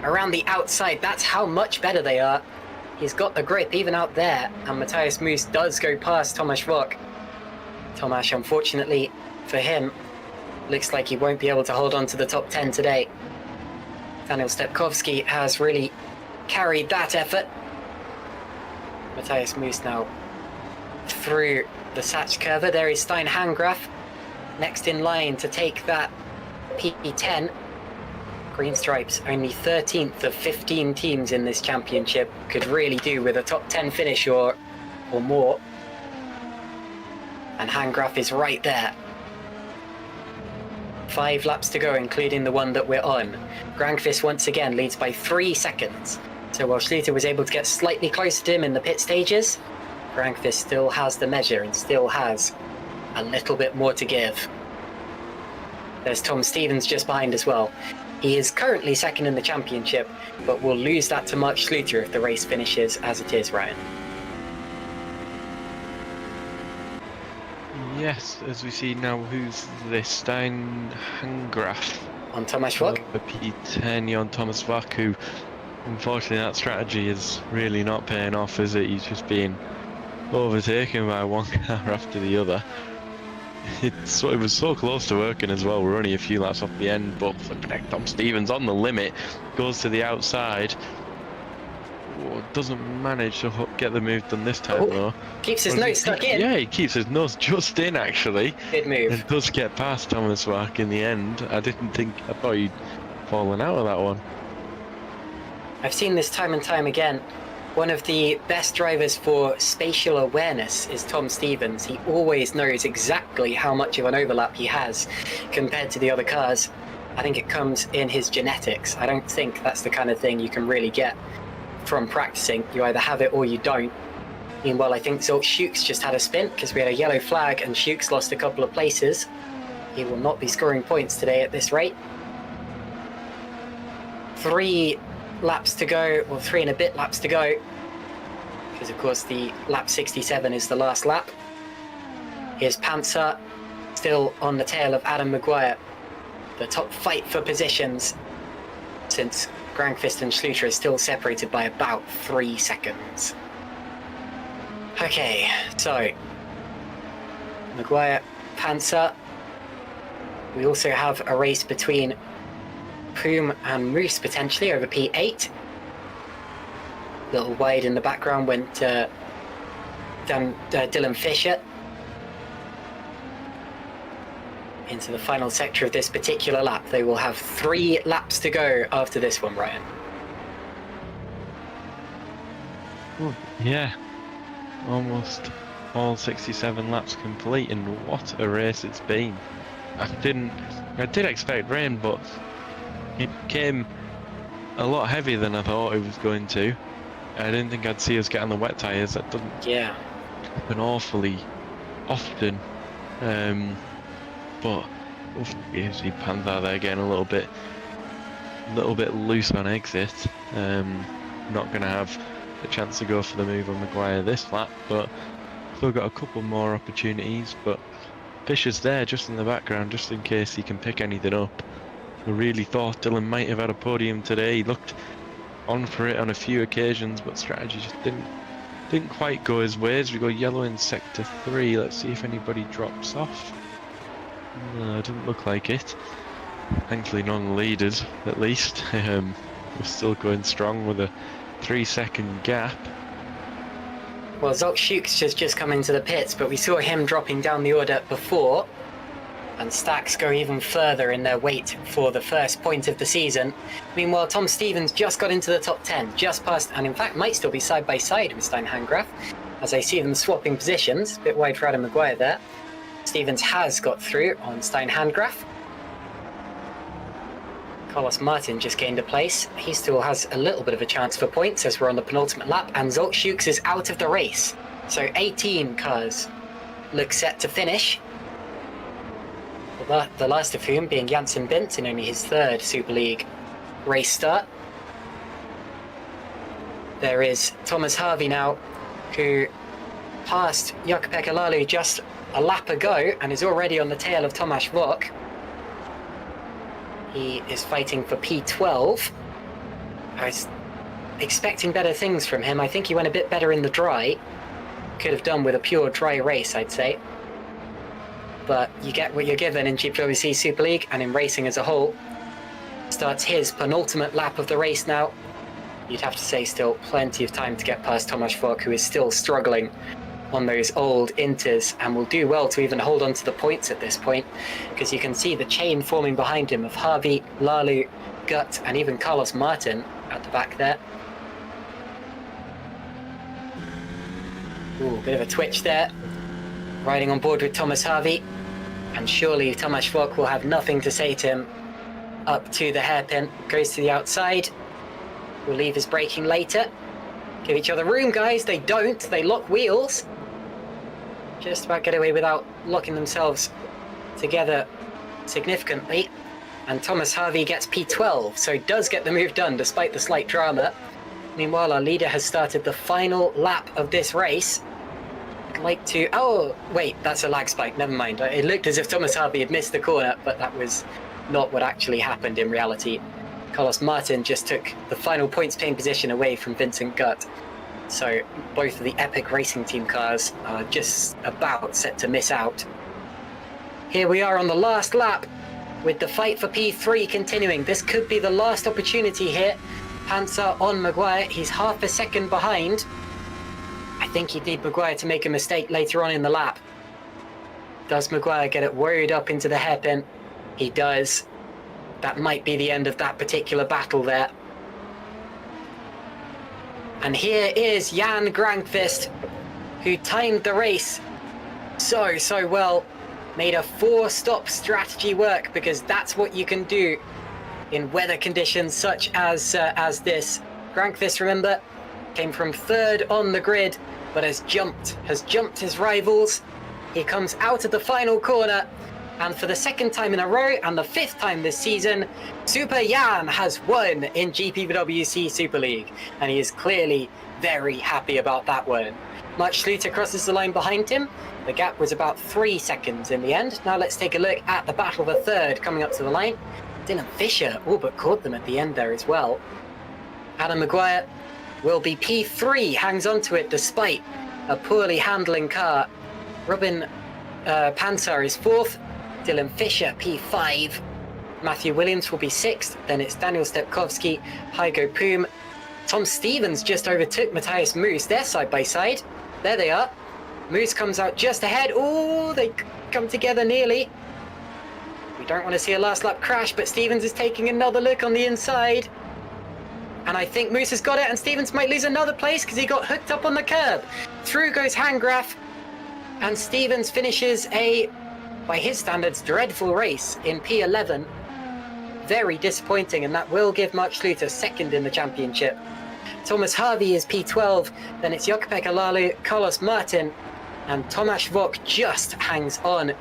Around the outside, that's how much better they are. He's got the grip even out there, and Matthias Moos does go past Tomasz Vok. Tomasz, unfortunately for him, looks like he won't be able to hold on to the top 10 today. Daniel Stepkowski has really carried that effort. Matthias Moos now through the Satch curve. There is Stein Hangraf next in line to take that P10. Green Stripes, only 13th of 15 teams in this championship, could really do with a top 10 finish or more. And Hangraf is right there. 5 laps to go, including the one that we're on. Grankvist once again leads by 3 seconds. So while Schluter was able to get slightly closer to him in the pit stages, Grankvist still has the measure and still has a little bit more to give. There's Tom Stevens just behind as well. He is currently 2nd in the championship, but will lose that to Mark Schluter if the race finishes as it is, Ryan. Yes, as we see now, who's this? Stein Hangraf. On Tomasz Vok? The P10 on Thomas Vok, who unfortunately that strategy is really not paying off, is it? He's just being overtaken by one car after the other. It was so close to working as well. We're only a few laps off the end, but Tom Stevens on the limit, goes to the outside. Doesn't manage to get the move done this time though. Keeps his nose stuck in. Yeah, he keeps his nose just in actually. Good move. And does get past Thomas Vok in the end. I thought he'd fallen out of that one. I've seen this time and time again. One of the best drivers for spatial awareness is Tom Stevens. He always knows exactly how much of an overlap he has compared to the other cars. I think it comes in his genetics. I don't think that's the kind of thing you can really get from practicing. You either have it or you don't. Meanwhile, I think Zoltz Schukes just had a spin because we had a yellow flag and Schukes lost a couple of places. He will not be scoring points today at this rate. 3 laps to go, or 3 and a bit laps to go, because of course the lap 67 is the last lap. Here's Panzer still on the tail of Adam Maguire. The top fight for positions, since Grankvist and Schluter are still separated by about 3 seconds. Okay, so Maguire, Panzer. We also have a race between Prüm and Moose potentially over P8. A little wide in the background went Dylan Fisher into the final sector of this particular lap. They will have 3 laps to go after this one, Ryan. Yeah, almost all 67 laps complete, and what a race it's been. I did expect rain, but it came a lot heavier than I thought it was going to. I didn't think I'd see us get on the wet tyres. That doesn't happen awfully often. But you see Panther there getting a little bit loose on exit. Not going to have a chance to go for the move on Maguire this lap, but still got a couple more opportunities. But Fisher's there just in the background, just in case he can pick anything up. I really thought Dylan might have had a podium today. He looked on for it on a few occasions, but strategy just didn't quite go his way. As we go yellow in sector 3, let's see if anybody drops off. No, it doesn't look like it. Thankfully non-leaders, at least. We're still going strong with a 3-second gap. Well, Zoltschuk's just come into the pits, but we saw him dropping down the order before. And Stacks go even further in their wait for the first point of the season. Meanwhile, Tom Stevens just got into the top 10, just past, and in fact might still be side by side with Steinhangraf, as I see them swapping positions. A bit wide for Adam Maguire there. Stevens has got through on Steinhangraf. Carlos Martin just gained a place. He still has a little bit of a chance for points as we're on the penultimate lap, and Zoltschuk's is out of the race. So 18 cars look set to finish. The last of whom being Janssen Bint in only his 3rd Super League race start. There is Thomas Harvey now, who passed Jukka-Pekka Laulu just a lap ago and is already on the tail of Tomasz Vok. He is fighting for P12. I was expecting better things from him. I think he went a bit better in the dry. Could have done with a pure dry race, I'd say. But you get what you're given in GPVWC Super League and in racing as a whole. Starts his penultimate lap of the race now. You'd have to say still plenty of time to get past Tomasz Vok, who is still struggling on those old Inters and will do well to even hold on to the points at this point, because you can see the chain forming behind him of Harvey, Laulu, Gut, and even Carlos Martin at the back there. Ooh, bit of a twitch there. Riding on board with Thomas Harvey, and surely Tomasz Vok will have nothing to say to him. Up to the hairpin, goes to the outside. We'll leave his braking later. Give each other room, guys. They don't. They lock wheels. Just about get away without locking themselves together significantly. And Thomas Harvey gets P12, so does get the move done despite the slight drama. Meanwhile, our leader has started the final lap of this race. I'd like to... Oh, wait, that's a lag spike. Never mind. It looked as if Thomas Harvey had missed the corner, but that was not what actually happened in reality. Carlos Martin just took the final points paying position away from Vincent Gutt. So both of the Epic Racing Team cars are just about set to miss out. Here we are on the last lap with the fight for P3 continuing. This could be the last opportunity here. Panzer on Maguire. He's half a second behind. I think he'd need Maguire to make a mistake later on in the lap. Does Maguire get it worried up into the hairpin? He does. That might be the end of that particular battle there. And here is Jan Grankvist, who timed the race so well. Made a 4-stop strategy work, because that's what you can do in weather conditions such as this. Grankvist, remember, came from 3rd on the grid, but has jumped his rivals. He comes out of the final corner, and for the 2nd time in a row and the 5th time this season, Super Jan has won in GPVWC Super League, and he is clearly very happy about that one. Mats Schluter crosses the line behind him. The gap was about 3 seconds in the end. Now let's take a look at the battle of a 3rd coming up to the line. Dylan Fisher all but caught them at the end there as well. Adam Maguire will be P3, hangs on to it despite a poorly handling car. Robin Panzer is 4th. Dylan Fisher, P5. Matthew Williams will be 6th. Then it's Daniel Stepkowski, Heigo Poom. Tom Stevens just overtook Matthias Moose. They're side by side. There they are. Moose comes out just ahead. Oh, they come together nearly. We don't want to see a last lap crash, but Stevens is taking another look on the inside. And I think Moose has got it, and Stevens might lose another place because he got hooked up on the curb. Through goes Hangraf, and Stevens finishes a, by his standards, dreadful race in P11. Very disappointing, and that will give Mark Schluter second in the championship. Thomas Harvey is P12, then it's Jukka-Pekka Lalu, Carlos Martin, and Tomasz Vok just hangs on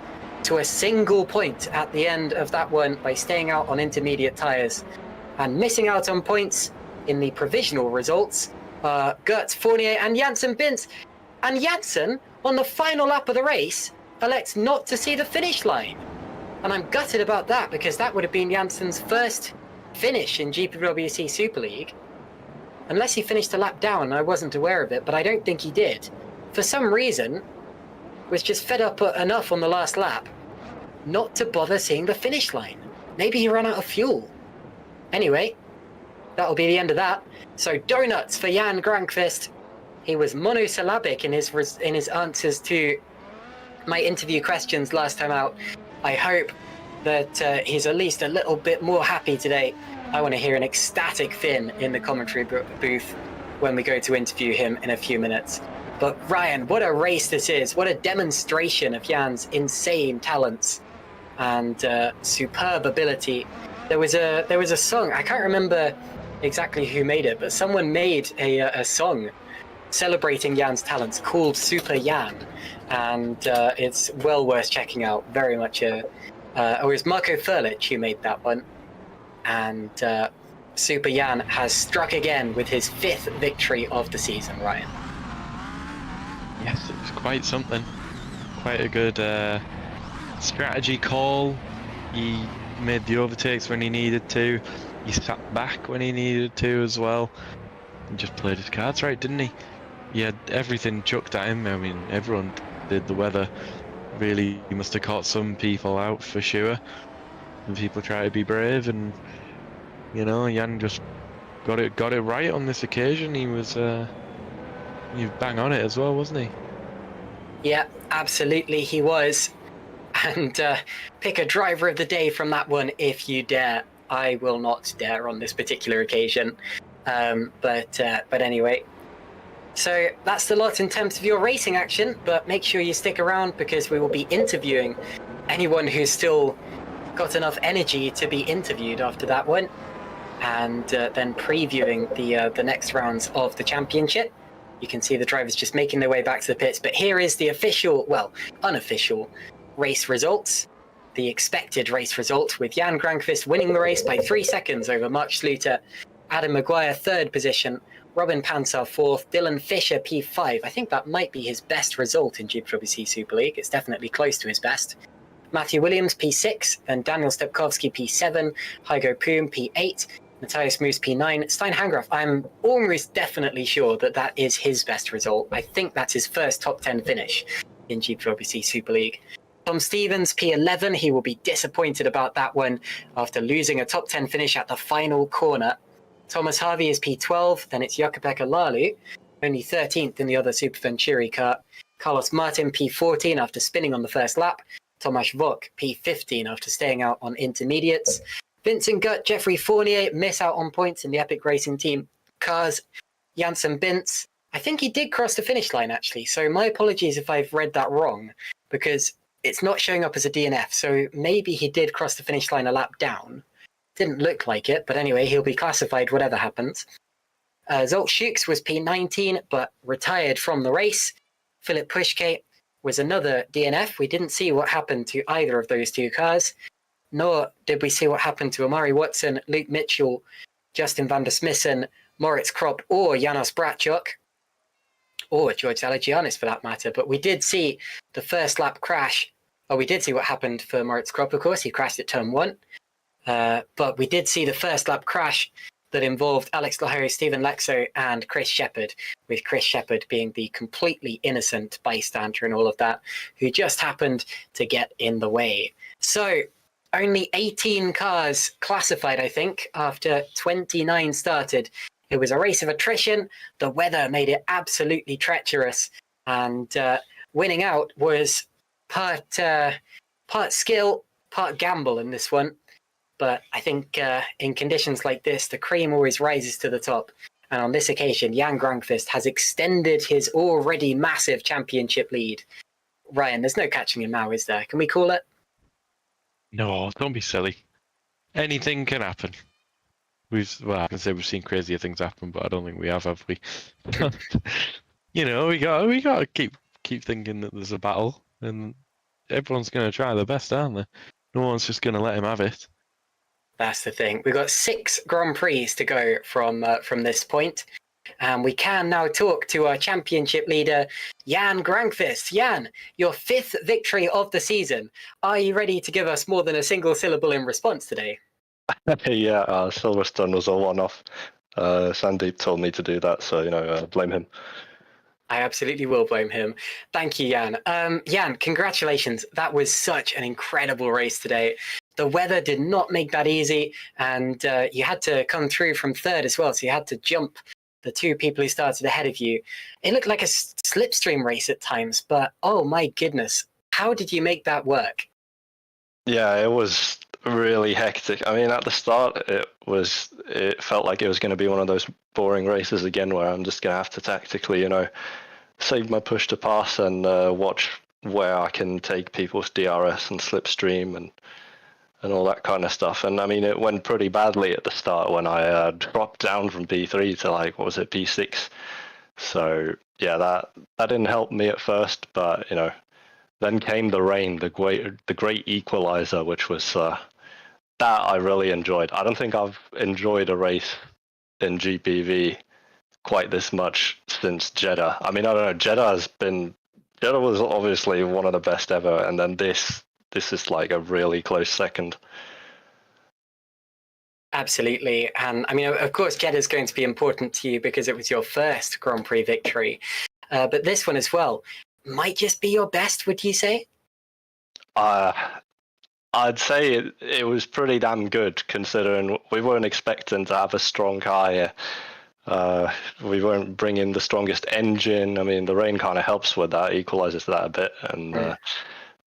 to a single point at the end of that one by staying out on intermediate tyres. And missing out on points in the provisional results are Gertz, Fournier and Janssen Bintz. And Janssen, on the final lap of the race, elects not to see the finish line. And I'm gutted about that because that would have been Janssen's first finish in GPVWC Super League. Unless he finished a lap down, I wasn't aware of it, but I don't think he did. For some reason, was just fed up enough on the last lap not to bother seeing the finish line. Maybe he ran out of fuel. Anyway, that'll be the end of that. So donuts for Jan Granqvist. He was monosyllabic in his answers to my interview questions last time out. I hope that he's at least a little bit more happy today. I want to hear an ecstatic Finn in the commentary booth when we go to interview him in a few minutes. But Ryan, what a race this is. What a demonstration of Jan's insane talents and superb ability. There was a song, I can't remember exactly who made it, but someone made a song celebrating Jan's talents called Super Jan, and it's well worth checking out. Very much it was Marco Furlich who made that one, and Super Jan has struck again with his 5th victory of the season. Ryan. Yes, it was quite something. Quite a good strategy call. He made the overtakes when he needed to. He sat back when he needed to as well. And just played his cards right, didn't he? He had everything chucked at him. I mean, everyone did. The weather really must have caught some people out for sure. And people try to be brave, and you know, Jan just got it right on this occasion. He was bang on it as well, wasn't he? Yeah, absolutely he was. And pick a driver of the day from that one if you dare. I will not dare on this particular occasion. But anyway. So that's the lot in terms of your racing action, but make sure you stick around because we will be interviewing anyone who's still got enough energy to be interviewed after that one, and then previewing the next rounds of the championship. You can see the drivers just making their way back to the pits, but here is the official, well, unofficial race results. The expected race result, with Jan Granqvist winning the race by 3 seconds over Mark Schluter, Adam Maguire 3rd position, Robin Pansar 4th, Dylan Fisher P5. I think that might be his best result in GPWC Super League. It's definitely close to his best. Matthew Williams P6, then Daniel Stepkowski P7, Hygo Poom P8, Matthias Moose P9, Stein Hangraf. I'm almost definitely sure that that is his best result. I think that's his first top 10 finish in GPWC Super League. Tom Stevens P11. He will be disappointed about that one after losing a top 10 finish at the final corner. Thomas Harvey is P12, then it's Jukka-Pekka Lalu, only 13th in the other Super Venturi car. Carlos Martin P14 after spinning on the first lap. Tomasz Vok P15 after staying out on intermediates. Vincent Gutt, Jeffrey Fournier miss out on points in the Epic Racing Team cars. Janssen Bintz, I think he did cross the finish line actually, so my apologies if I've read that wrong, because it's not showing up as a DNF, so maybe he did cross the finish line a lap down. Didn't look like it, but anyway, he'll be classified whatever happens. Zolt Schukes was P19, but retired from the race. Philip Pushke was another DNF. We didn't see what happened to either of those two cars, nor did we see what happened to Amari Watson, Luke Mitchell, Justin van der Smissen, Moritz Kropp, or Janos Bratchuk, or George Zalagianis for that matter. But we did see the first lap crash. Oh, we did see what happened for Moritz Kropp, of course. He crashed at turn 1. But we did see the first lap crash that involved Alex Lahiri, Stephen Lexo, and Chris Shepherd, with Chris Shepherd being the completely innocent bystander in all of that, who just happened to get in the way. So only 18 cars classified, I think, after 29 started. It was a race of attrition. The weather made it absolutely treacherous, and winning out was part skill, part gamble in this one. But I think in conditions like this, the cream always rises to the top. And on this occasion, Jan Granqvist has extended his already massive championship lead. Ryan, there's no catching him now, is there? Can we call it? No, don't be silly. Anything can happen. I can say we've seen crazier things happen, but I don't think we have we? You know, we got to keep thinking that there's a battle, and everyone's going to try their best, aren't they? No one's just going to let him have it. That's the thing. We've got 6 Grand Prix to go from this point. And we can now talk to our championship leader, Jan Granqvist. Jan, your 5th victory of the season. Are you ready to give us more than a single syllable in response today? Yeah, Silverstone was a one-off. Sandeep told me to do that, so, blame him. I absolutely will blame him. Thank you, Jan. Jan, congratulations. That was such an incredible race today. The weather did not make that easy, and you had to come through from 3rd as well, so you had to jump the 2 people who started ahead of you. It looked like a slipstream race at times, but oh my goodness, how did you make that work? Yeah, it was really hectic. I mean, at the start, it felt like it was going to be one of those boring races again, where I'm just going to have to tactically, save my push to pass and watch where I can take people's DRS and slipstream and all that kind of stuff. And I mean, it went pretty badly at the start when I dropped down from P3 to P6. So yeah, that didn't help me at first, but then came the rain, the great equalizer, which was that I really enjoyed. I don't think I've enjoyed a race in GPV quite this much since Jeddah. I mean, I don't know, Jeddah was obviously one of the best ever, and then this is like a really close second. Absolutely. And I mean, of course, Jeddah is going to be important to you because it was your first Grand Prix victory. But this one as well might just be your best, would you say? I'd say it was pretty damn good, considering we weren't expecting to have a strong car here. We weren't bringing the strongest engine. I mean, the rain kind of helps with that, equalizes that a bit. And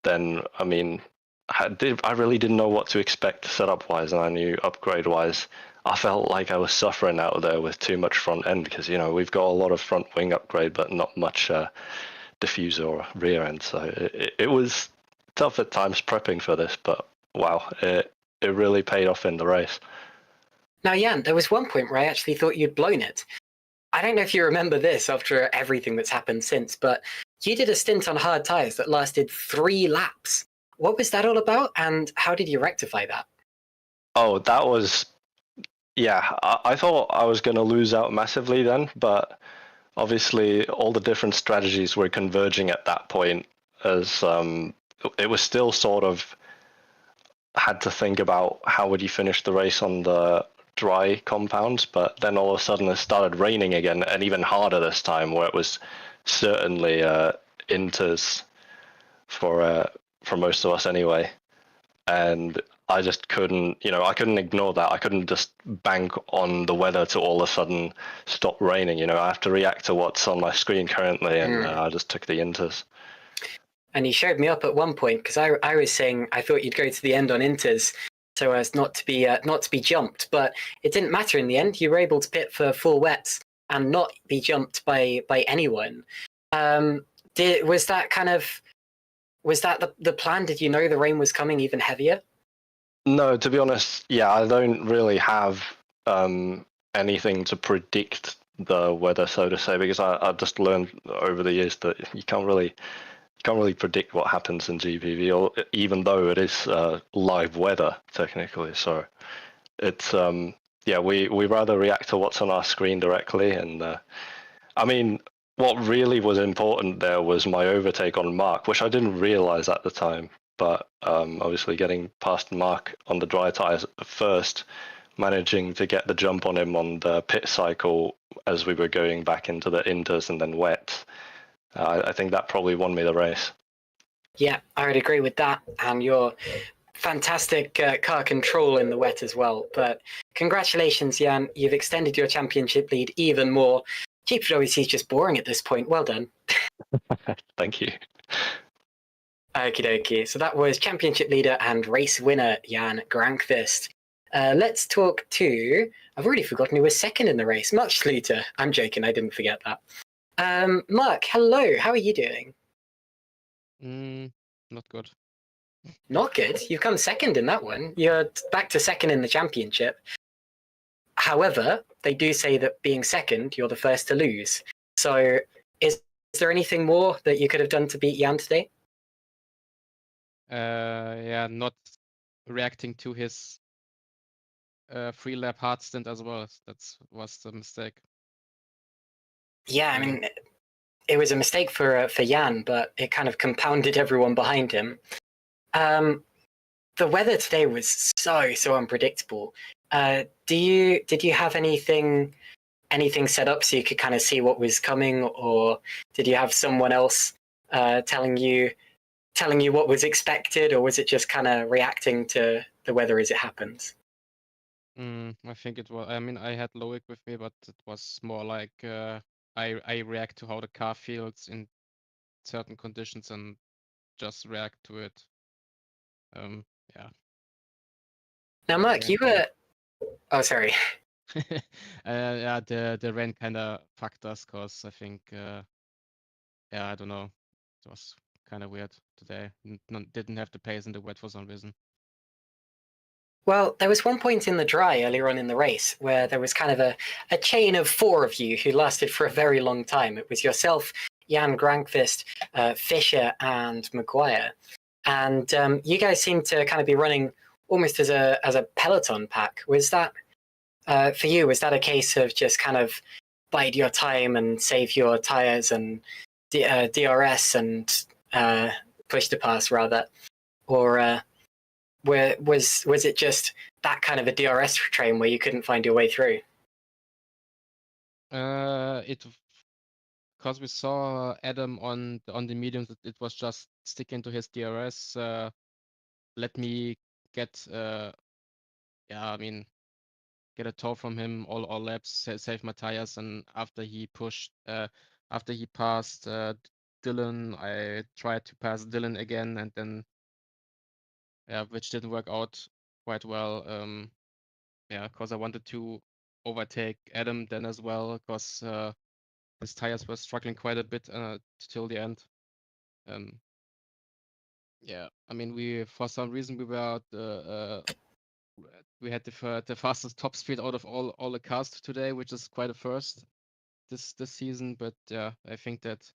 then, I mean, I really didn't know what to expect setup-wise, and I knew upgrade-wise, I felt like I was suffering out there with too much front end, because, we've got a lot of front wing upgrade, but not much diffuser or rear end. So it was tough at times prepping for this, but wow, it really paid off in the race. Now, Jan, there was one point where I actually thought you'd blown it. I don't know if you remember this after everything that's happened since, but you did a stint on hard tyres that lasted 3 laps. What was that all about, and how did you rectify that? Oh, that was... Yeah, I thought I was going to lose out massively then, but obviously all the different strategies were converging at that point, as it was still sort of had to think about how would you finish the race on the dry compounds, but then all of a sudden it started raining again, and even harder this time, where it was certainly inters for most of us anyway. And I just couldn't, I couldn't ignore that. I couldn't just bank on the weather to all of a sudden stop raining. I have to react to what's on my screen currently, and I just took the inters. And you showed me up at one point, because I was saying I thought you'd go to the end on inters so as not to be jumped, but it didn't matter in the end. You were able to pit for full wets and not be jumped by anyone. Was that the plan? Did you know the rain was coming even heavier? No, to be honest, yeah, I don't really have anything to predict the weather, so to say, because I've just learned over the years that you can't really predict what happens in GPV, or even though it is live weather technically. So it's we rather react to what's on our screen directly. And I mean, what really was important there was my overtake on Mark, which I didn't realize at the time. But obviously getting past Mark on the dry tires first, managing to get the jump on him on the pit cycle as we were going back into the inters and then wet. I think that probably won me the race. Yeah, I would agree with that. And your fantastic car control in the wet as well. But congratulations, Jan. You've extended your championship lead even more. GPVWC is just boring at this point. Well done. Thank you. Okie dokie. So that was championship leader and race winner Jan Grankvist. Let's talk to. I've already forgotten who was second in the race. Mark Schluter. I'm joking. I didn't forget that. Mark, hello. How are you doing? Not good. Not good. You've come second in that one. You're back to second in the championship. However, they do say that being second, you're the first to lose. So, is there anything more that you could have done to beat Jan today? Yeah, not reacting to his 3-lap hard stint as well. That was the mistake. Yeah, I mean, it was a mistake for Jan, but it kind of compounded everyone behind him. The weather today was so unpredictable. Did you have anything set up so you could kind of see what was coming, or did you have someone else telling you what was expected, or was it just kind of reacting to the weather as it happened? I think it was. I mean, I had Loic with me, but it was more like I react to how the car feels in certain conditions and just react to it. Yeah. Now, Mark, you were. Oh, sorry. Yeah, the rain kind of fucked us, cause I think, yeah, I don't know, it was kind of weird today. Didn't have the pace in the wet for some reason. Well, there was one point in the dry earlier on in the race where there was kind of a chain of 4 of you who lasted for a very long time. It was yourself, Jan Grankvist, Fischer, and Maguire. And you guys seemed to kind of be running almost as a peloton pack. Was that, for you, was that a case of just kind of bide your time and save your tyres and DRS and push to pass, rather? Or was it just that kind of a DRS train where you couldn't find your way through? Because we saw Adam on the mediums, it was just sticking to his DRS. Let me get I mean, get a tow from him all laps, save my tires, and after he passed Dylan, I tried to pass Dylan again, and then which didn't work out quite well. Because I wanted to overtake Adam then as well, because his tires were struggling quite a bit till the end. I mean, for some reason we had the fastest top speed out of all the cars today, which is quite a first this season. But yeah, I think that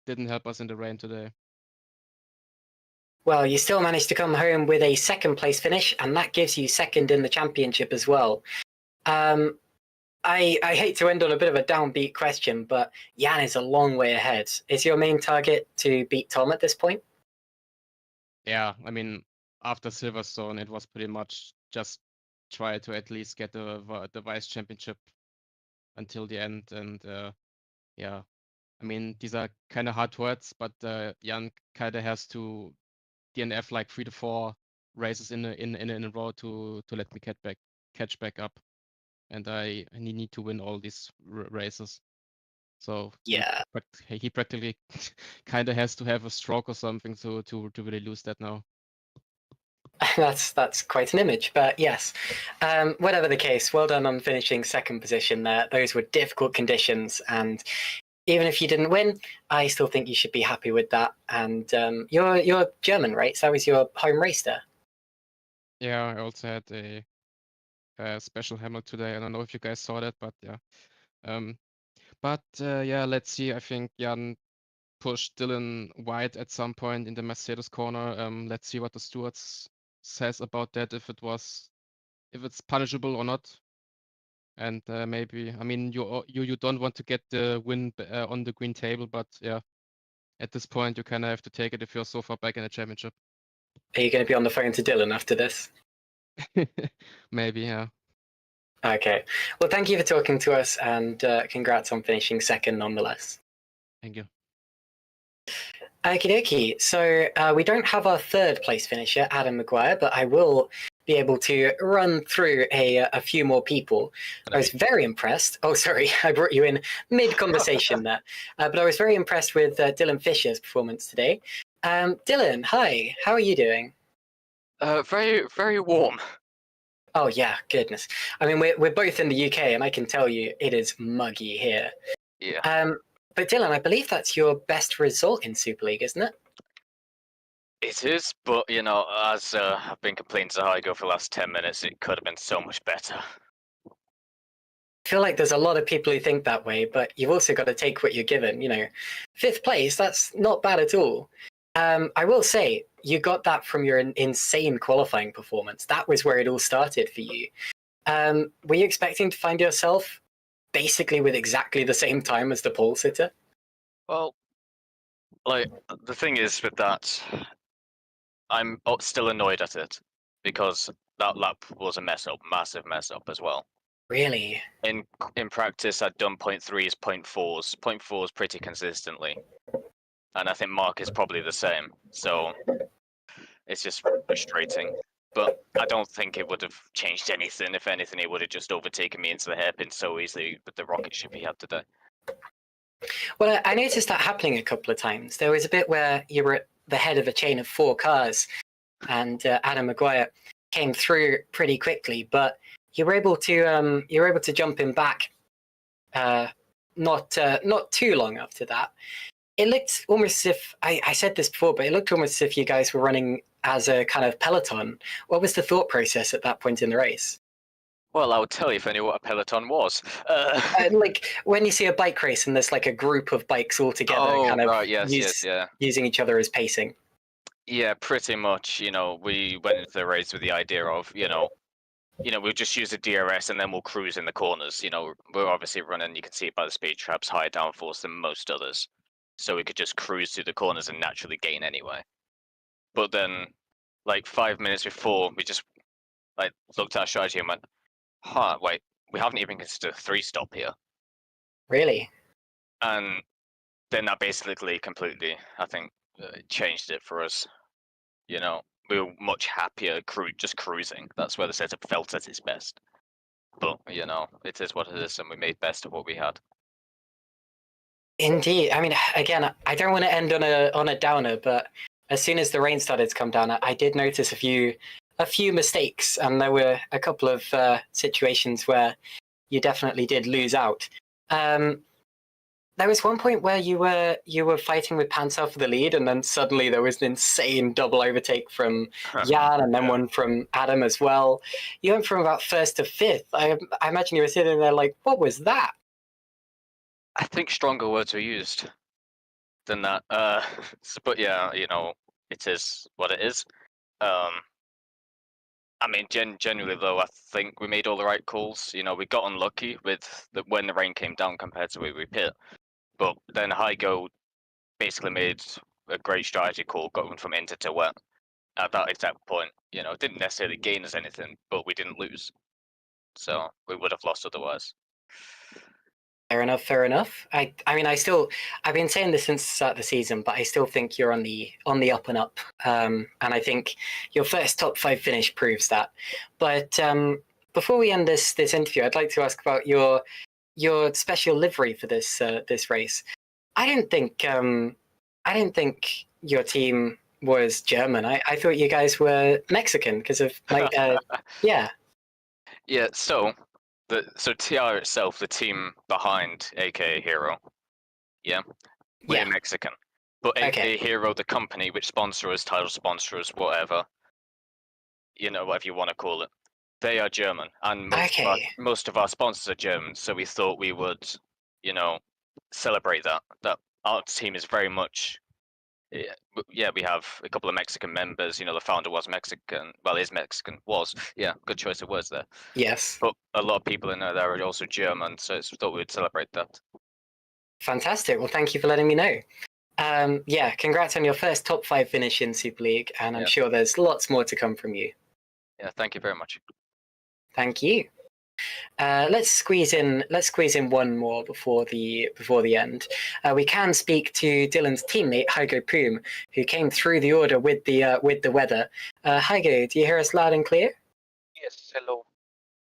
didn't help us in the rain today. Well, you still managed to come home with a second place finish, and that gives you second in the championship as well. I hate to end on a bit of a downbeat question, but Jan is a long way ahead. Is your main target to beat Tom at this point? Yeah, I mean, after Silverstone, it was pretty much just try to at least get the vice championship until the end. And yeah, I mean, these are kind of hard words, but Jan kind of has to DNF like 3 to 4 races in a row to let me catch back up, and I need to win all these races. So yeah, he practically kind of has to have a stroke or something to really lose that now. That's quite an image, but yes. Whatever the case, well done on finishing second position there. Those were difficult conditions, and even if you didn't win, I still think you should be happy with that. And you're German, right? So that was your home race there. Yeah, I also had a special hammer today. I don't know if you guys saw that, but yeah. Yeah, let's see. I think Jan pushed Dylan wide at some point in the Mercedes corner. Let's see what the stewards says about that, if it's punishable or not. And maybe, I mean, you don't want to get the win on the green table, but yeah, at this point you kind of have to take it if you're so far back in the championship. Are you going to be on the phone to Dylan after this? Maybe, yeah. Okay. Well, thank you for talking to us, and congrats on finishing second nonetheless. Thank you. Okie dokie. So we don't have our third place finisher, Adam Maguire, but I will be able to run through a few more people. I was very impressed. Oh, sorry, I brought you in mid-conversation there. But I was very impressed with Dylan Fischer's performance today. Dylan, hi. How are you doing? Very, very warm. Oh yeah, goodness. I mean, we're both in the UK, and I can tell you it is muggy here. Yeah. But Dylan, I believe that's your best result in Super League, isn't it? It is, but you know, as I've been complaining to Hygo for the last 10 minutes, it could have been so much better. I feel like there's a lot of people who think that way, but you've also got to take what you're given. You know, 5th place, that's not bad at all. I will say, you got that from your insane qualifying performance. That was where it all started for you. Were you expecting to find yourself basically with exactly the same time as the pole sitter? Well, like, the thing is with that, I'm still annoyed at it, because that lap was a mess up, massive mess up as well. Really? In practice, I'd done 0.3s, 0.4s, 0.4s pretty consistently. And I think Mark is probably the same, so it's just frustrating. But I don't think it would have changed anything. If anything, it would have just overtaken me into the hairpin so easily with the rocket ship he had today. Well, I noticed that happening a couple of times. There was a bit where you were at the head of a chain of 4 cars, and Adam Maguire came through pretty quickly, but you were able to jump him back. Not too long after that. It looked almost as if I said this before, but it looked almost as if you guys were running as a kind of peloton. What was the thought process at that point in the race? Well, I would tell you if I knew what a peloton was. Like when you see a bike race and there's like a group of bikes all together, kind of right, yes, yeah. using each other as pacing. Yeah, pretty much. You know, we went into the race with the idea of, we'll just use the DRS and then we'll cruise in the corners. You know, we're obviously running, you can see it by the speed traps, higher downforce than most others. So we could just cruise through the corners and naturally gain anyway. But then, like 5 minutes before, we just like looked at our strategy and went, wait, we haven't even considered a 3-stop here. Really? And then that basically completely, I think, changed it for us. You know, we were much happier just cruising. That's where the setup felt at its best. But, you know, it is what it is, and we made best of what we had. Indeed. I mean, again, I don't want to end on a downer, but as soon as the rain started to come down, I did notice a few mistakes, and there were a couple of situations where you definitely did lose out. There was one point where you were fighting with Panzer for the lead, and then suddenly there was an insane double overtake from Jan, and then one from Adam as well. You went from about 1st to 5th. I imagine you were sitting there like, what was that? I think stronger words were used than that. But yeah, you know, it is what it is. I mean, genuinely though, I think we made all the right calls. You know, we got unlucky with when the rain came down compared to where we pit. But then Hygo basically made a great strategy call going from inter to wet at that exact point. You know, it didn't necessarily gain us anything, but we didn't lose. So we would have lost otherwise. Fair enough, fair enough. I mean, I've been saying this since the start of the season, but I still think you're on the up and up. And I think your first top 5 finish proves that. But before we end this interview, I'd like to ask about your special livery for this race. I didn't think your team was German. I thought you guys were Mexican because of like yeah. Yeah, so TR itself, the team behind AKA Hero, we're Mexican. But AKA Hero, the company which sponsor us, title sponsor us, whatever, whatever you want to call it, they are German. And most of our sponsors are German, so we thought we would, celebrate that our team is very much, we have a couple of Mexican members. The founder was Mexican. Well, is Mexican. Was. Yeah, good choice of words there. Yes. But a lot of people in there are also German, so I thought we'd celebrate that. Fantastic. Well, thank you for letting me know. Congrats on your first top 5 finish in Super League, and I'm sure there's lots more to come from you. Yeah, thank you very much. Thank you. Let's squeeze in one more before the end. We can speak to Dylan's teammate Hygo Poom, who came through the order with the weather. Hygo, do you hear us loud and clear? Yes, hello.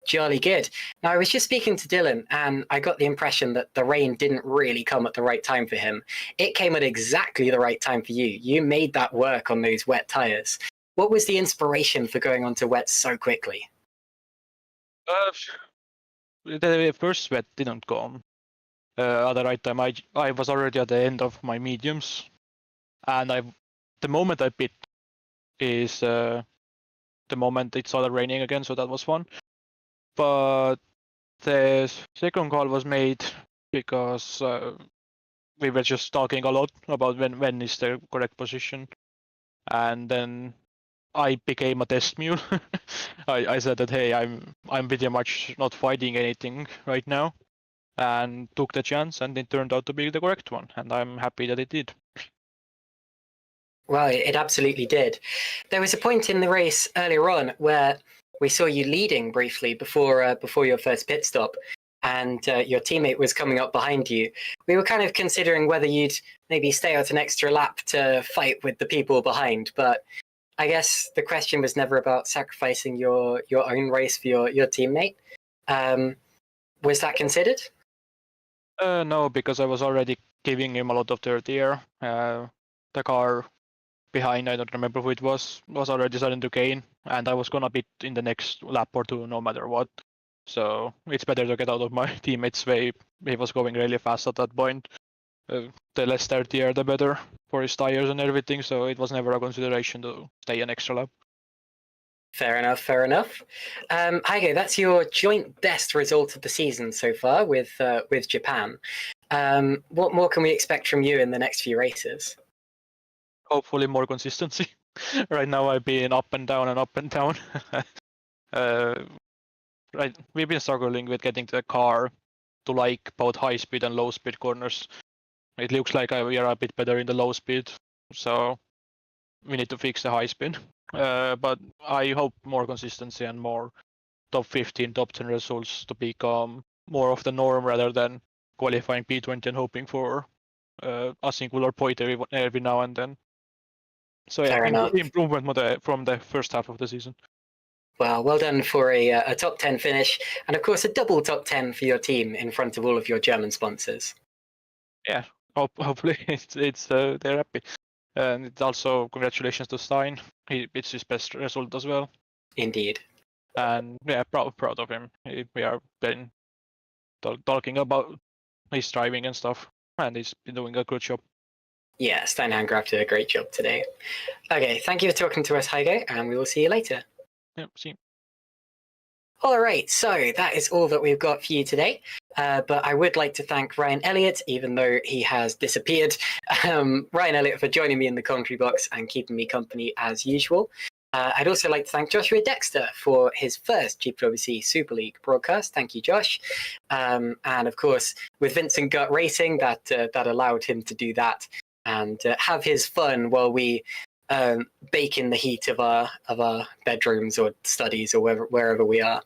jolly good. Now, I was just speaking to Dylan, and I got the impression that the rain didn't really come at the right time for him. It came at exactly the right time for you. You made that work on those wet tires. What was the inspiration for going onto wet so quickly? The first sweat didn't come. At the right time, I was already at the end of my mediums, and the moment I pit is the moment it started raining again, so that was fun. But the second call was made because we were just talking a lot about when is the correct position, and then I became a test mule. I said that, hey, I'm pretty much not fighting anything right now, and took the chance, and it turned out to be the correct one, and I'm happy that it did. Well, it absolutely did. There was a point in the race earlier on where we saw you leading briefly before your first pit stop, and your teammate was coming up behind you. We were kind of considering whether you'd maybe stay out an extra lap to fight with the people behind, but I guess the question was never about sacrificing your own race for your teammate. Was that considered? No, because I was already giving him a lot of third air. The car behind, I don't remember who it was already starting to gain, and I was gonna pit in the next lap or two no matter what. So it's better to get out of my teammate's way. He was going really fast at that point. The less third air, the better for his tires and everything, so it was never a consideration to stay an extra lap. Fair enough, fair enough. Heige, that's your joint best result of the season so far with Japan. What more can we expect from you in the next few races? Hopefully more consistency. Right now I've been up and down and up and down. Right, we've been struggling with getting the car to like both high speed and low speed corners. It looks like we are a bit better in the low speed, so we need to fix the high speed. But I hope more consistency and more top 15, top 10 results to become more of the norm rather than qualifying P20 and hoping for a singular point every now and then. So yeah, improvement from the first half of the season. Well done for a top 10 finish, and of course a double top 10 for your team in front of all of your German sponsors. Yeah, hopefully they're happy. And it's also congratulations to Stein. It's his best result as well. Indeed. And yeah, proud of him. We are been talking about his driving and stuff, and he's been doing a good job. Yeah, Steinhandgraf did a great job today. Okay, thank you for talking to us, Heige, and we will see you later. Yeah, see you. All right, so that is all that we've got for you today. But I would like to thank Ryan Elliott, even though he has disappeared. Ryan Elliott for joining me in the commentary box and keeping me company as usual. I'd also like to thank Joshua Dexter for his first GPVWC Super League broadcast. Thank you, Josh. And of course, with Vincent Gut Racing, that allowed him to do that and have his fun while we bake in the heat of our bedrooms or studies or wherever we are.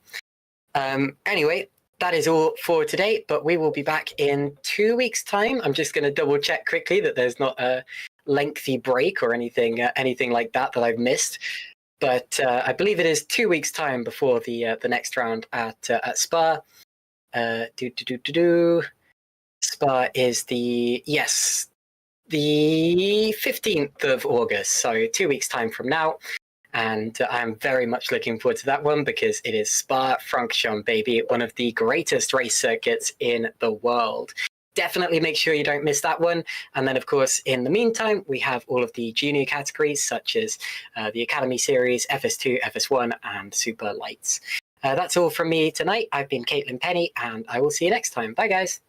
Anyway, that is all for today, but we will be back in 2 weeks' time. I'm just going to double check quickly that there's not a lengthy break or anything like that I've missed. But I believe it is 2 weeks' time before the next round at Spa. Spa is the 15th of August, so 2 weeks' time from now. And I'm very much looking forward to that one because it is Spa-Francorchamps, baby, one of the greatest race circuits in the world. Definitely make sure you don't miss that one. And then, of course, in the meantime, we have all of the junior categories, such as the Academy Series, FS2, FS1, and Super Lights. That's all from me tonight. I've been Caitlin Penny, and I will see you next time. Bye, guys.